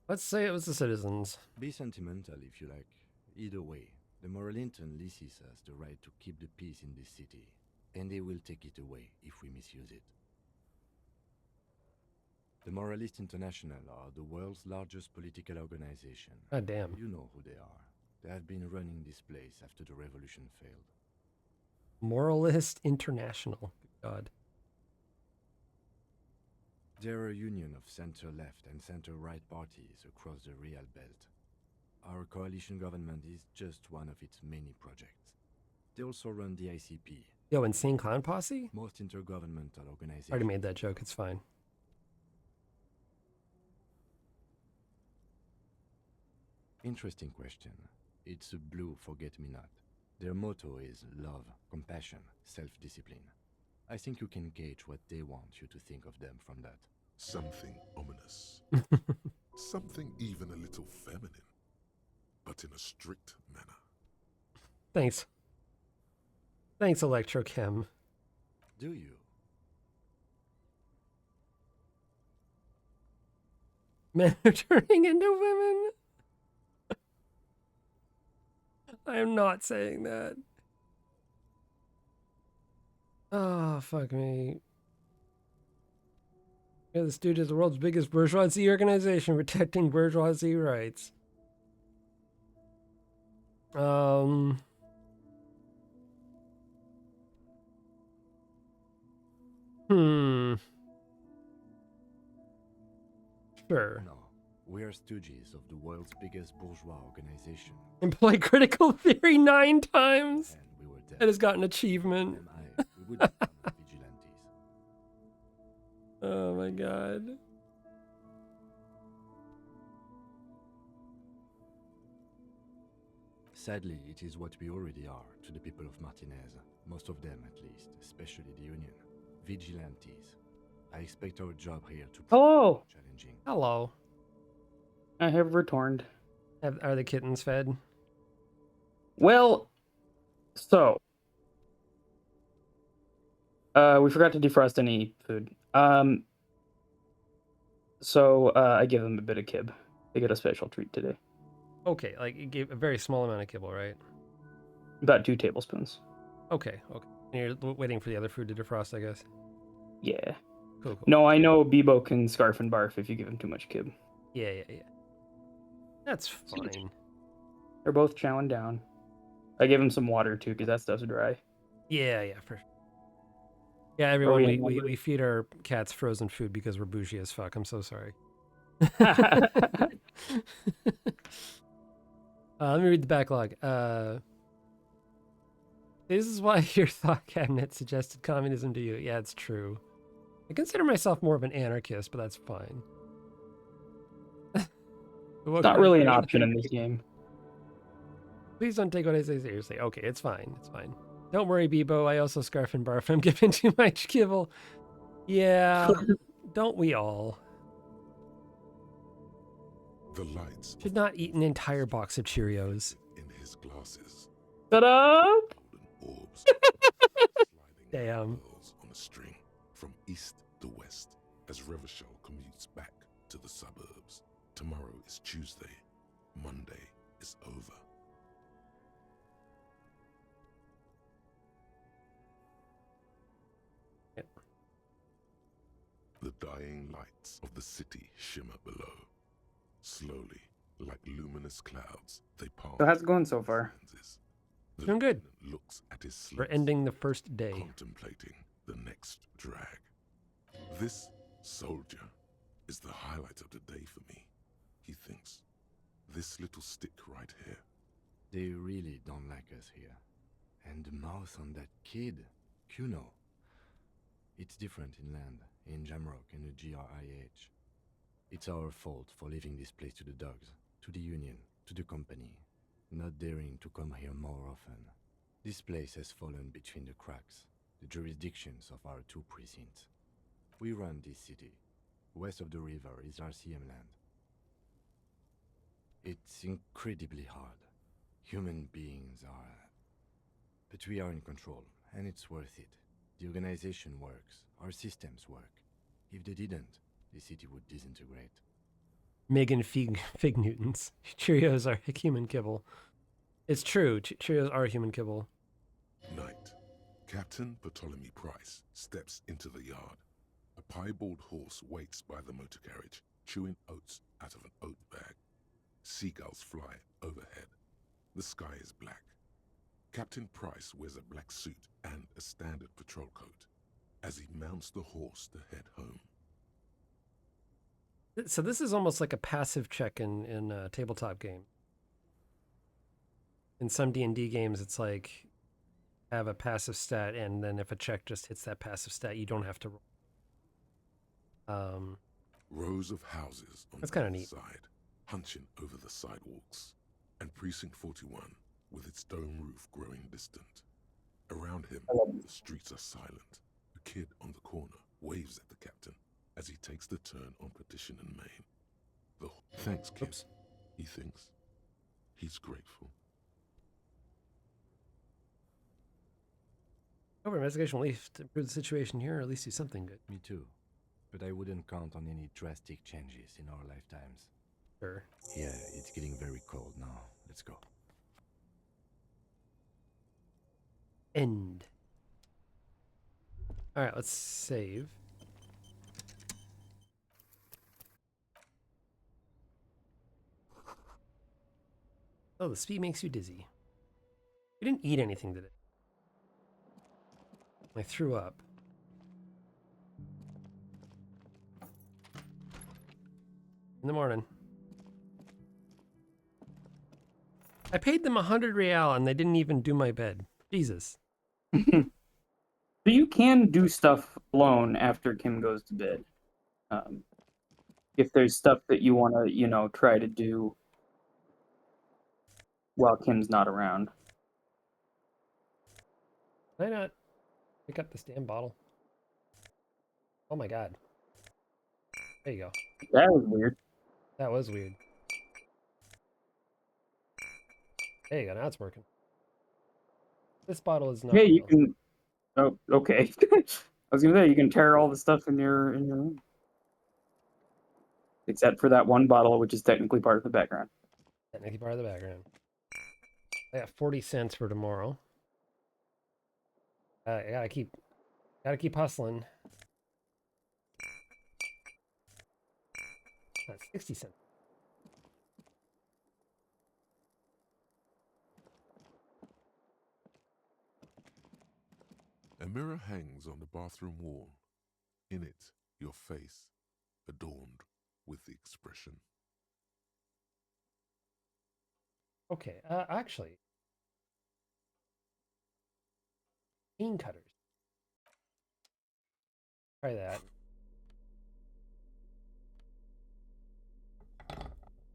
Let's say it was the citizens. Be sentimental if you like. Either way, the moral intern leases us the right to keep the peace in this city, and they will take it away if we misuse it. The Moralist International are the world's largest political organization. God damn. You know who they are. They have been running this place after the revolution failed. Moralist International. God. They're a union of center-left and center-right parties across the Real Belt. Our coalition government is just one of its many projects. They also run the ICP. Yo, Insane Clown Posse? Most intergovernmental organizations. I already made that joke, it's fine. Interesting question. It's a blue forget-me-not. Their motto is love, compassion, self-discipline. I think you can gauge what they want you to think of them from that. Something ominous. Something even a little feminine, but in a strict manner. Thanks. Thanks, Electrochem. Do you? Men are turning into women? I am not saying that. Oh, fuck me. Yeah, this dude is the world's biggest bourgeoisie organization protecting bourgeoisie rights. Sure. No. We are stooges of the world's biggest bourgeois organization. Employ critical theory 9 times. And we were dead. That has got an achievement. We would become vigilantes. Oh my god. Sadly, it is what we already are to the people of Martinez. Most of them, at least, especially the Union. Vigilantes. I expect our job here to be challenging. Hello. I have returned. Are the kittens fed? Well, so we forgot to defrost any food. So I give them a bit of kib. They get a special treat today. Okay, like you gave a very small amount of kibble, right? About 2 tablespoons. Okay. And you're waiting for the other food to defrost, I guess. Yeah. Cool. No, I know Bebo can scarf and barf if you give him too much kib. Yeah. That's fine. They're both chowing down. I gave him some water too, because that stuff's dry. Yeah, for sure. Yeah, everyone, we feed our cats frozen food because we're bougie as fuck. I'm so sorry. Let me read the backlog. This is why your thought cabinet suggested communism to you. Yeah, it's true. I consider myself more of an anarchist, but that's fine. It's not really an option in this game. Please don't take what I say seriously. Okay, it's fine. It's fine. Don't worry, Bebo. I also scarf and barf. I'm giving too much kibble. Yeah, don't we all? The lights should not eat an entire box of Cheerios. In his glasses. Shut up! Orbs Damn. On a string from east to west as Revachol commutes back to the suburbs. Tomorrow is Tuesday. Monday is over. dying lights of the city shimmer below. Slowly, like luminous clouds, they pass. So how's it going so far? The Doing good. Looks at his We're slits, ending the first day. contemplating the next drag. This soldier is the highlight of the day for me, he thinks. This little stick right here. They really don't like us here. And the mouth on that kid, Kuno. It's different inland, in Jamrock and the GRIH. It's our fault for leaving this place to the dogs, to the Union, to the company, not daring to come here more often. This place has fallen between the cracks, the jurisdictions of our two precincts. We run this city. West of the river is RCM land. It's incredibly hard. Human beings are... But we are in control, and it's worth it. The organization works. Our systems work. If they didn't, the city would disintegrate. Megan Fig Newtons. Cheerios are human kibble. It's true. Cheerios are human kibble. Night. Captain Ptolemy Price steps into the yard. A piebald horse waits by the motor carriage, chewing oats out of an oat bag. Seagulls fly overhead. The sky is black. Captain Price wears a black suit and a standard patrol coat as he mounts the horse to head home. So this is almost like a passive check in a tabletop game. In some D&D games, it's like have a passive stat, and then if a check just hits that passive stat, you don't have to roll. Rows of houses on That's kind of the neat. side, hunching over the sidewalks, and Precinct 41 with its dome roof growing distant. Around him, the streets are silent. A kid on the corner waves at the captain as he takes the turn on Petition and Main. Thanks, kid, he thinks. He's grateful. Over investigation will leave to improve the situation here, or at least do something good. Me too. But I wouldn't count on any drastic changes in our lifetimes. Sure. Yeah, it's getting very cold now. Let's go. End. All right, let's save. Oh, the speed makes you dizzy. We didn't eat anything today. I threw up. In the morning. I paid them 100 real and they didn't even do my bed. Jesus. So you can do stuff alone after Kim goes to bed. If there's stuff that you want to, try to do while Kim's not around. Can I not pick up this damn bottle? Oh my god. There you go. That was weird. That was weird. There you go, now it's working. This bottle is not. Hey, you can. Oh, okay. I was gonna say you can tear all the stuff in your room, except for that one bottle, which is technically part of the background. Technically part of the background. I got 40 cents for tomorrow. I gotta keep hustling. That's 60 cents. A mirror hangs on the bathroom wall. In it, your face, adorned with the expression. Okay, actually. Bean cutters. Try that.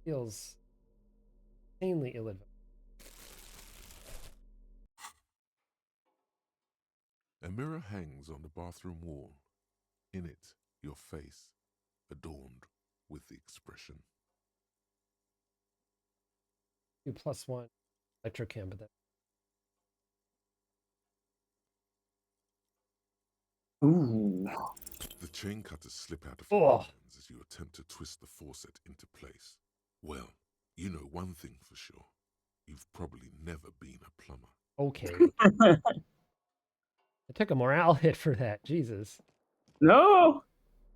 Feels insanely ill-advised. A mirror hangs on the bathroom wall. In it, your face, adorned with the expression. 2+1 electrocam, but that. Ooh. The chain cutters slip out of your hands as you attempt to twist the faucet into place. Well, you know one thing for sure. You've probably never been a plumber. Okay. I took a morale hit for that. Jesus. No.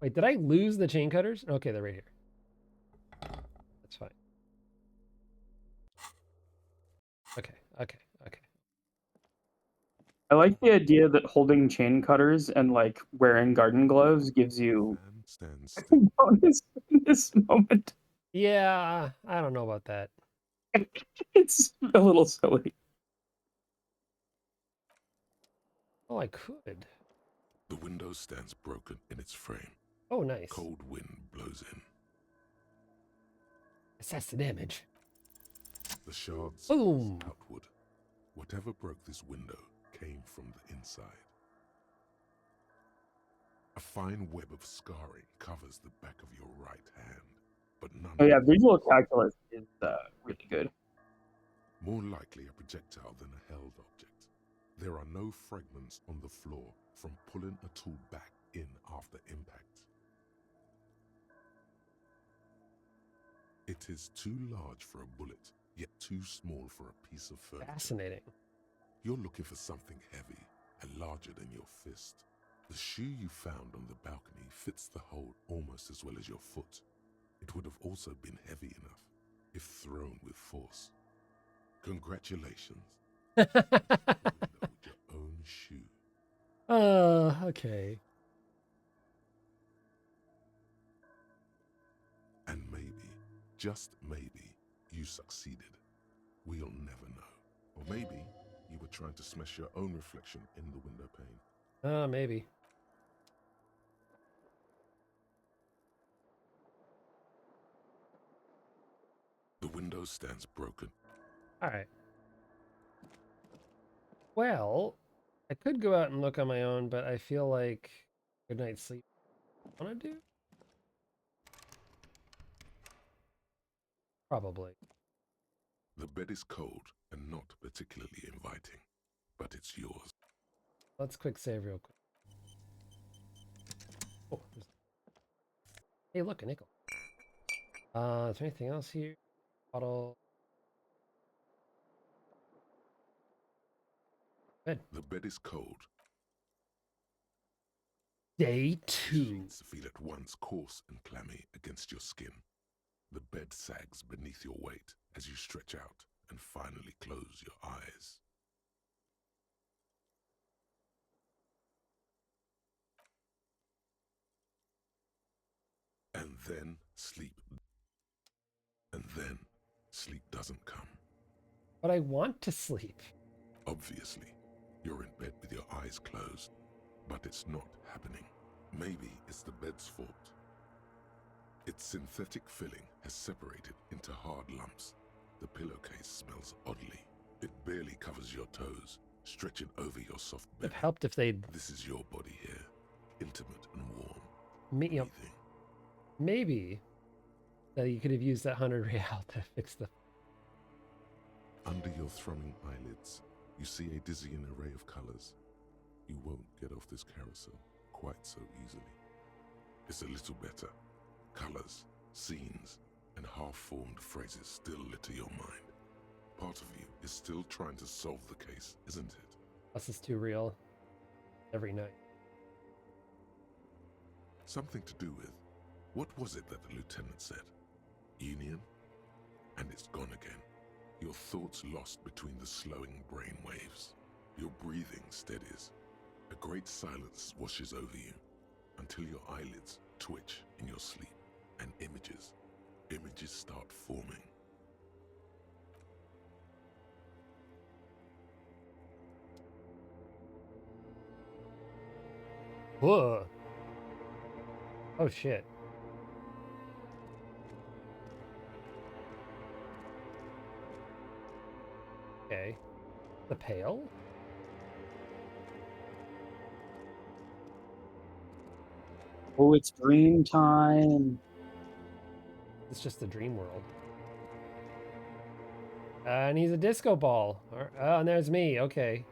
Wait, did I lose the chain cutters? Okay, they're right here. That's fine. Okay. I like the idea that holding chain cutters and like wearing garden gloves gives you bonus in this moment. Yeah, I don't know about that. It's a little silly. Oh, I could. The window stands broken in its frame. Oh, nice. Cold wind blows in. Assess the damage. The shards Boom. outward. Whatever broke this window came from the inside. A fine web of scarring covers the back of your right hand, but none. Oh yeah, visual calculus is really good. More likely a projectile than a held object. There are no fragments on the floor from pulling a tool back in after impact. It is too large for a bullet, yet too small for a piece of furniture. Fascinating. You're looking for something heavy and larger than your fist. The shoe you found on the balcony fits the hole almost as well as your foot. It would have also been heavy enough if thrown with force. Congratulations. With your own shoe. Okay. And maybe, just maybe, you succeeded. We'll never know. Or maybe you were trying to smash your own reflection in the window pane. Maybe. The window stands broken. All right. Well, I could go out and look on my own, but I feel like good night's sleep. Want to do? Probably. The bed is cold and not particularly inviting, but it's yours. Let's quick save real quick. Oh, hey, look, a nickel. Is there anything else here? Bottle. Bed. The bed is cold. Day 2. Sheets feel at once coarse and clammy against your skin. The bed sags beneath your weight as you stretch out and finally close your eyes. And then sleep. And then sleep doesn't come. But I want to sleep. Obviously, you're in bed with your eyes closed, but it's not happening. Maybe it's the bed's fault. Its synthetic filling has separated into hard lumps. The pillowcase smells oddly. It barely covers your toes, stretching over your soft bed. It helped if they'd... This is your body here, intimate and warm. Maybe that you could have used that 100 real to fix the... Under your thrumming eyelids, you see a dizzying array of colors. You won't get off this carousel quite so easily. It's a little better. Colors, scenes, and half-formed phrases still litter your mind. Part of you is still trying to solve the case, isn't it? This is too real. Every night. Something to do with, what was it that the lieutenant said? Union? And it's gone again. Your thoughts lost between the slowing brain waves. Your breathing steadies. A great silence washes over you until your eyelids twitch in your sleep and images start forming. Whoa. Oh shit. Okay. The pail? Oh, it's dream time. It's just a dream world. And he's a disco ball. Oh, and there's me. Okay.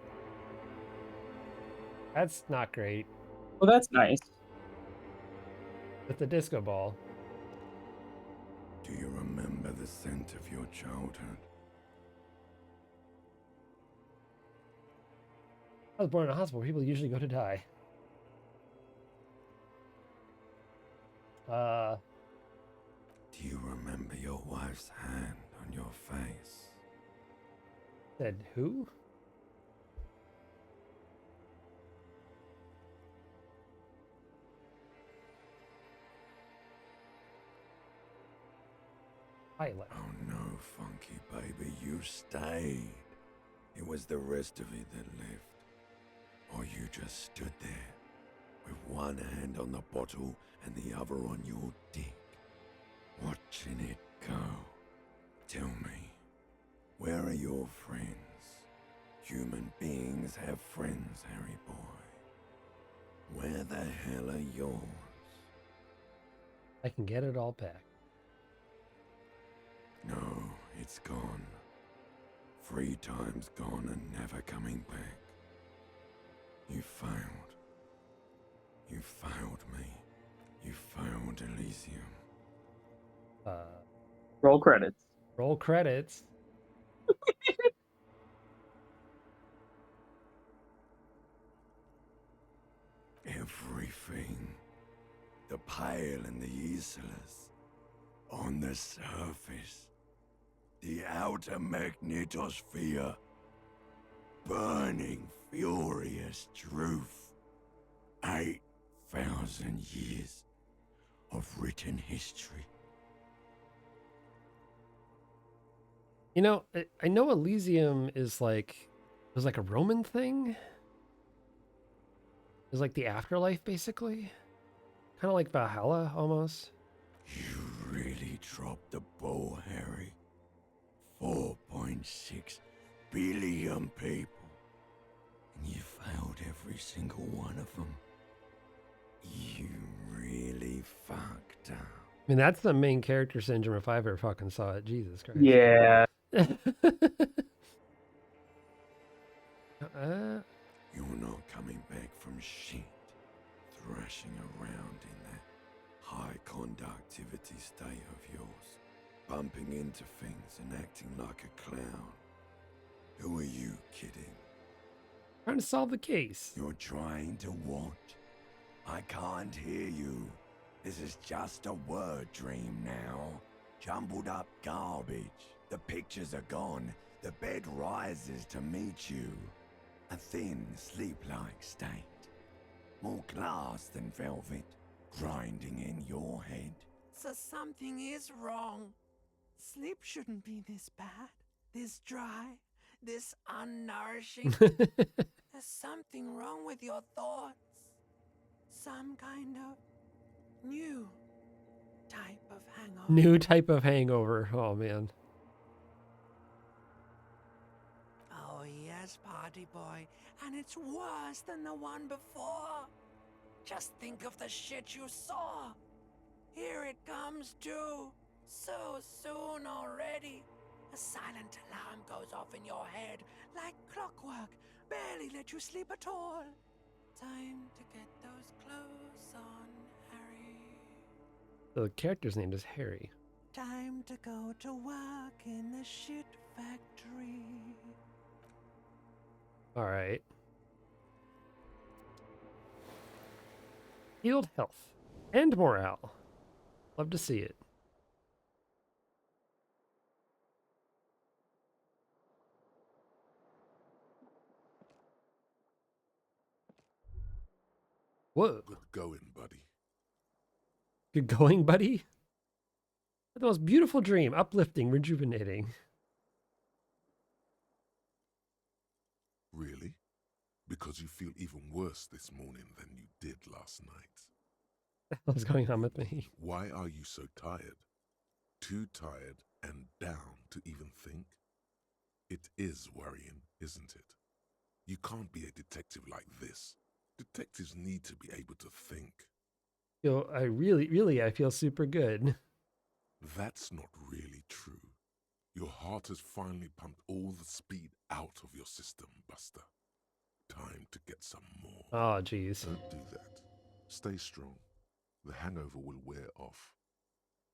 That's not great. Oh, that's nice. With the disco ball. Do you remember the scent of your childhood? I was born in a hospital where people usually go to die. Do you remember your wife's hand on your face? Said who? Pilot. Oh no, Funky baby, you stayed. It was the rest of it that left. Or you just stood there, with one hand on the bottle and the other on your dick, watching it go. Tell me, where are your friends? Human beings have friends, Harry boy. Where the hell are yours? I can get it all back. No, it's gone. 3 times gone and never coming back. You failed. You failed me. You failed Elysium. Roll credits. Roll credits. Everything. The pale and the Aeschylus. On the surface. The outer magnetosphere. Burning, furious truth. 8,000 years of written history. You know, I know Elysium is like, it was like a Roman thing. It was like the afterlife, basically. Kind of like Valhalla, almost. You really dropped the ball, Harry. 4.6 billion people. And you failed every single one of them. You really fucked up. I mean, that's the main character syndrome if I ever fucking saw it. Jesus Christ. Yeah. You're not coming back from shit. Thrashing around in that high conductivity state of yours. Bumping into things and acting like a clown. Who are you kidding? Trying to solve the case. You're trying to what? I can't hear you. This is just a word dream now. Jumbled up garbage. The pictures are gone. The bed rises to meet you. A thin, sleep-like state. More glass than velvet, grinding in your head. So something is wrong. Sleep shouldn't be this bad, this dry, this unnourishing. There's something wrong with your thoughts. Some kind of new type of hangover. New type of hangover. Oh, man. Oh, yes, party boy. And it's worse than the one before. Just think of the shit you saw. Here it comes too. So soon already. A silent alarm goes off in your head like clockwork. Barely let you sleep at all. Time to get those clothes on, Harry. The character's name is Harry. Time to go to work in the shit factory. All right. Healed health and morale. Love to see it. Whoa. Good going, buddy. Good going, buddy. The most beautiful dream, uplifting, rejuvenating. Really? Because you feel even worse this morning than you did last night. What's going on with me? Why are you so tired? Too tired and down to even think? It is worrying, isn't it? You can't be a detective like this. Detectives need to be able to think. Yo, I feel super good. That's not really true. Your heart has finally pumped all the speed out of your system, Buster. Time to get some more. Oh, jeez. Don't do that. Stay strong. The hangover will wear off.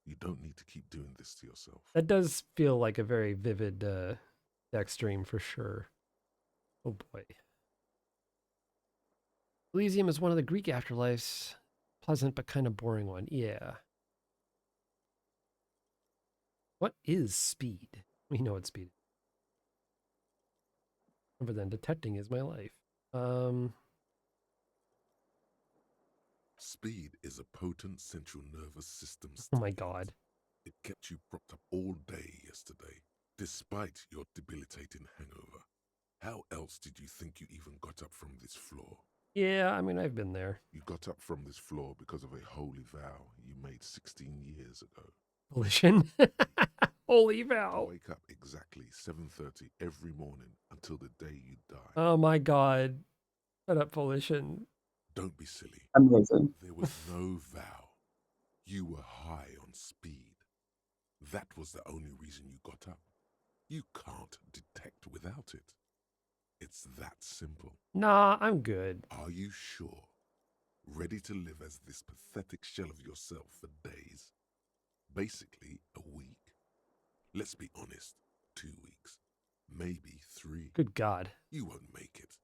You don't need to keep doing this to yourself. That does feel like a very vivid deck stream for sure. Oh boy. Elysium is one of the Greek afterlives pleasant but kind of boring one. Yeah. What is speed? We know what speed is. Other than detecting is my life. Speed is a potent central nervous system Oh stimulant. my god. It kept you propped up all day yesterday, despite your debilitating hangover. How else did you think you even got up from this floor? Yeah, I mean, I've been there. You got up from this floor because of a holy vow you made 16 years ago. Volition? Holy vow. Wake up exactly 7:30 every morning until the day you die. Oh my god. Shut up, Volition. Don't be silly. Amazing. There was no vow. You were high on speed. That was the only reason you got up. You can't detect without it. It's that simple. Nah, I'm good. Are you sure? Ready to live as this pathetic shell of yourself for days? Basically, a week. Let's be honest, 2 weeks. Maybe 3. Good God. You won't make it.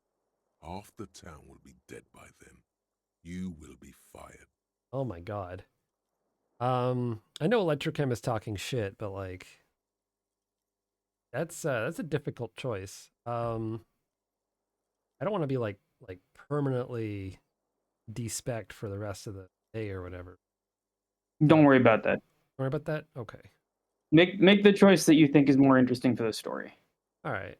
Half the town will be dead by then. You will be fired. Oh my god. I know Electrochem is talking shit, but like that's a difficult choice. I don't want to be like permanently despect for the rest of the day or whatever. Don't worry about that. Don't worry about that? Okay. Make the choice that you think is more interesting for the story. All right.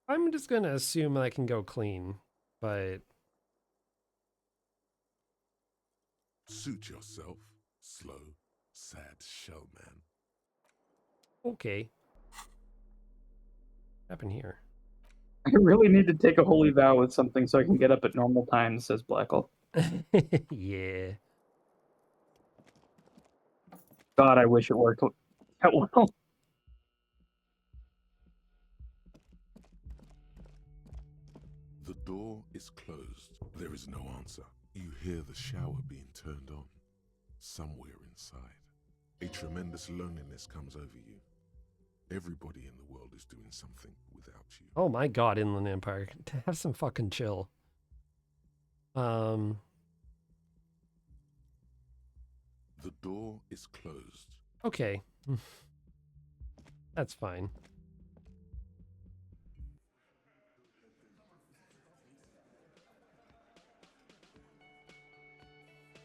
I'm just going to assume I can go clean, but suit yourself, slow, sad shell man. Okay. What happened here? I really need to take a holy vow with something so I can get up at normal times, says Blackle. Yeah. God, I wish it worked that well. The door is closed. There is no answer. You hear the shower being turned on. Somewhere inside, a tremendous loneliness comes over you. Everybody in the world is doing something without you. Oh my god, Inland Empire. Have some fucking chill. The door is closed. Okay. That's fine.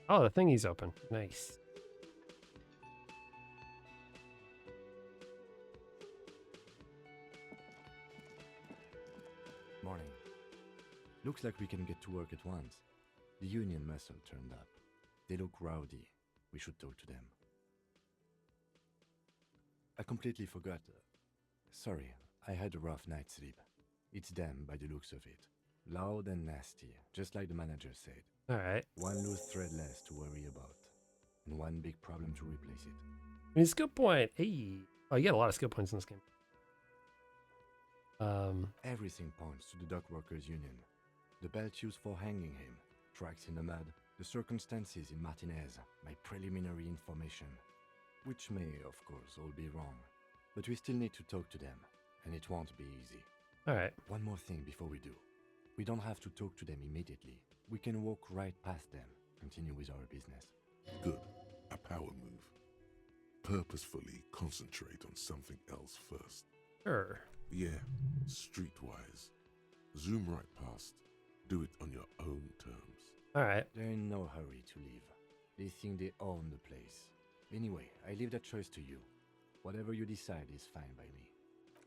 Oh, the thingy's open. Nice. Morning. Looks like we can get to work at once. The Union muscle turned up. They look rowdy. We should talk to them. I completely forgot. Sorry, I had a rough night's sleep. It's them by the looks of it. Loud and nasty, just like the manager said. Alright. One loose thread less to worry about. And one big problem to replace it. I mean, skill point. Hey. Oh, you got a lot of skill points in this game. Everything points to the dock workers union. The belt used for hanging him, tracks in the mud, the circumstances in Martinez, my preliminary information. Which may, of course, all be wrong. But we still need to talk to them, and it won't be easy. Alright. One more thing before we do. We don't have to talk to them immediately. We can walk right past them, continue with our business. Good. A power move. Purposefully concentrate on something else first. Sure. Yeah, streetwise. Zoom right past. Do it on your own terms. Alright. They're in no hurry to leave. They think they own the place. Anyway, I leave that choice to you. Whatever you decide is fine by me.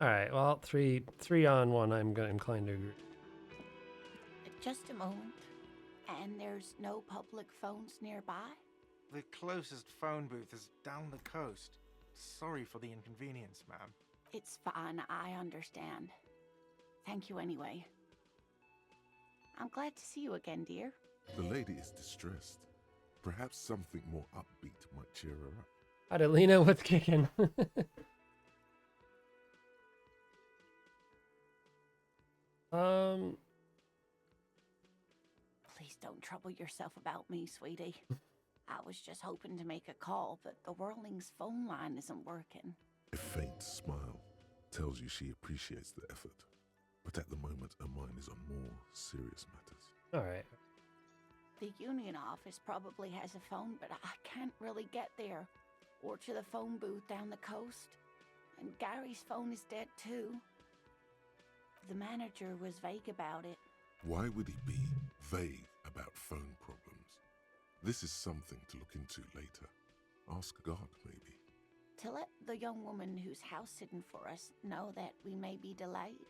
Alright, well, three on one, I'm inclined to agree. Just a moment. And there's no public phones nearby? The closest phone booth is down the coast. Sorry for the inconvenience, ma'am. It's fine, I understand. Thank you anyway. I'm glad to see you again, dear. The lady is distressed. Perhaps something more upbeat might cheer her up. Adelina with kicking. Please don't trouble yourself about me, sweetie. I was just hoping to make a call, but the Whirling's phone line isn't working. A faint smile tells you she appreciates the effort, but at the moment her mind is on more serious matters. All right. The union office probably has a phone, but I can't really get there. Or to the phone booth down the coast. And Gary's phone is dead too. The manager was vague about it. Why would he be vague about phone problems? This is something to look into later. Ask God, maybe. To let the young woman who's house sitting for us know that we may be delayed.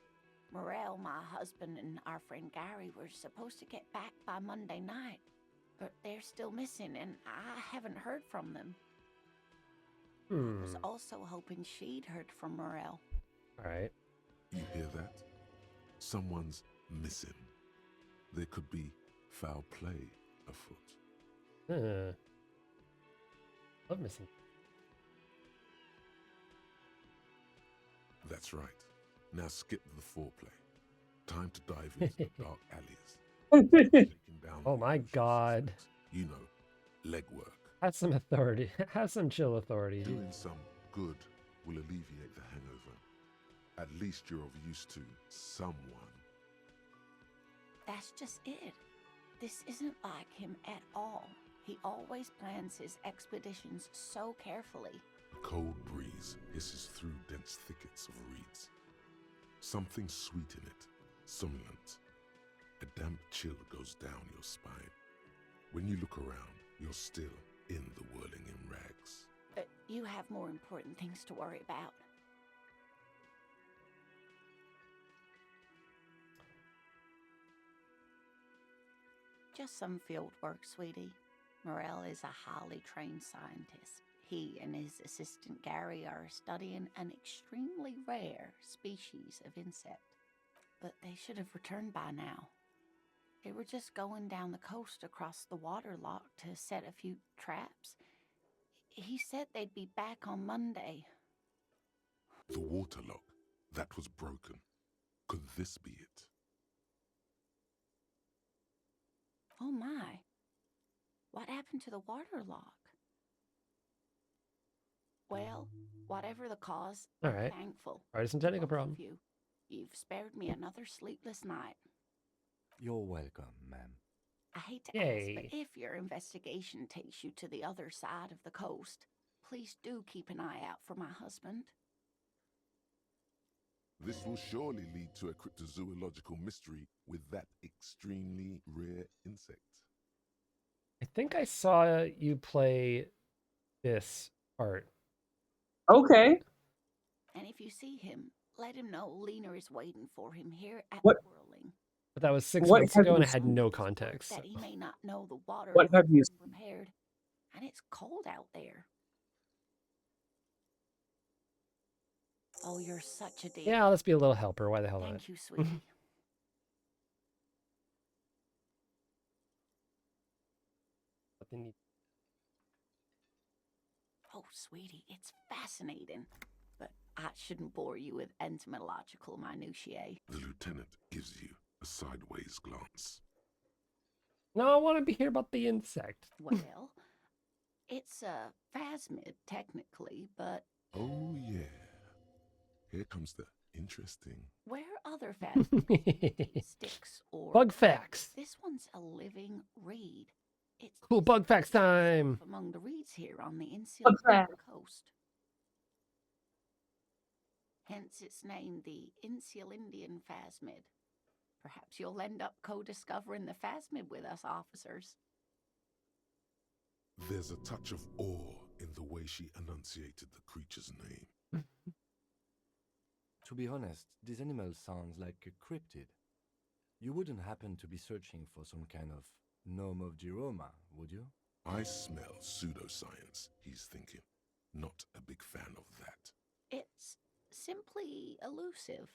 Morel, my husband, and our friend Gary were supposed to get back by Monday night, but they're still missing, and I haven't heard from them. I was also hoping she'd heard from Morel. All right. You hear that? Someone's missing. There could be foul play afoot. Love missing. That's right. Now skip the foreplay. Time to dive into the dark alleys. Oh my God. You know, legwork. Have some authority. Have some chill authority. Doing some good will alleviate the hangover. At least you're of use to someone. That's just it. This isn't like him at all. He always plans his expeditions so carefully. A cold breeze hisses through dense thickets of reeds. Something sweet in it, somnolent. A damp chill goes down your spine. When you look around, you're still in the whirling in rags. You have more important things to worry about. Just some field work, sweetie. Morel is a highly trained scientist. He and his assistant Gary are studying an extremely rare species of insect. But they should have returned by now. They were just going down the coast across the water lock to set a few traps. He said they'd be back on Monday. The water lock, that was broken. Could this be it? Oh my. What happened to the water lock? Well, whatever the cause, all right. I'm thankful. All right, it's some technical problem. You've spared me another sleepless night. You're welcome, ma'am. I hate to ask, but if your investigation takes you to the other side of the coast, please do keep an eye out for my husband. This will surely lead to a cryptozoological mystery with that extremely rare insect. I think I saw you play this part. Okay. And if you see him, let him know Lena is waiting for him here at What? Whirling. But that was 6 months ago, and I had no context. That he may not know the water What have you repaired, and it's cold out there. Oh, you're such a dear. Yeah, let's be a little helper. Why the hell not? Thank you, sweetie. Oh, sweetie, it's fascinating. But I shouldn't bore you with entomological minutiae. The lieutenant gives you a sideways glance. No, I want to be here about the insect. Well, it's a phasmid, technically, but... Oh, yeah. Here comes the interesting... Where other phasmids sticks or... Bug facts. This one's a living reed. It's cool bug facts time. Among the reeds here on the insular coast. Hence its name, the Insulindian phasmid. Perhaps you'll end up co-discovering the phasmid with us, officers. There's a touch of awe in the way she enunciated the creature's name. To be honest, this animal sounds like a cryptid. You wouldn't happen to be searching for some kind of gnome of Jeroma, would you? I smell pseudoscience, he's thinking. Not a big fan of that. It's simply elusive.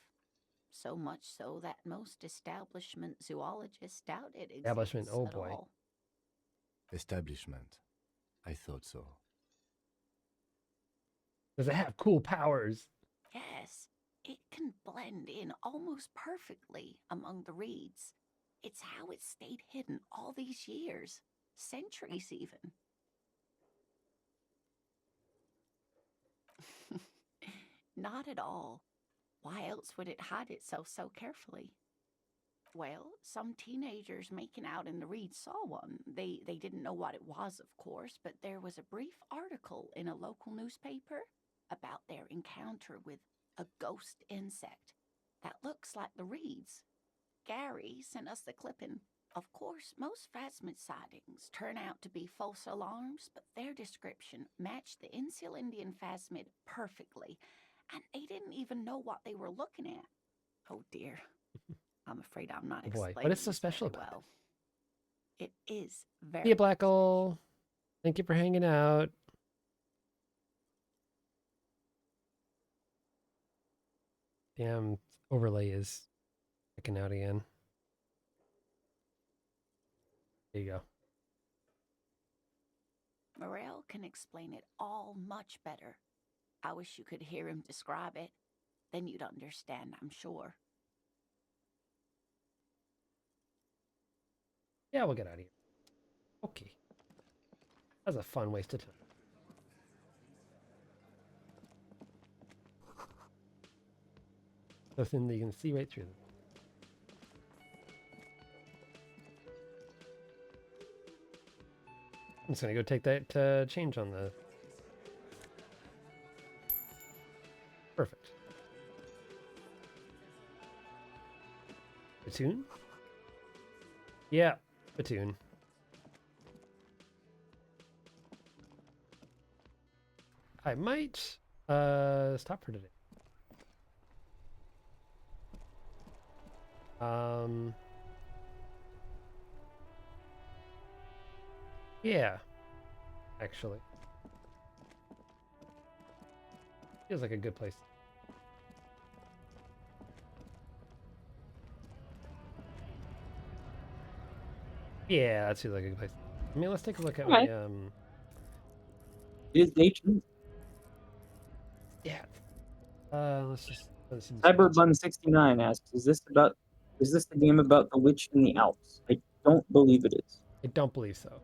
So much so that most establishment zoologists doubt it exists Establishment, oh at boy. all. Establishment. I thought so. Does it have cool powers? Yes, it can blend in almost perfectly among the reeds. It's how it stayed hidden all these years, centuries even. Not at all. Why else would it hide itself so carefully? Well, some teenagers making out in the reed saw one. They didn't know what it was, of course, but there was a brief article in a local newspaper about their encounter with a ghost insect that looks like the reeds. Gary sent us the clipping. Of course, most phasmid sightings turn out to be false alarms, but their description matched the Insular Indian phasmid perfectly, and they didn't even know what they were looking at. Oh dear. I'm afraid I'm not Boy, explaining what is so this special very about well. It is very. See you, Blackle. Thank you for hanging out. Damn, overlay is checking out again. There you go. Morel can explain it all much better. I wish you could hear him describe it. Then you'd understand, I'm sure. Yeah, we'll get out of here. Okay. That was a fun waste of time. Nothing that you can see right through them. I'm just gonna go take that change on the... Perfect. Platoon? Yeah, platoon. I might stop for today. Yeah, actually. Feels like a good place. Yeah, that seems like a good place. I mean, let's take a look at my It is nature. Yeah. Let's just Cyberbun69 asks, is this the game about the witch in the Alps? I don't believe it is. I don't believe so.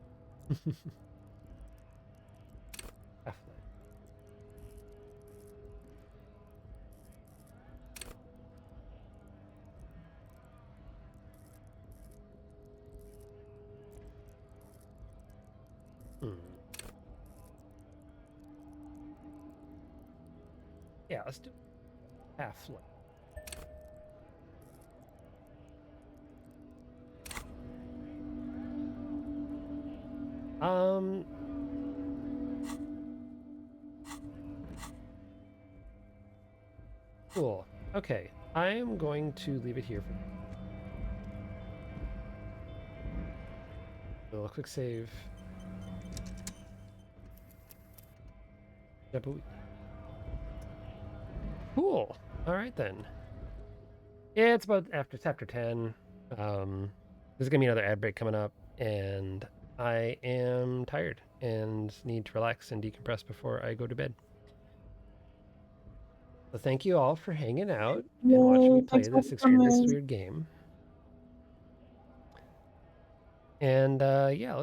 Yeah, let's do Half-Life. Cool. Okay, I am going to leave it here for a little quick save. Cool. All right then. Yeah, it's about after chapter 10. There's gonna be another ad break coming up, and I am tired and need to relax and decompress before I go to bed. So thank you all for hanging out and watching me play this extremely weird game. And yeah, let's